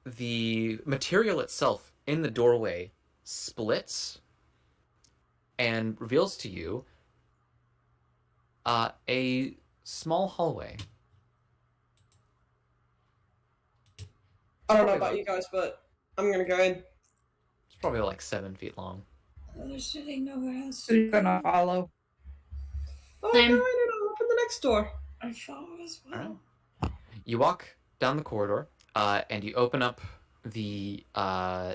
the material itself in the doorway splits and reveals to you a small hallway. I don't know about you guys, but I'm gonna go in. It's probably like 7 feet long. There's sitting nowhere else. Who's gonna follow? I'll go in Same. and I'll open the next door. I follow as well. Alright. You walk down the corridor, and you open up the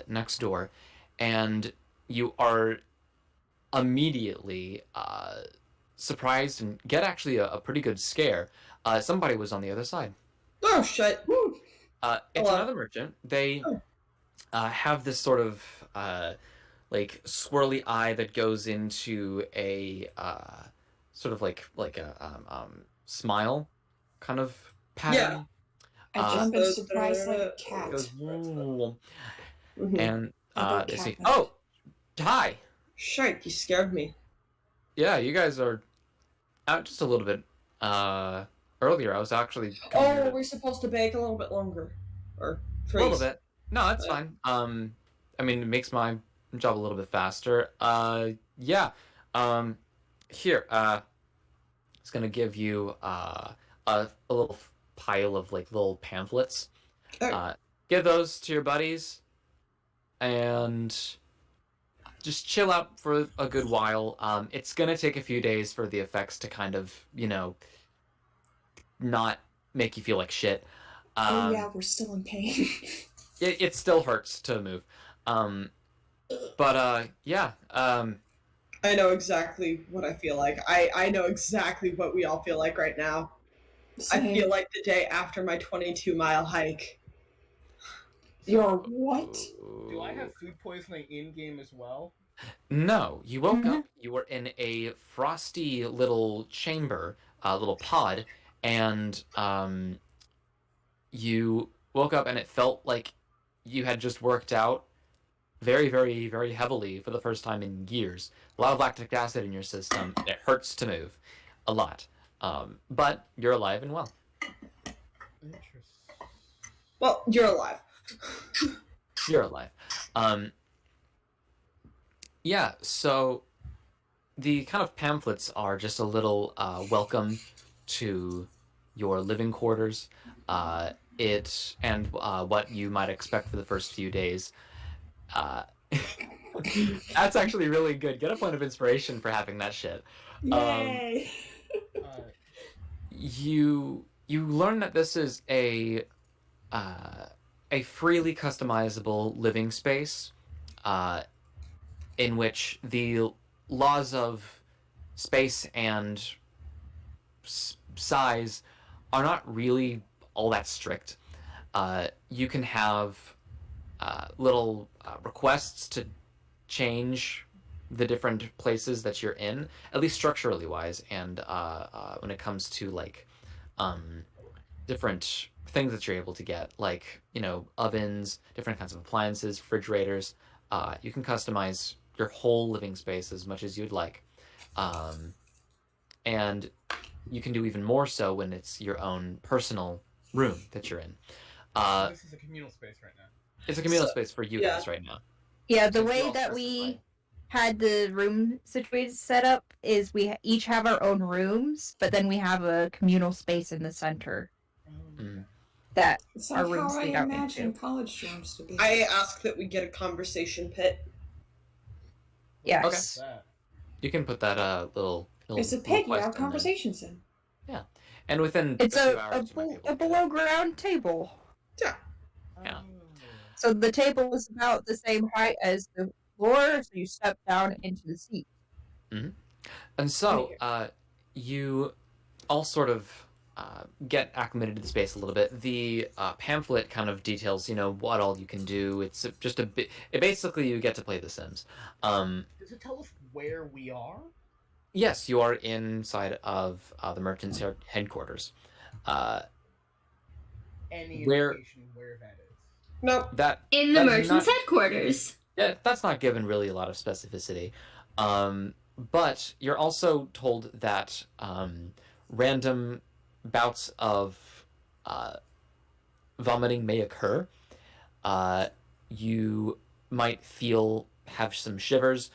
next door, and you are immediately surprised and get actually a pretty good scare. Somebody was on the other side. Oh shit! It's Hello. another merchant. They have this sort of like swirly eye that goes into a sort of like a smile kind of pattern. I jump in Uh, surprise like a cat. It goes, "Ooh." Mhm. And About they say, catnip. "Oh, hi. Shite, you scared me. Yeah, you guys are out just a little bit earlier. I was actually coming here Oh, to- we're supposed to bake a little bit longer, or a freeze. little bit. No, that's fine. I mean, it makes my job a little bit faster. Yeah. Here. It's gonna give you a little pile of like little pamphlets. Oh. Give those to your buddies, and just chill out for a good while. It's gonna take a few days for the effects to kind of, not make you feel like shit. Oh yeah, we're still in pain. It still hurts to move. But yeah. I know exactly what I feel like. I know exactly what we all feel like right now. I Same. feel like the day after my 22-mile hike. You're what? Do I have food poisoning in game as well? No, you woke up. You were in a frosty little chamber, little pod, and you woke up and it felt like you had just worked out very, very, very heavily for the first time in years. A lot of lactic acid in your system. It hurts to move, a lot. But you're alive and well. Interesting. Well, you're alive. You're alive. Yeah, so the kind of pamphlets are just a little welcome to your living quarters. What you might expect for the first few days. That's actually really good. Get a point of inspiration for having that shit. Yay! You learn that this is a freely customizable living space, in which the laws of space and size are not really all that strict. You can have little requests to change the different places that you're in, at least structurally wise, and when it comes to like different things that you're able to get, like ovens, different kinds of appliances, refrigerators. You can customize your whole living space as much as you'd like, and you can do even more so when it's your own personal room that you're in. This is a communal space right now. It's a communal space for you guys right now. Yeah, the Since you way all that specified. we had the room situated set up is we each have our own rooms, but then we have a communal space in the center that It's our like rooms how I lead out imagine into. college dorms to be. I ask that we get a conversation pit. Yes. Okay. You can put that little It's a little pit you quest have in there. conversations in. Yeah, and within It's a few a hours, you might be able to get below ground table. Yeah. Yeah. So the table is about the same height as the floor, so you step down into the seat. And so, you all sort of get acclimated to the space a little bit. The pamphlet kind of details, what all you can do. It's just a bit. Basically, you get to play The Sims. Does it tell us where we are? Yes, you are inside of the merchant's headquarters. Any Where- indication where that is? Nope. In the that is merchant's not- headquarters. Yeah, that's not given really a lot of specificity. But you're also told that random bouts of vomiting may occur. You might have some shivers.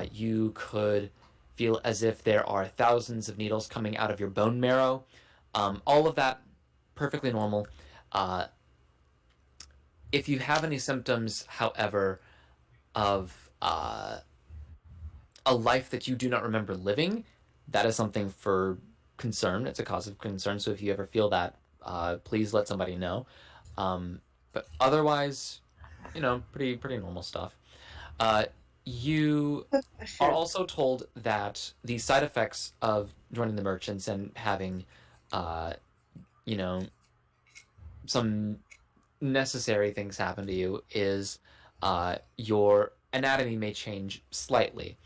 You could feel as if there are thousands of needles coming out of your bone marrow. All of that, perfectly normal. If you have any symptoms, however, of a life that you do not remember living, that is something for concern. It's a cause of concern. So if you ever feel that, please let somebody know. But otherwise, pretty normal stuff. You are also told that the side effects of joining the merchants and having, some necessary things happen to you is your anatomy may change slightly.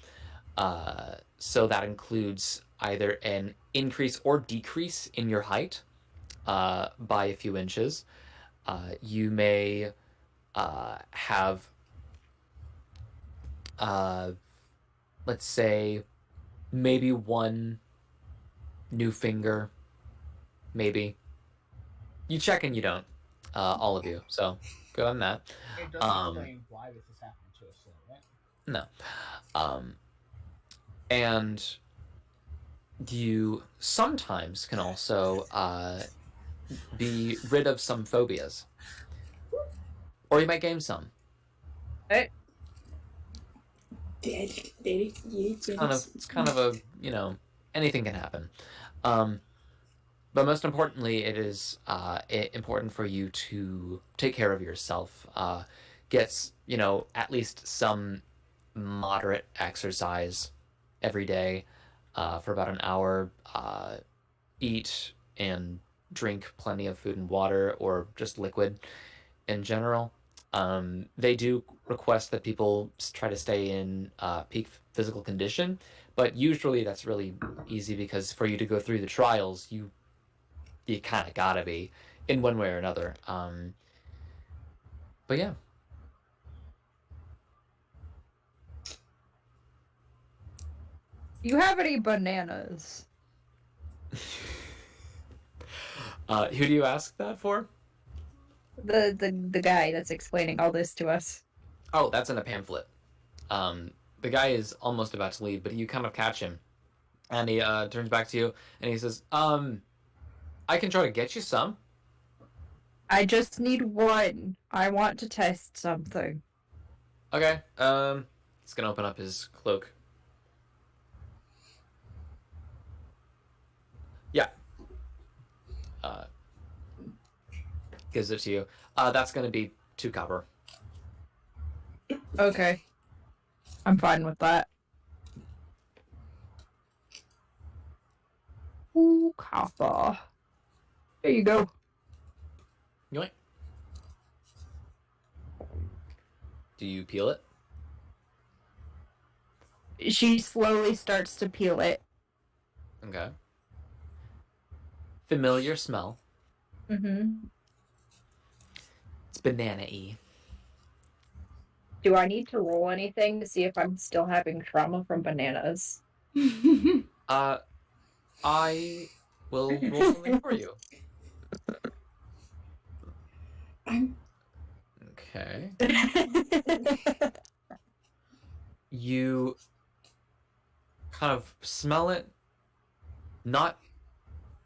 So that includes either an increase or decrease in your height by a few inches. You may have, let's say, maybe one new finger, maybe. You check and you don't, all of you. So good on that. It doesn't explain why this is happening to us, though, right? No. And you sometimes can also be rid of some phobias. Or you might gain some. It's kind of a, anything can happen. But most importantly, it is important for you to take care of yourself. Get, at least some moderate exercise every day for about an hour. Eat and drink plenty of food and water, or just liquid in general. They do request that people try to stay in peak physical condition, but usually that's really easy because for you to go through the trials, you kind of gotta be in one way or another. But yeah. You have any bananas? Who do you ask that for? The guy that's explaining all this to us. Oh, that's in a pamphlet. The guy is almost about to leave, but you kind of catch him, and he turns back to you and he says, I can try to get you some. I just need one. I want to test something. Okay. He's gonna open up his cloak. Yeah. Gives it to you. That's gonna be 2 copper. Okay. I'm fine with that. 2 copper. There you go. Yoink. Do you peel it? She slowly starts to peel it. Okay. Familiar smell. Mm-hmm. It's banana-y. Do I need to roll anything to see if I'm still having trauma from bananas? I will roll something for you. Okay. You kind of smell it. Not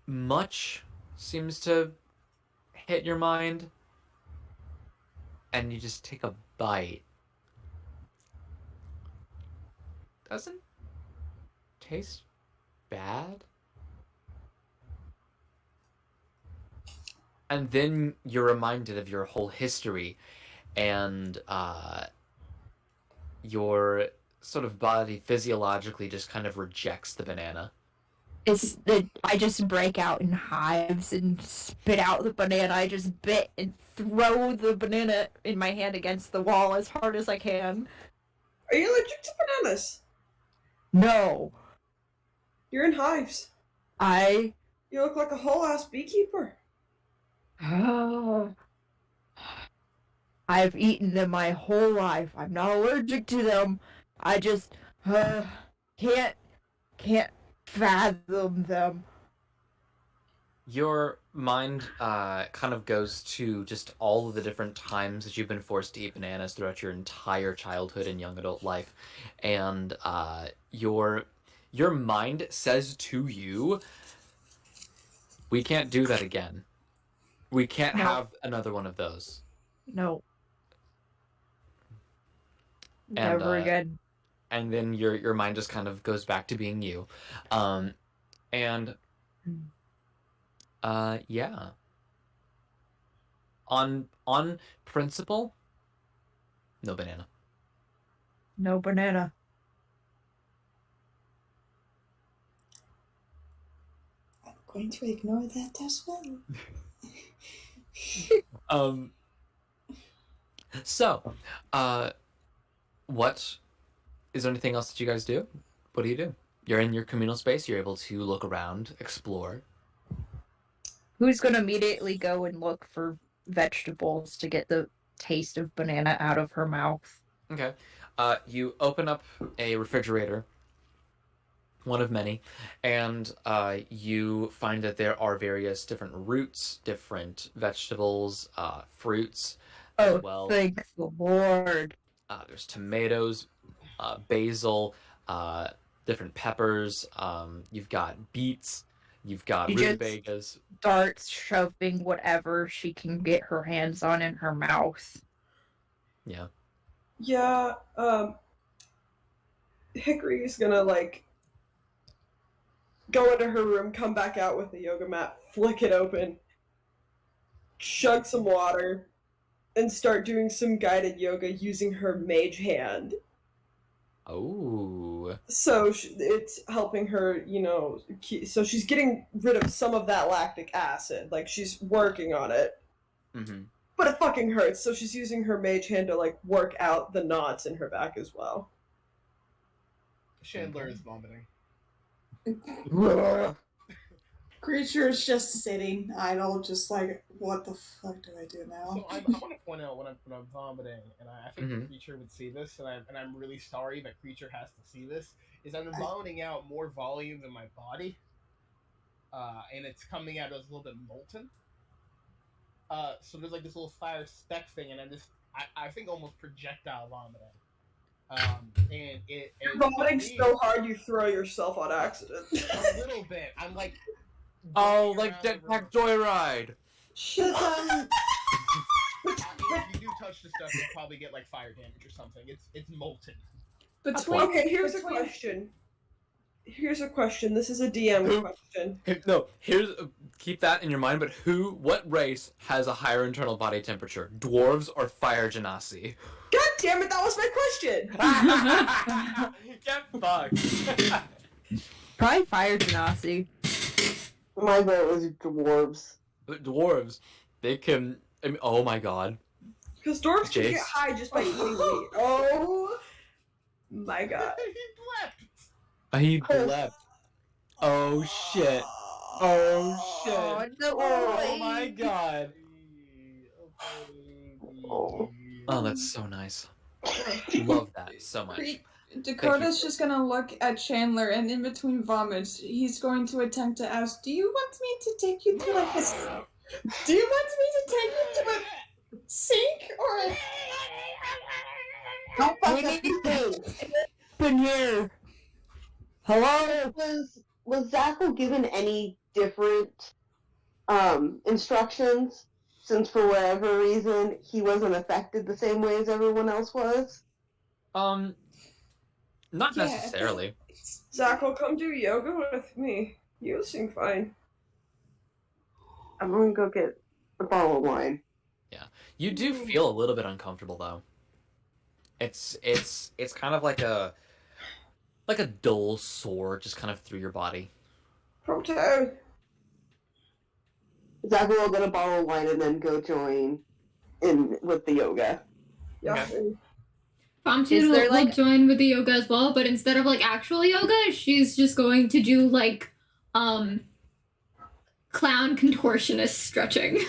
much seems to hit your mind. And you just take a bite. Doesn't taste bad. And then you're reminded of your whole history and your sort of body physiologically just kind of rejects the banana. I just break out in hives and spit out the banana I just bit and throw the banana in my hand against the wall as hard as I can. Are you allergic to bananas? No. You're in hives. I. You look like a whole ass beekeeper. I've eaten them my whole life. I'm not allergic to them. I just can't fathom them. Your mind kind of goes to just all of the different times that you've been forced to eat bananas throughout your entire childhood and young adult life, and your mind says to you, "We can't do that again. We can't No. have another one of those." No. And, Never again. And then your mind just kind of goes back to being you, and yeah. On principle, no banana. No banana. I'm going to ignore that as well. So, what is there anything else that you guys do? What do you do? You're in your communal space. You're able to look around, explore. Who's gonna immediately go and look for vegetables to get the taste of banana out of her mouth? Okay. You open up a refrigerator, one of many, and you find that there are various different roots, different vegetables, fruits as well. Thank the Lord. There's tomatoes, basil, different peppers. You've got beets. You've got She just rutabagas. starts shoving whatever she can get her hands on in her mouth. Yeah. Yeah, Hickory's gonna, like, go into her room, come back out with the yoga mat, flick it open, chug some water, and start doing some guided yoga using her mage hand. Oh. So it's helping her, you know, so she's getting rid of some of that lactic acid. Like, she's working on it. Mm-hmm. But it fucking hurts, so she's using her mage hand to, like, work out the knots in her back as well. Chandler is vomiting. Creature's just sitting idle, just like, what the fuck do I do now? So I want to point out when I'm vomiting, and I think the creature would see this, and I'm really sorry that creature has to see this. Is I'm vomiting out more volume than my body, and it's coming out as a little bit molten. So there's like this little fire speck thing, and I think almost projectile vomiting. And You're vomiting so hard you throw yourself on accident. A little bit. I'm like, oh, like Jetpack Joyride. Should if you do touch the stuff, you'll probably get like fire damage or something. It's molten. Okay, here's a question. Here's a question. This is a DM question. No, keep that in your mind. But what race has a higher internal body temperature, dwarves or fire genasi? God damn it! That was my question. Get fucked. Probably fire genasi. My vote was dwarves. But dwarves, they can. I mean, oh my god. Because dwarves can get high just by eating meat. Oh my god. He blept. Oh shit. Oh shit. No. Oh my god. Oh, that's so nice. Love that so much. Dakota's just gonna look at Chandler, and in between vomits, he's going to attempt to ask, do you want me to take you to like a... Do you want me to take you to a sink or a... Don't fuck up the thing. In here. Hello? Was Zackle given any different instructions, since for whatever reason he wasn't affected the same way as everyone else was? Not necessarily. Zach will come do yoga with me. You seem fine. I'm gonna go get a bottle of wine. Yeah, you do feel a little bit uncomfortable though. It's kind of like a dull sore just kind of through your body. Proto. Zach will get a bottle of wine and then go join in with the yoga. Yeah. Promptitude will join with the yoga as well, but instead of like actual yoga, she's just going to do like clown contortionist stretching.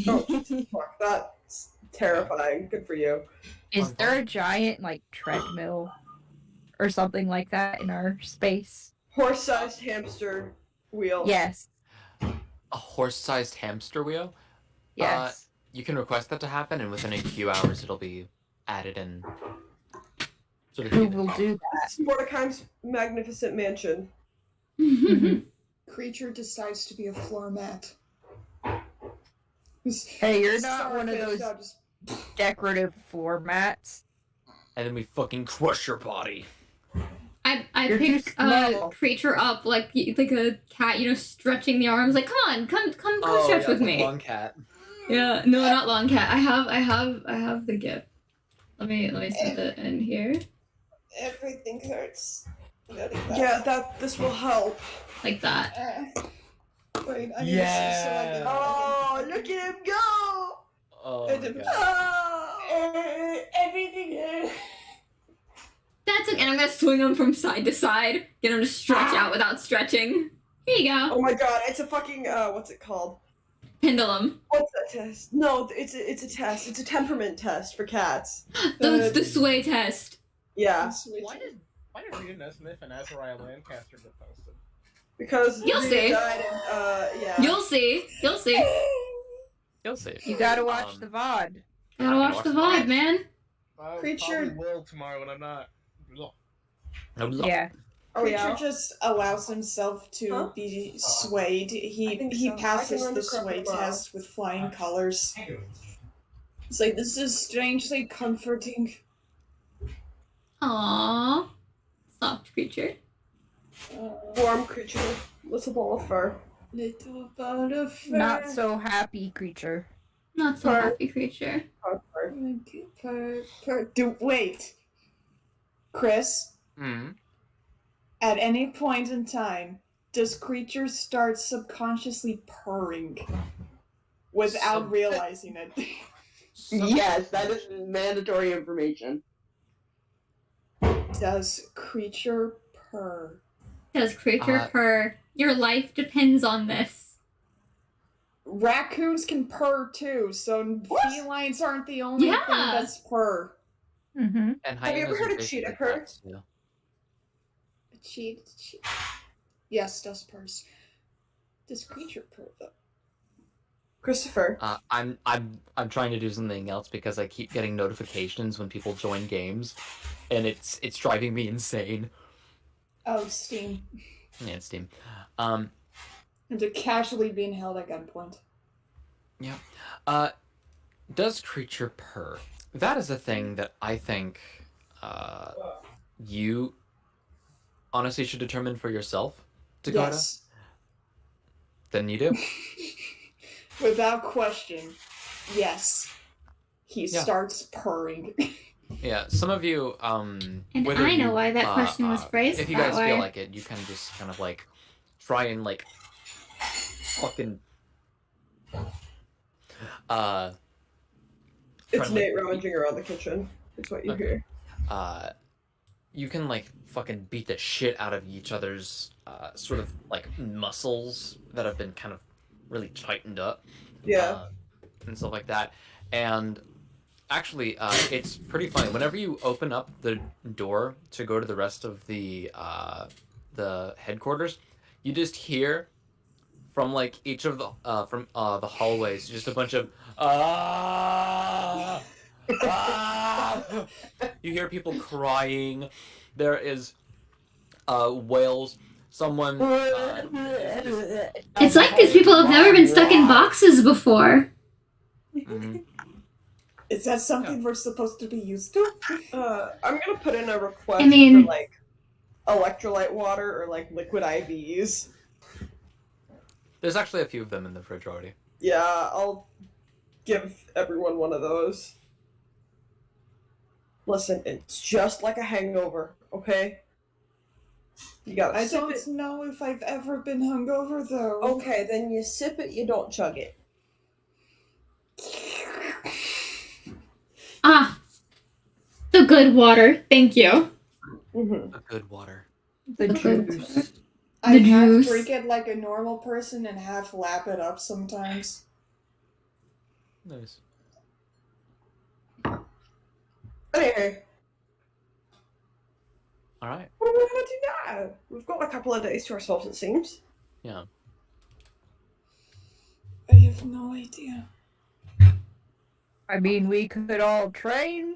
Oh, fuck, that's terrifying. Good for you. Is there a giant like treadmill or something like that in our space? Horse-sized hamster wheel. Yes. A horse-sized hamster wheel? Yes. You can request that to happen, and within a few hours it'll be added in. Who will do that? Mordecai's magnificent mansion. Creature decides to be a floor mat. Hey, you're not one of those decorative floor mats. And then we fucking crush your body. I pick Creature up like a cat, stretching the arms. Like, come stretch with me. Long cat. Yeah, no, not long cat. I have the gift. Let me set that in here. Everything hurts. Yeah, this will help. Like that. Wait, I need to see so I can. Oh, look at him go! Oh, my God. Everything hurts. That's okay, and I'm gonna swing him from side to side. Get him to stretch out without stretching. Here you go. Oh my God, it's a fucking what's it called? Pendulum. What's that test? No, it's a test. It's a temperament test for cats. That's the sway test. Yeah. Why did Rita Nesmith and Azariah Lancaster get posted? Because You'll Rita see. died and, yeah. You'll see. You'll see. You gotta watch the VOD. Gotta watch the VOD, man. Creature probably will tomorrow when I'm not. Yeah. Creature just allows himself to be swayed. He passes the sway test with flying colors. It's like, this is strangely comforting. Aww. Soft creature. Warm creature. Little ball of fur. Little ball of fur. Not so happy creature. Not so happy creature. Wait. Chris? Hmm? At any point in time, does creature start subconsciously purring without realizing it? Yes, that is mandatory information. Does creature purr? Does creature purr? Your life depends on this. Raccoons can purr too, so felines aren't the only thing that's purr. Mm-hmm. And Have you ever heard of cheetah purr? Cheetah. Yes, does purrs. Does creature purr though? Christopher. I'm trying to do something else because I keep getting notifications when people join games, and it's driving me insane. Oh, Steam. Yeah, it's Steam. And they're casually being held at gunpoint. Yeah. Does creature purr? That is a thing that I think you honestly should determine for yourself, Dakota. Yes. Then you do. Without question, yes. He starts purring. Yeah, some of you, And I know why that question was phrased if you that guys way. feel like it, you can just kind of like try and like fucking It's Nate rummaging around the kitchen. It's what you hear. You can like fucking beat the shit out of each other's sort of like muscles that have been kind of really tightened up. Yeah. And stuff like that. And actually, it's pretty funny. Whenever you open up the door to go to the rest of the headquarters, you just hear from like each of the the hallways just a bunch of you hear people crying. There is wails. Someone. It's like these people have never been stuck in boxes before. Mm-hmm. Is that something we're supposed to be used to? I'm gonna put in a request I mean- for like electrolyte water or like liquid IVs. There's actually a few of them in the fridge already. Yeah, I'll give everyone one of those. Listen, it's just like a hangover, okay? You gotta I sip don't it. know if I've ever been hungover though. Okay, then you sip it, you don't chug it. The good water. Thank you. Mm-hmm. A good water. The The good juice. water. I The half juice. drink it like a normal person and half lap it up sometimes. Nice. Anyway, All right. what are we gonna do now? We've got a couple of days to ourselves, it seems. Yeah. I have no idea. I mean, we could all train.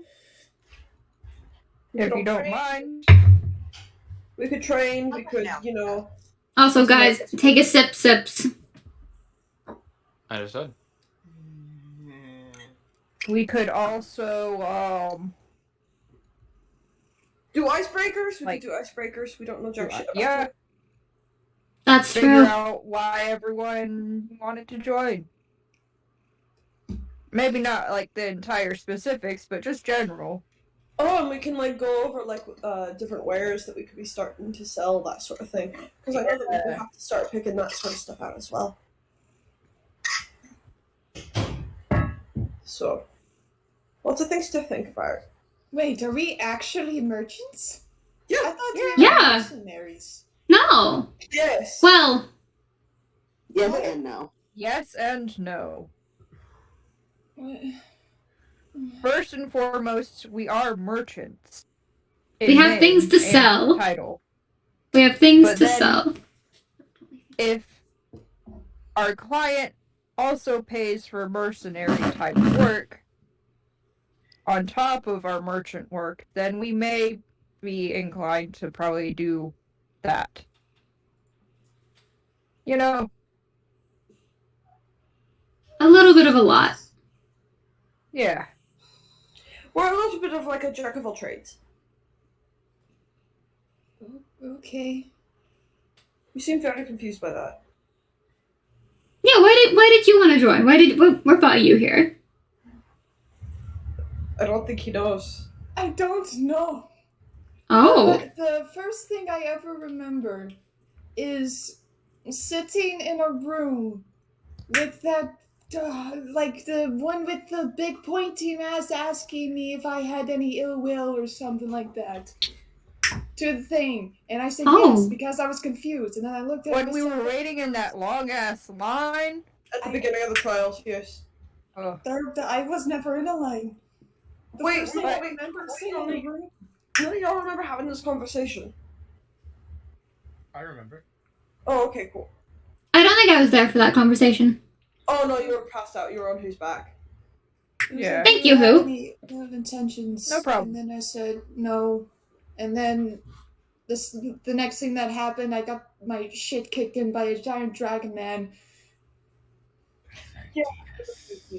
We If could you all don't train. mind. We could train. We could, you know. Also, Something guys, like this. take a sip, sips. Understood. We could also, do icebreakers. We like- could do icebreakers. We don't know jack shit about yeah, it. That's figure true. out why everyone wanted to join. Maybe not like the entire specifics, but just general. Oh, and we can like go over like different wares that we could be starting to sell, that sort of thing. Because I know that we will have to start picking that sort of stuff out as well. So, lots of things to think about. Wait, are we actually merchants? Yeah. I thought we were Yeah. mercenaries. No. Yes. Well, Yes and no. Yes and no. What? First and foremost, we are merchants. We in have things name to and sell. Title. we have things But to then- sell. If our client also pays for mercenary type work on top of our merchant work, then we may be inclined to probably do that. You know, A little bit of a lot. yeah. We're a little bit of like a jack of all trades. Okay. You seem very confused by that. Yeah, why did you want to join? What brought you here? I don't think he knows. I don't know. Oh. But the first thing I ever remember is sitting in a room with that, like the one with the big pointy mask asking me if I had any ill will or something like that. To the thing. And I said yes Oh. because I was confused. And then I looked at When him we and were said, waiting in that long ass line. At the beginning of the trials, yes. I was never in a line. The Wait, first thing no, I wait, remember wait, seeing in the room. None of y'all remember having this conversation. I remember. Oh, okay, cool. I don't think I was there for that conversation. Oh no, you were passed out. You were on who's back. It was Yeah. like, Thank "Do you, have who?" any ill intentions? No problem. And then I said no. And then the next thing that happened, I got my shit kicked in by a giant dragon man. Yeah.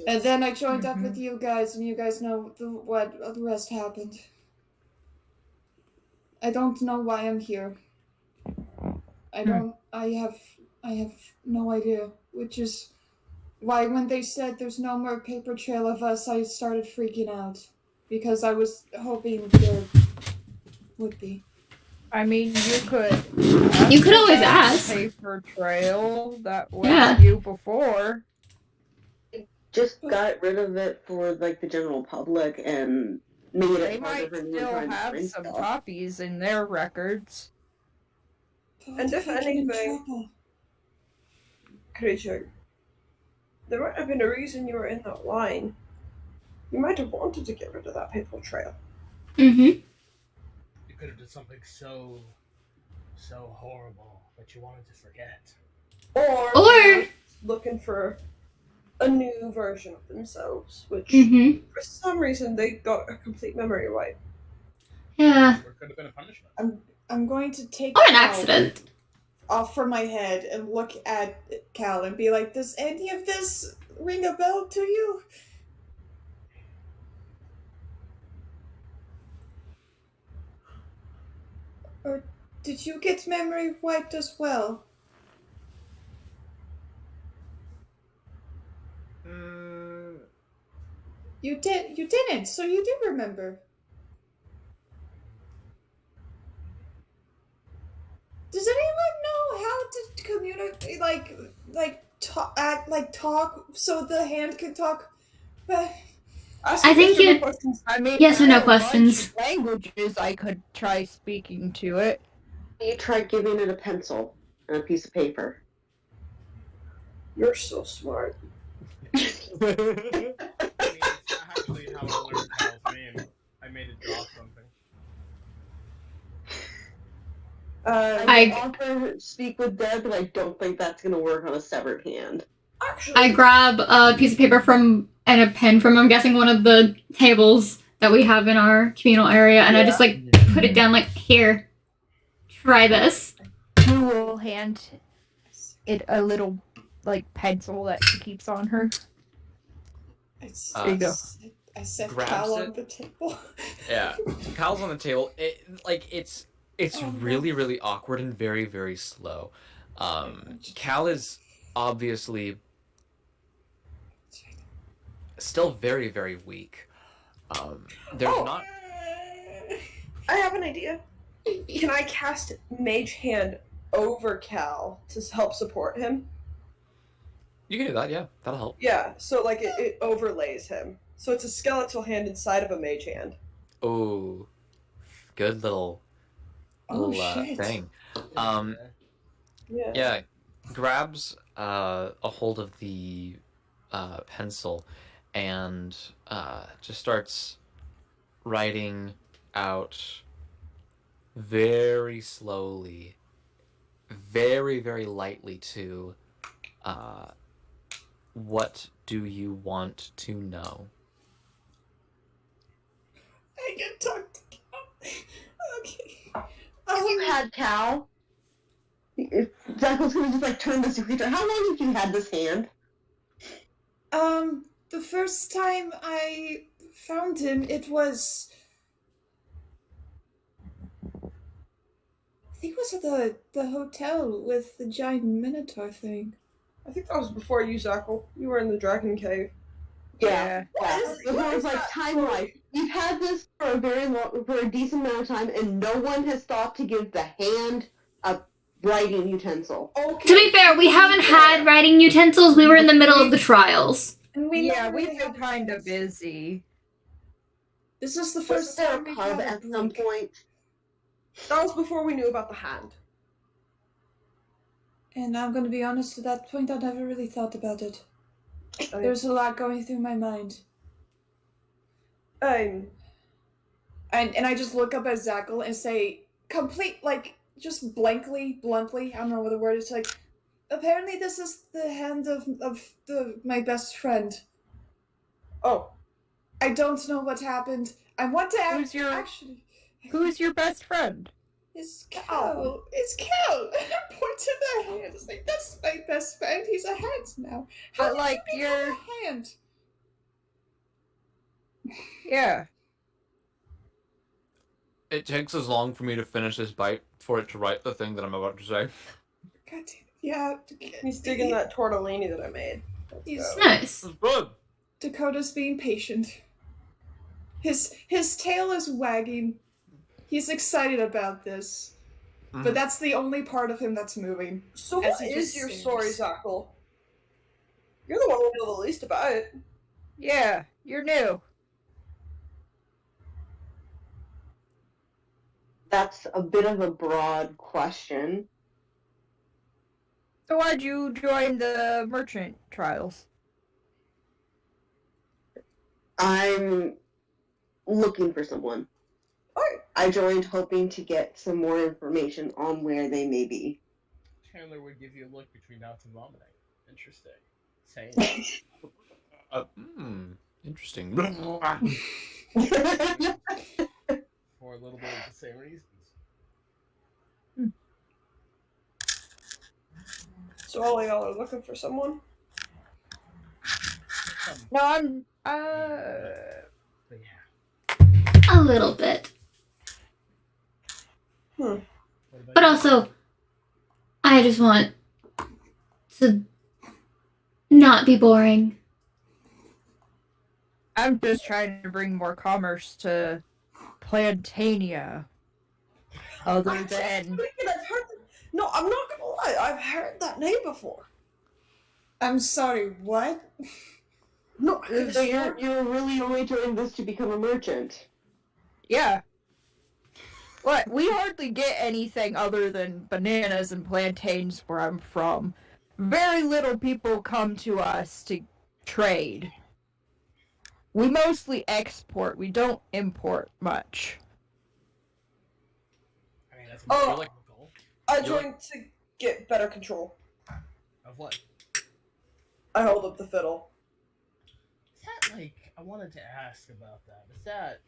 And then I joined up Mhm. with you guys, and you guys know what the rest happened. I don't know why I'm here. I have no idea, which is why when they said there's no more paper trail of us, I started freaking out. Because I was hoping there would be. I mean, you could. You could always about the ask. Paper trail that was Yeah. you before. Just got rid of it for like the general public and made They it harder might for anyone still trying to have print some stuff. copies in their records. And if I'm in anything- trouble. Creature. There might have been a reason you were in that line. You might have wanted to get rid of that paper trail. Mm-hmm. You could have done something so horrible that you wanted to forget. Or Or- they were looking for a new version of themselves, which Mm-hmm. for some reason they got a complete memory wipe. Yeah. Or it could have been a punishment. I'm going to take Or an Cal accident. off from my head and look at Cal and be like, does any of this ring a bell to you? Or did you get memory wiped as well? You didn't, so you do remember. Does anyone know how to communicate, talk so the hand can talk? I Ask I him think yes or no you- questions. I mean, Yes or no there are a bunch questions. of languages I could try speaking to it. You try giving it a pencil and a piece of paper. You're so smart. I mean, it's actually how I learned Cal's name. I made it draw something. I offer speak with dead, but I don't think that's gonna work on a severed hand. Actually, I grab a piece of paper from and a pen from, I'm guessing, one of the tables that we have in our communal area, and I just like put it down, like, here, try this. You will hand it a little, like, pencil that she keeps on her. I go. I set Grabs Cal it. on the table. Yeah, Cal's on the table. It's Oh, really really awkward and very very slow. Cal is obviously still very very weak. There's not. I have an idea. Can I cast Mage Hand over Cal to help support him? You can do that. Yeah, that'll help. Yeah, so like it overlays him. So it's a skeletal hand inside of a mage hand. Oh, good little shit. thing. Yeah. Yeah, grabs a hold of the pencil and just starts writing out very slowly, very, very lightly too. What do you want to know? I can talk to Cal. Okay. If you had Cal, Zach was gonna just like turn this creature. How long have you had this hand? The first time I found him, it was. I think it was at the hotel with the giant minotaur thing. I think that was before you, Zackle. You were in the dragon cave. Yeah. What It was is like that time-wise. You've had this for a decent amount of time, and no one has thought to give the hand a writing utensil. Okay. To be fair, we haven't had writing utensils. We were in the middle of the trials. And Yeah, never we've really been had kind of hands. busy. This is the Wasn't first there time a we've pub had a at some break. point? That was before we knew about the hand. And I'm gonna be honest, at that point, I never really thought about it. I mean, There's a lot going through my mind. um, And I just look up at Zackle and say, just bluntly, I don't know what the word is, like, apparently this is the hand of my best friend. oh, I don't know what happened. I want to Who's your- actually. Who's your best friend? It's Cal. It's Cal. I point to the hand. It's like, that's my best friend. He's a hand now. How But, did like, you you're- become a hand? Yeah. It takes as long for me to finish this bite for it to write the thing that I'm about to say. God damn. Yeah. he's digging that tortellini that I made. Let's He's go. Nice. It's good. Dakota's being patient. His tail is wagging. He's excited about this. But that's the only part of him that's moving. So As what he is just your stares. story, Zackle? You're the one who know the least about it. Yeah, you're new. That's a bit of a broad question. So why'd you join the merchant trials? I'm looking for someone. I joined hoping to get some more information on where they may be. Chandler would give you a look between doubts and vomiting. Interesting. Same. Interesting. For a little bit of the same reasons. So all y'all are looking for someone? No, I'm But yeah. A little bit. What about But you? also, I just want to not be boring. I'm just trying to bring more commerce to Plantania. Other than I've heard. No, I'm not gonna lie. I've heard that name before. I'm sorry, what? No, I could So have you're sworn. you're really only doing this to become a merchant. Yeah. What? We hardly get anything other than bananas and plantains where I'm from. Very little people come to us to trade. We mostly export. We don't import much. I mean, that's Oh, a like- goal. I you're joined to get better control. Of what? I hold up the fiddle. Is that like? I wanted to ask about that. Is that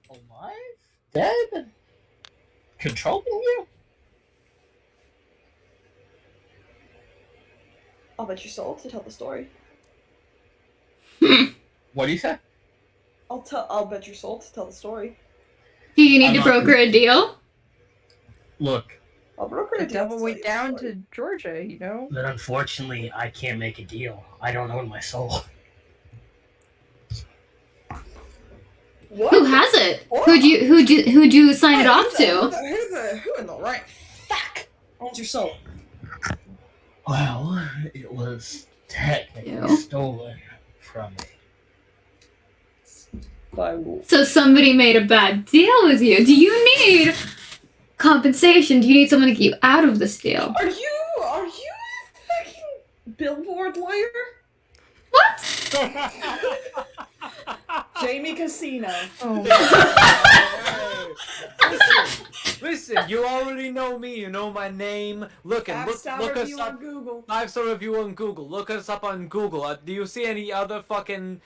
alive? Dead? Controlling you? I'll bet your soul to tell the story. What do you say? I'll bet your soul to tell the story. Do you need I'm to not- broker a deal? Look, I'll broker The a deal. devil to went tell you down the story. to Georgia, you know? But unfortunately, I can't make a deal. I don't own my soul. What? Who has it? What? Who'd you sign it Hey, off who to? who in the right fuck owns your soul? Well, it was technically Ew. stolen from me. By who? So somebody made a bad deal with you. Do you need compensation? Do you need someone to get you out of this deal? Are you a fucking billboard lawyer? What? Jamie Casino. Listen, you already know me. You know my name. Look us review up. on Google. 5-star review on Google. Look us up on Google. Do you see any other fucking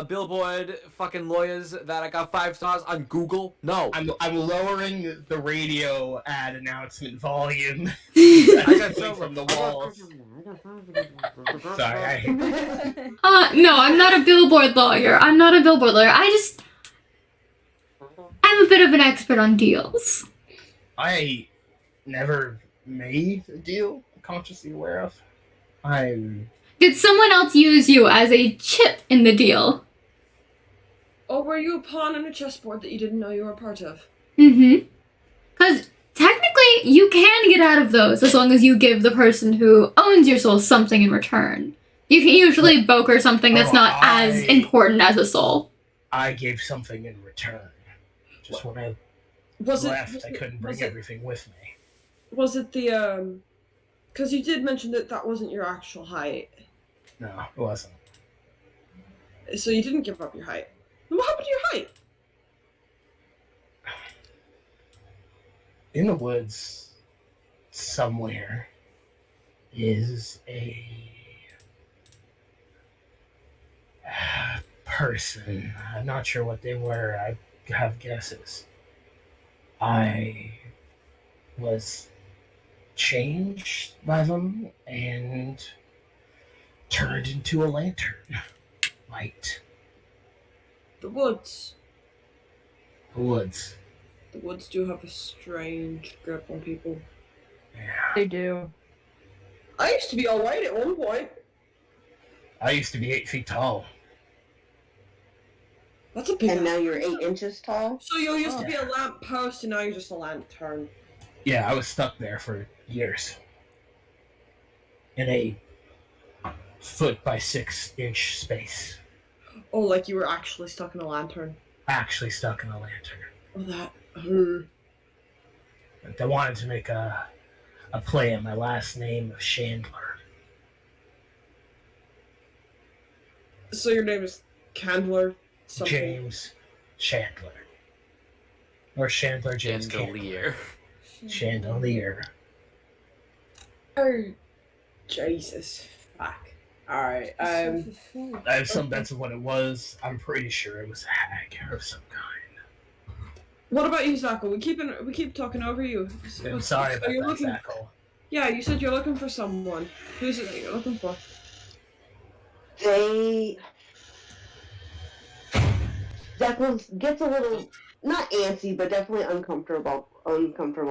billboard fucking lawyers that I got 5 stars on Google? No. I'm lowering the radio ad announcement volume. I got That's coming from the walls. Sorry, No, I'm not a billboard lawyer. I'm a bit of an expert on deals. I never made a deal I'm consciously aware of. Did someone else use you as a chip in the deal? Or were you a pawn on a chessboard that you didn't know you were a part of? Mm-hmm. Because technically, you can get out of those as long as you give the person who owns your soul something in return. You can usually broker something that's not as important as a soul. I gave something in return. Just when I left, I couldn't bring everything with me. Was it the because you did mention that wasn't your actual height, No, it wasn't. so you didn't give up your height. Then what happened to your height? In the woods, somewhere, is a person. I'm not sure what they were. I have guesses. I was changed by them and turned into a lantern. Light. The woods. The woods. The woods do have a strange grip on people. Yeah. They do. I used to be alright at one point. I used to be 8 feet tall. That's a big. And now you're 8 inches tall? So you used to be a lamp post, and now you're just a lantern. Yeah, I was stuck there for years. In a 1 by 6 inch space. Oh, like you were actually stuck in a lantern. Actually stuck in a lantern. Oh, that. But I wanted to make a play on my last name of Chandler. So your name is Candler? Something. James Chandler. Or Chandler James Chandelier. Chandelier. Oh, Jesus. Fuck. Alright, I have some bets of what it was. I'm pretty sure it was a hag of some kind. What about you, Zachel? We keep talking over you. I'm sorry So about you're that, looking- Zachel. Yeah, you said you're looking for someone. Who's it that you're looking for? Zachary gets a little, not antsy, but definitely uncomfortable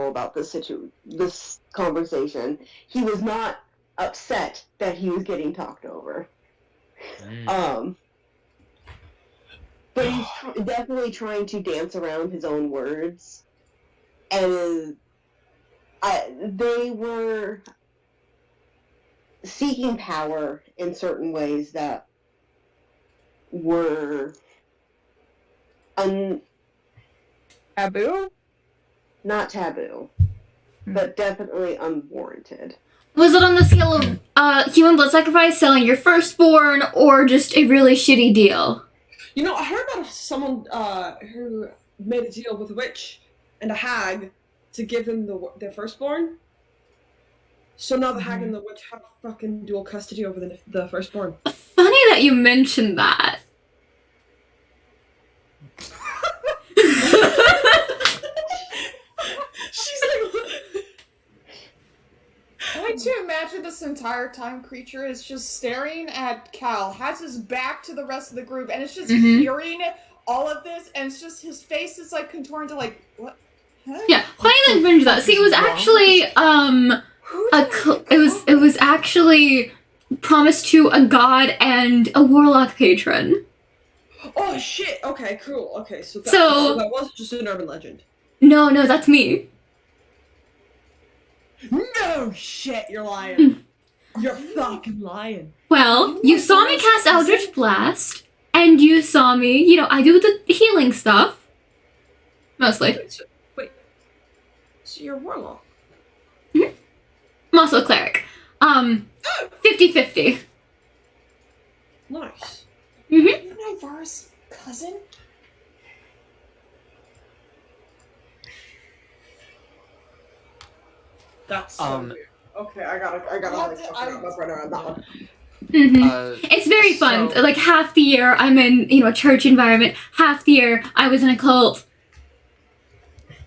about this conversation. He was not upset that he was getting talked over. But he's definitely trying to dance around his own words. And they were seeking power in certain ways that were Taboo? not taboo, but definitely unwarranted. Was it on the scale of human blood sacrifice, selling your firstborn, or just a really shitty deal? You know, I heard about someone who made a deal with a witch and a hag to give them their firstborn. So now the hag and the witch have fucking dual custody over the firstborn. Funny that you mentioned that. She's like, I like to imagine this entire time creature is just staring at Cal, has his back to the rest of the group, and it's just hearing all of this, and it's just his face is like contorted to like, what? Huh? Yeah, funny that you mentioned that. See, it was actually it was actually promised to a god and a warlock patron. oh shit! Okay, cool. Okay, so that was just an urban legend. No, that's me. No shit, you're lying. You're fucking lying. Well, you saw me cast Eldritch Blast, and you saw me, I do the healing stuff. Mostly. Wait. So you're a warlock? I'm also a cleric. 50-50. Nice. You Nyvar's cousin? That's so weird. Okay, I gotta my brain around that one. It's very fun. So- Like half the year I'm in, a church environment. Half the year I was in a cult.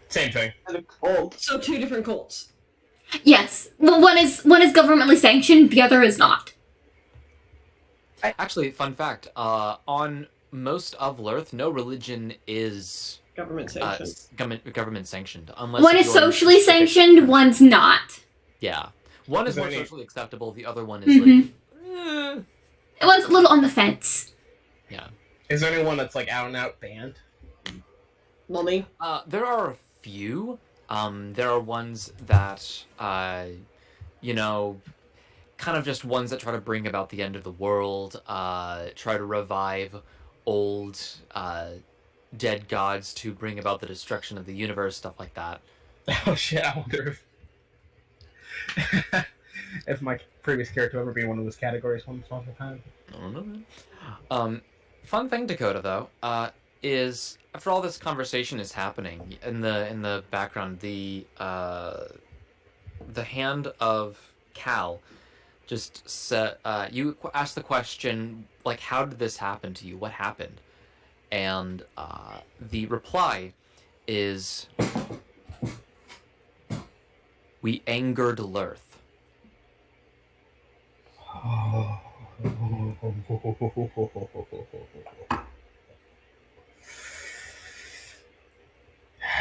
Same thing. And a cult. So 2 different cults. Yes. Well, one is governmentally sanctioned. The other is not. Actually, fun fact, on most of Lurth, no religion is Government sanctioned. government sanctioned. Unless One is you're in socially specific- sanctioned. One's not. Yeah. One is Is more any- socially acceptable, the other one is like... One's a little on the fence. Is there anyone that's like out and out banned? Mummy. There are a few. There are ones that, kind of just ones that try to bring about the end of the world, try to revive old, dead gods to bring about the destruction of the universe, stuff like that. Oh shit! I wonder if my previous character ever be one of those categories once upon a time. I don't know, man. Fun thing, Dakota, though, is after all this conversation is happening in the background, the hand of Cal just said, you asked the question, like, how did this happen to you? What happened? And the reply is, we angered Lurth.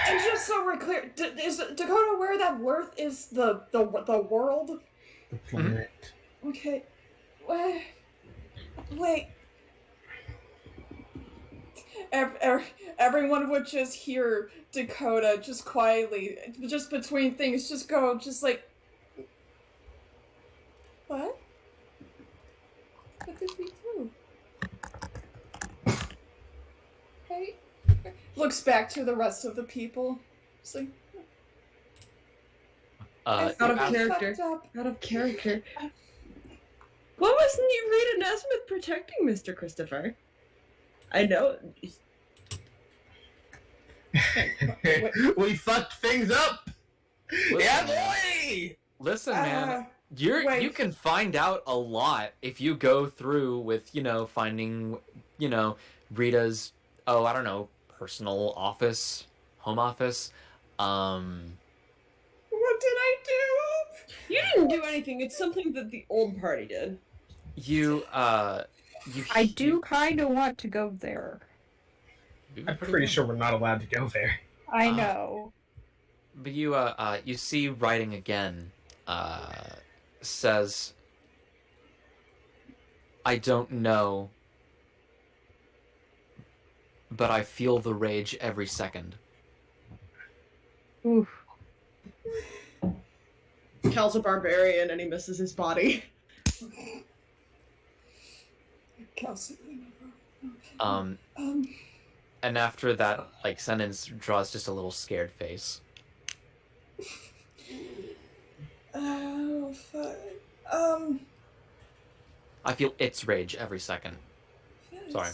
And just so we're clear, is Dakota aware that Worth is the world? The planet. Okay. Wait. Everyone would just hear Dakota just quietly, just between things, just go, just like, what? What did we do? Hey. Looks back to the rest of the people. Just like, Out of character. Out of character. Why wasn't you Rita Nesmith protecting Mr. Christopher? I know. We fucked things up. Listen, Yeah, man. boy. Listen, man. You can find out a lot if you go through with, finding, Rita's, I don't know, personal office, home office. what did I do? You didn't do anything. It's something that the old party did. I do kind of want to go there. I'm pretty sure we're not allowed to go there. I know. But you see writing again, says, I don't know, but I feel the rage every second. Oof. Cal's a barbarian and he misses his body. And after that, like, sentence draws just a little scared face. Oh, fuck. I feel its rage every second. Yes. Sorry.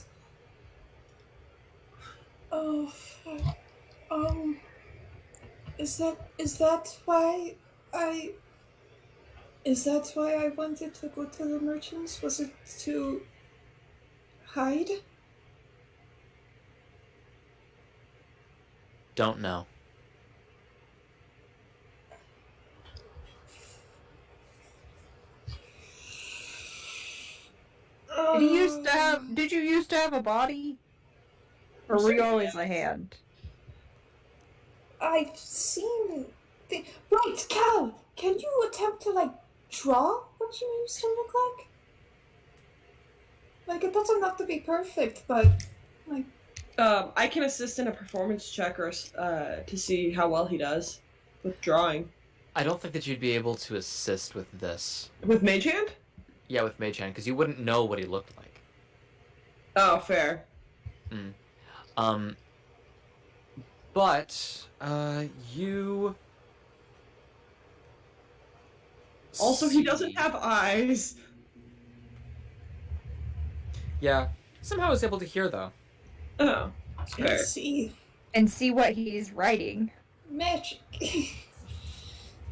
Oh, fuck. Is that why I... Is that why I wanted to go to the merchants? Was it to hide? Don't know. Did you used to have a body? Or were you always a hand? I've seen... Wait, Cal! Can you attempt to, like, draw what you used to look like? Like, it doesn't have to be perfect, but, like... I can assist in a performance check or to see how well he does with drawing. I don't think that you'd be able to assist with this. With Mage Hand? Yeah, with Mage Hand, because you wouldn't know what he looked like. Oh, fair. But, you... Also, he doesn't have eyes. Yeah. Somehow I was able to hear, though. Oh, fair. See. And see what he's writing. Magic.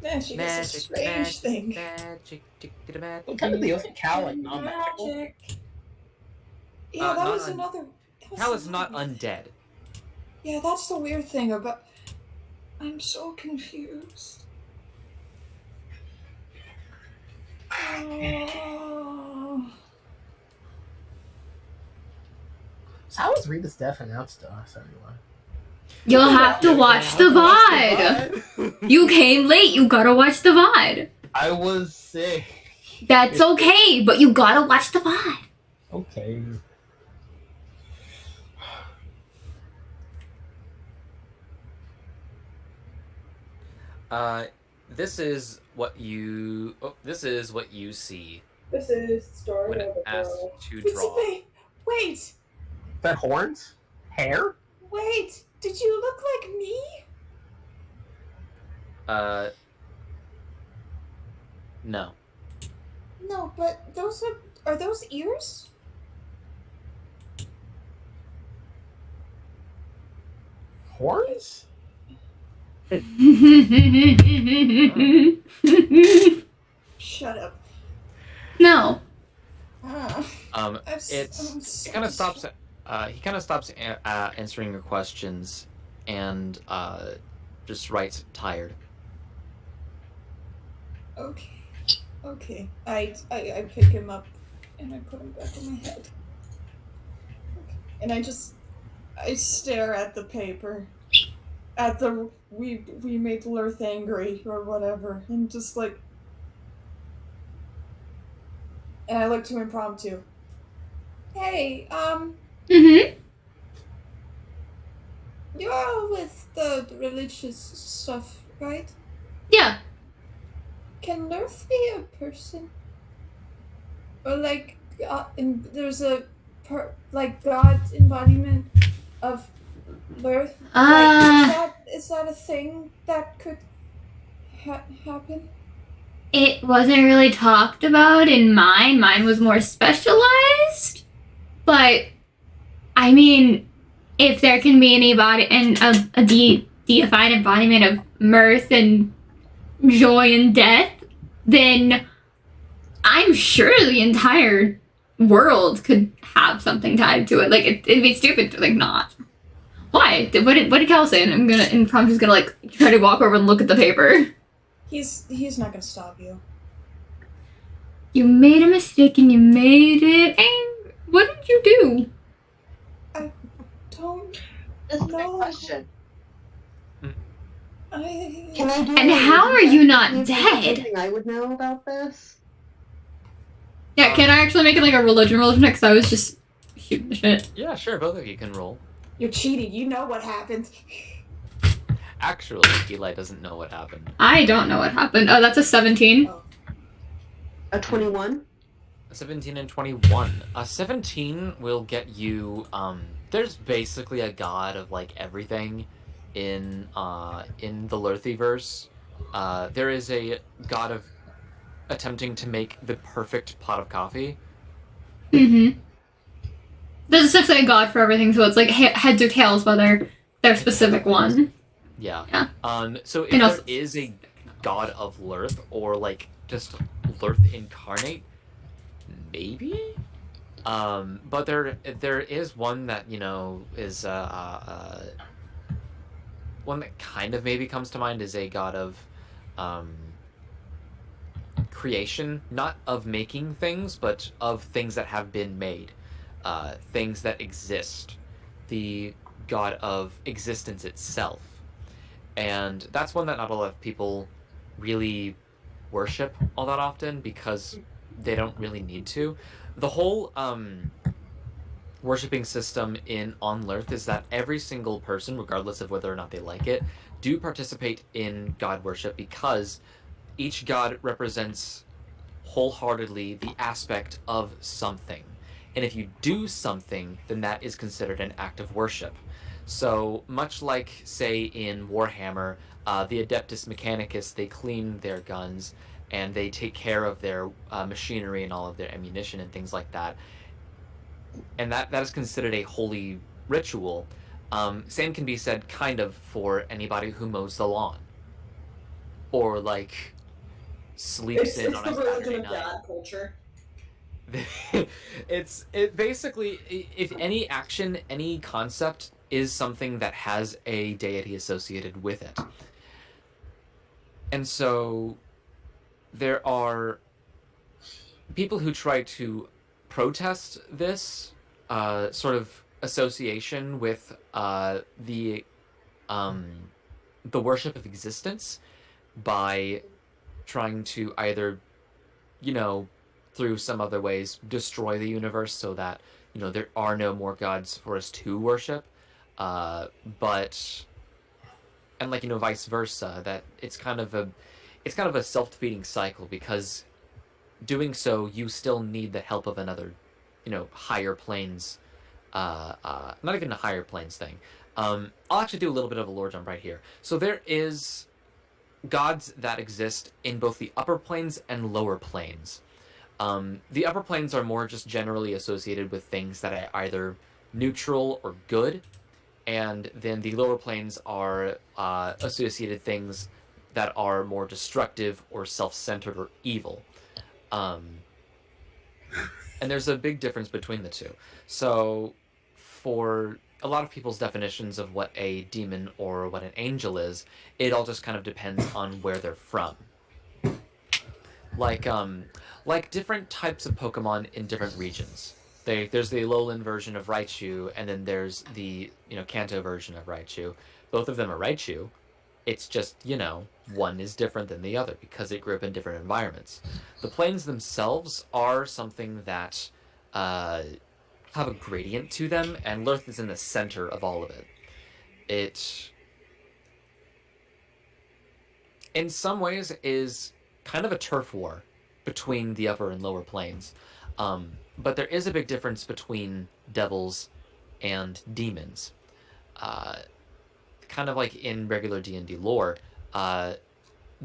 Magic is a strange thing. Magic. What kind of deal? Isn't Cal like non-magical? Magic. Yeah, that was another... Cal is not undead. Yeah, that's the weird thing about... I'm so confused. Oh. So how was Rita's death announced to us anyway? You'll have to watch the VOD. You came late. You gotta watch the VOD. I was sick. That's okay, but you gotta watch the VOD. Okay. This is what you. Oh, this is what you see This is the story when of it a asks girl. to draw. Wait! That horns? Hair? Wait! Did you look like me? No. No, but those are those ears? Horns? Shut up. No. It kind of stops. He kind of stops answering your questions, and just writes tired. Okay. I pick him up and I put him back on my head. Okay. And I stare at the paper. At the we made Lurth angry or whatever. And just like, and I look to impromptu. Hey, you're all with the religious stuff, right? Yeah. Can Lurth be a person? Or like, there's a God embodiment of Lurth? Is that a thing that could happen? It wasn't really talked about in mine. Mine was more specialized. But, I mean, if there can be a deified embodiment of mirth and joy and death, then I'm sure the entire world could have something tied to it. Like, it'd be stupid to, like, not. Why? What did Cal say? And Impromptu's gonna, like, try to walk over and look at the paper. He's not gonna stop you. You made a mistake and you made it. And what did you do? I don't That's a good know. question. Can I do And how are you not dead? Anything I would know about this? Yeah, can I actually make it like a religion check? Because I was just shooting the shit. Yeah, sure. Both of you can roll. You're cheating. You know what happened. Actually, Eli doesn't know what happened. I don't know what happened. Oh, that's a 17. A 21? 17 and 21. 17 will get you. There's basically a god of like everything in the Lurthyverse. There is a god of attempting to make the perfect pot of coffee. Mm-hmm. There's essentially a god for everything, so it's like heads or tails whether their specific one. Yeah. Yeah. So if And there also- is a god of Lurth or like just Lurth incarnate, maybe. But there is one that is one that kind of maybe comes to mind is a god of um, creation, not of making things, but of things that have been made, things that exist. The god of existence itself, and that's one that not a lot of people really worship all that often because they don't really need to. The whole worshiping system in on Earth is that every single person, regardless of whether or not they like it, do participate in God worship because each god represents wholeheartedly the aspect of something. And if you do something, then that is considered an act of worship. So much like, say, in Warhammer, the Adeptus Mechanicus, they clean their guns and they take care of their machinery and all of their ammunition and things like that. And that is considered a holy ritual. Same can be said kind of for anybody who mows the lawn or like sleeps in It's on the a religion Saturday of night. dad culture. It basically, if any action, any concept is something that has a deity associated with it. And so there are people who try to protest this sort of association with um, the worship of existence by trying to either, through some other ways, destroy the universe so that there are no more gods for us to worship, but and vice versa, that it's kind of a self-defeating cycle because doing so you still need the help of another higher planes, not even a higher planes thing. I'll actually do a little bit of a lore jump right here. So there is gods that exist in both the upper planes and lower planes. The upper planes are more just generally associated with things that are either neutral or good, and then the lower planes are associated things that are more destructive or self-centered or evil. And there's a big difference between the two. So for a lot of people's definitions of what a demon or what an angel is, it all just kind of depends on where they're from. Like different types of Pokemon in different regions. There's the lowland version of Raichu, and then there's the Kanto version of Raichu. Both of them are Raichu. It's just one is different than the other because it grew up in different environments. The planes themselves are something that have a gradient to them, and Lurth is in the center of all of it. It, in some ways, is kind of a turf war between the upper and lower planes. But there is a big difference between devils and demons. Kind of like in regular D&D lore,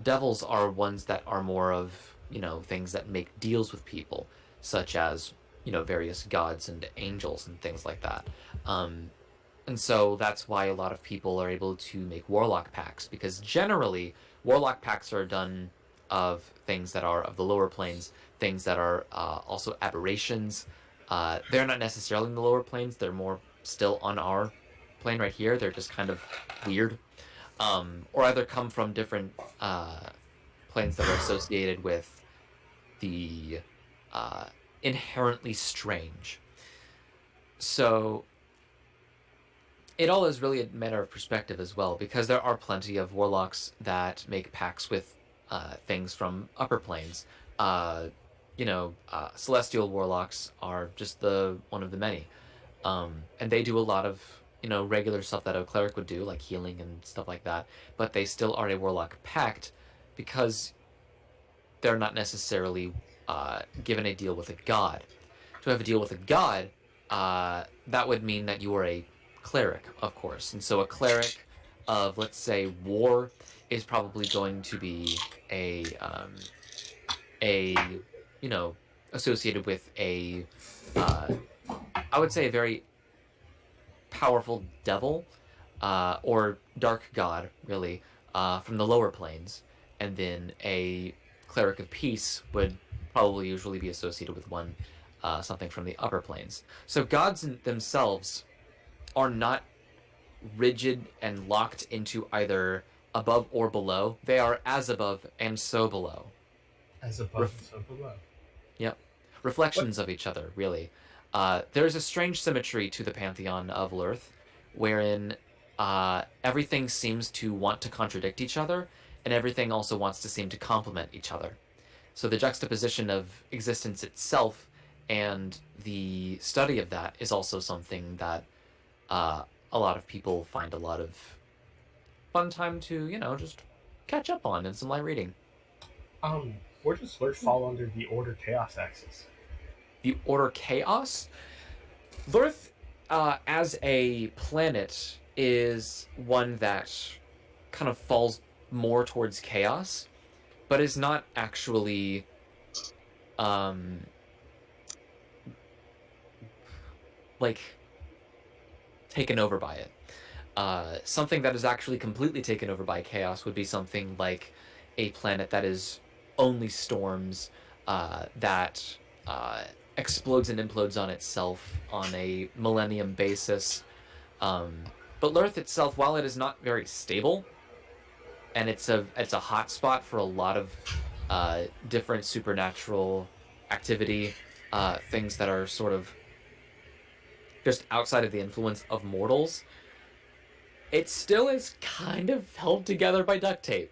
devils are ones that are more of, things that make deals with people, such as, various gods and angels and things like that. And so that's why a lot of people are able to make warlock pacts, because generally warlock pacts are done of things that are of the lower planes, things that are also aberrations. They're not necessarily in the lower planes, they're more still on our plane right here. They're just kind of weird. Or either come from different planes that are associated with the inherently strange. So it all is really a matter of perspective as well, because there are plenty of warlocks that make pacts with things from upper planes. Celestial warlocks are just one of the many, and they do a lot of regular stuff that a cleric would do, like healing and stuff like that. But they still are a warlock pact because they're not necessarily given a deal with a god. To have a deal with a god, that would mean that you are a cleric, of course. And so a cleric of, let's say, war is probably going to be a associated with I would say a very powerful devil, or dark god, really, from the lower planes. And then a cleric of peace would probably usually be associated with one, something from the upper planes. So gods themselves are not rigid and locked into either above or below. They are as above and so below. As above and so below. Yep. Reflections of each other, really. There's a strange symmetry to the pantheon of Lurth, wherein everything seems to want to contradict each other, and everything also wants to seem to complement each other. So the juxtaposition of existence itself and the study of that is also something that a lot of people find a lot of fun time to, just catch up on in some light reading. Where does Lurth fall under the Order Chaos axis? The Order Chaos? Lurth, as a planet, is one that kind of falls more towards chaos, but is not actually like taken over by it. Something that is actually completely taken over by chaos would be something like a planet that is only storms, that explodes and implodes on itself on a millennium basis. But Lurth itself, while it is not very stable, and it's a hot spot for a lot of different supernatural activity, things that are sort of just outside of the influence of mortals, it still is kind of held together by duct tape.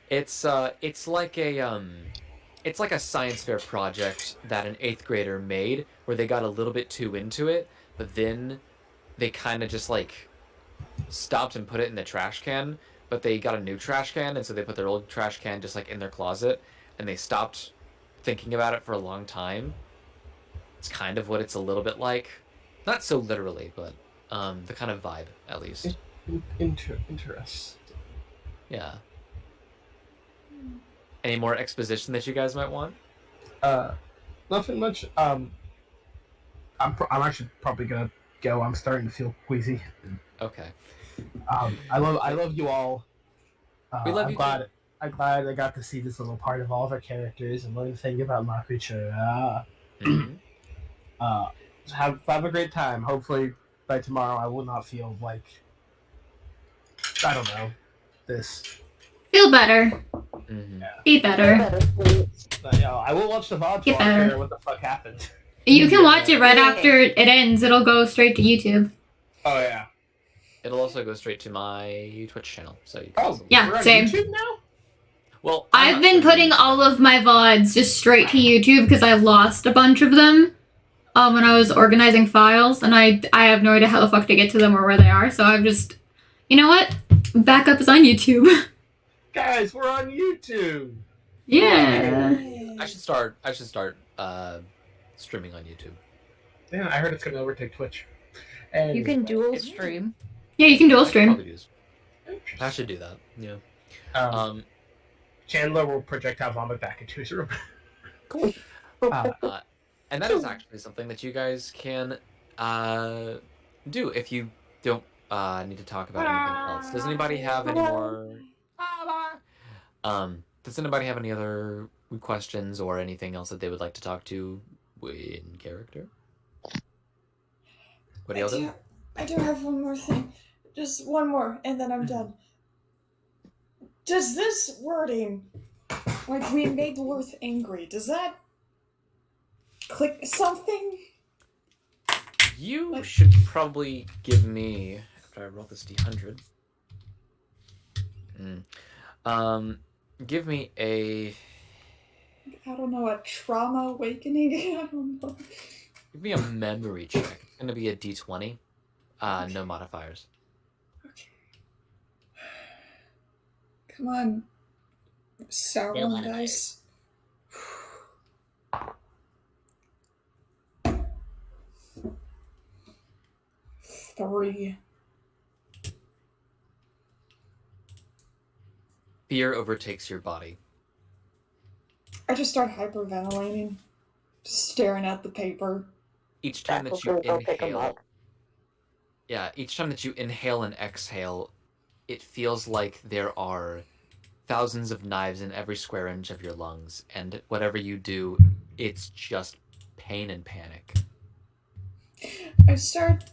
It's like a science fair project that an 8th grader made where they got a little bit too into it, but then they kind of just like stopped and put it in the trash can, but they got a new trash can, and so they put their old trash can just like in their closet, and they stopped thinking about it for a long time. It's kind of what it's a little bit like. Not so literally, but the kind of vibe, at least. Interesting. Yeah. Any more exposition that you guys might want? Nothing much. I'm actually probably gonna go. I'm starting to feel queasy. Okay. I love you all. We love you too. I'm glad I got to see this little part of all of our characters and learn things about my creature. Have a great time. Hopefully by tomorrow I will not feel like, I don't know, this. Feel better. Mm-hmm. Be better. I will watch the VOD, so I don't care what the fuck happened. You can watch it right after it ends. It'll go straight to YouTube. Oh yeah. It'll also go straight to my Twitch channel, so you can yeah, same. YouTube now? Well, I've been putting all of my VODs just straight to YouTube because I lost a bunch of them when I was organizing files, and I have no idea how the fuck to get to them or where they are, so I'm just, you know what? Backup is on YouTube. Guys, we're on YouTube. Yeah. I should start streaming on YouTube. Yeah, I heard it's gonna overtake Twitch. And you can dual stream. Yeah, you can dual stream. I should do that. Yeah. Chandler will projectile vomit back into his room. Cool. And that is actually something that you guys can do if you don't need to talk about anything else. Does anybody have any more? Does anybody have any other questions or anything else that they would like to talk to in character? What do y'all do? I do have one more thing. Just one more, and then I'm done. Does this wording, like we made Lurth angry, does that click something? You should probably give me, after I roll this D100, give me a... I don't know, a trauma awakening? I don't know. Give me a memory check. It's going to be a D20. Okay. No modifiers. Okay. Come on. Sauron dice. 3. Fear overtakes your body. I just start hyperventilating, just staring at the paper. Each time that you Go pick 'em inhale, up. yeah, each time that you inhale and exhale, it feels like there are thousands of knives in every square inch of your lungs, and whatever you do, it's just pain and panic. I start,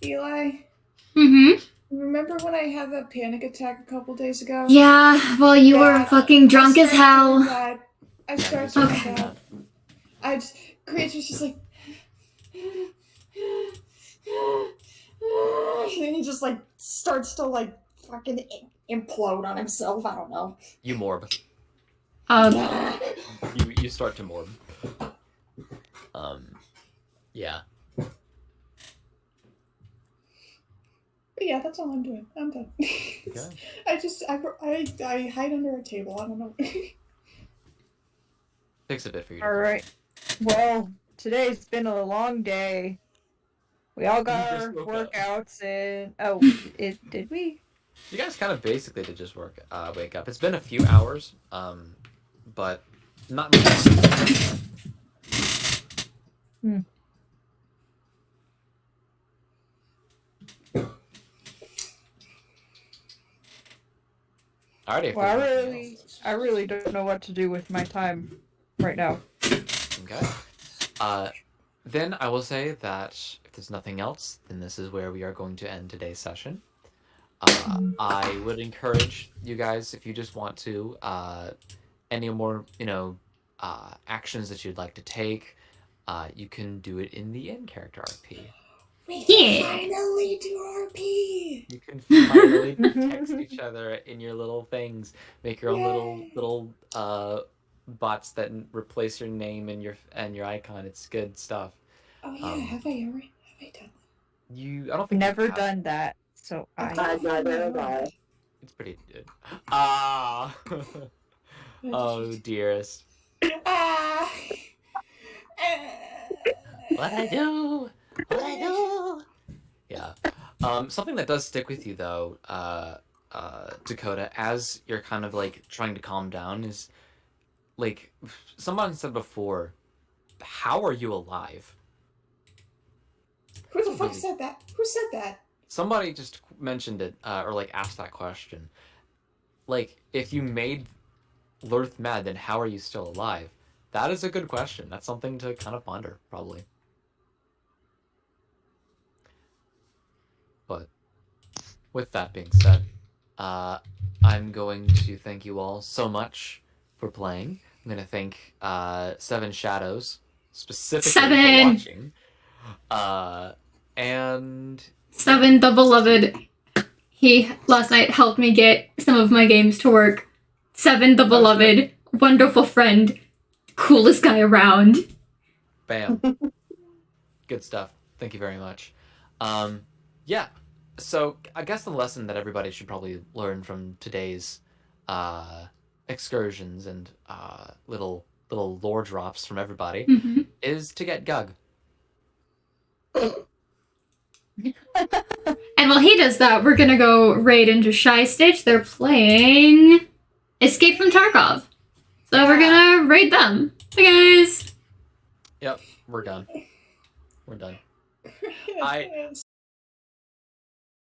Eli. Mm-hmm. Remember when I had that panic attack a couple days ago? Yeah, well, you were fucking drunk as hell. I start Yeah, doing okay. that. Creature's just like, and he just like starts to like fucking implode on himself. I don't know. You morb. You start to morb. Yeah. But yeah, that's all I'm doing. I'm done. Okay. I hide under a table. I don't know. Takes a bit for you to Alright. Well, today's been a long day. We all got just our woke up. workouts in. Oh, did we? You guys kind of basically did just wake up. It's been a few hours, but not much. Alrighty. If Well, there's nothing else. I really don't know what to do with my time right now. Okay. Then I will say that if there's nothing else, then this is where we are going to end today's session. I would encourage you guys, if you just want to, any more, actions that you'd like to take, you can do it in the in-character RP. We can finally do RP. You can finally text each other in your little things. Make your own little bots that replace your name and your icon. It's good stuff. Oh yeah, have I done that? I don't think Never you have. done that, so It's pretty good. Ah. Oh, dearest. What I do? Yeah. Something that does stick with you though, Dakota, as you're kind of like trying to calm down is like someone said before, how are you alive? Who the fuck said that? Who said that? Somebody just mentioned it, or like asked that question. Like, if you made Lurth mad, then how are you still alive? That is a good question. That's something to kind of ponder, probably. But with that being said, I'm going to thank you all so much for playing. I'm going to thank Seven Shadows specifically for watching. And Seven, the beloved. He last night helped me get some of my games to work. Seven, the beloved, wonderful friend, coolest guy around. Bam. Good stuff. Thank you very much. Yeah. So I guess the lesson that everybody should probably learn from today's excursions and little lore drops from everybody is to get Gug. And while he does that, we're gonna go raid into Shy Stitch. They're playing Escape from Tarkov. So we're gonna raid them. Bye guys! Yep, we're done. We're done.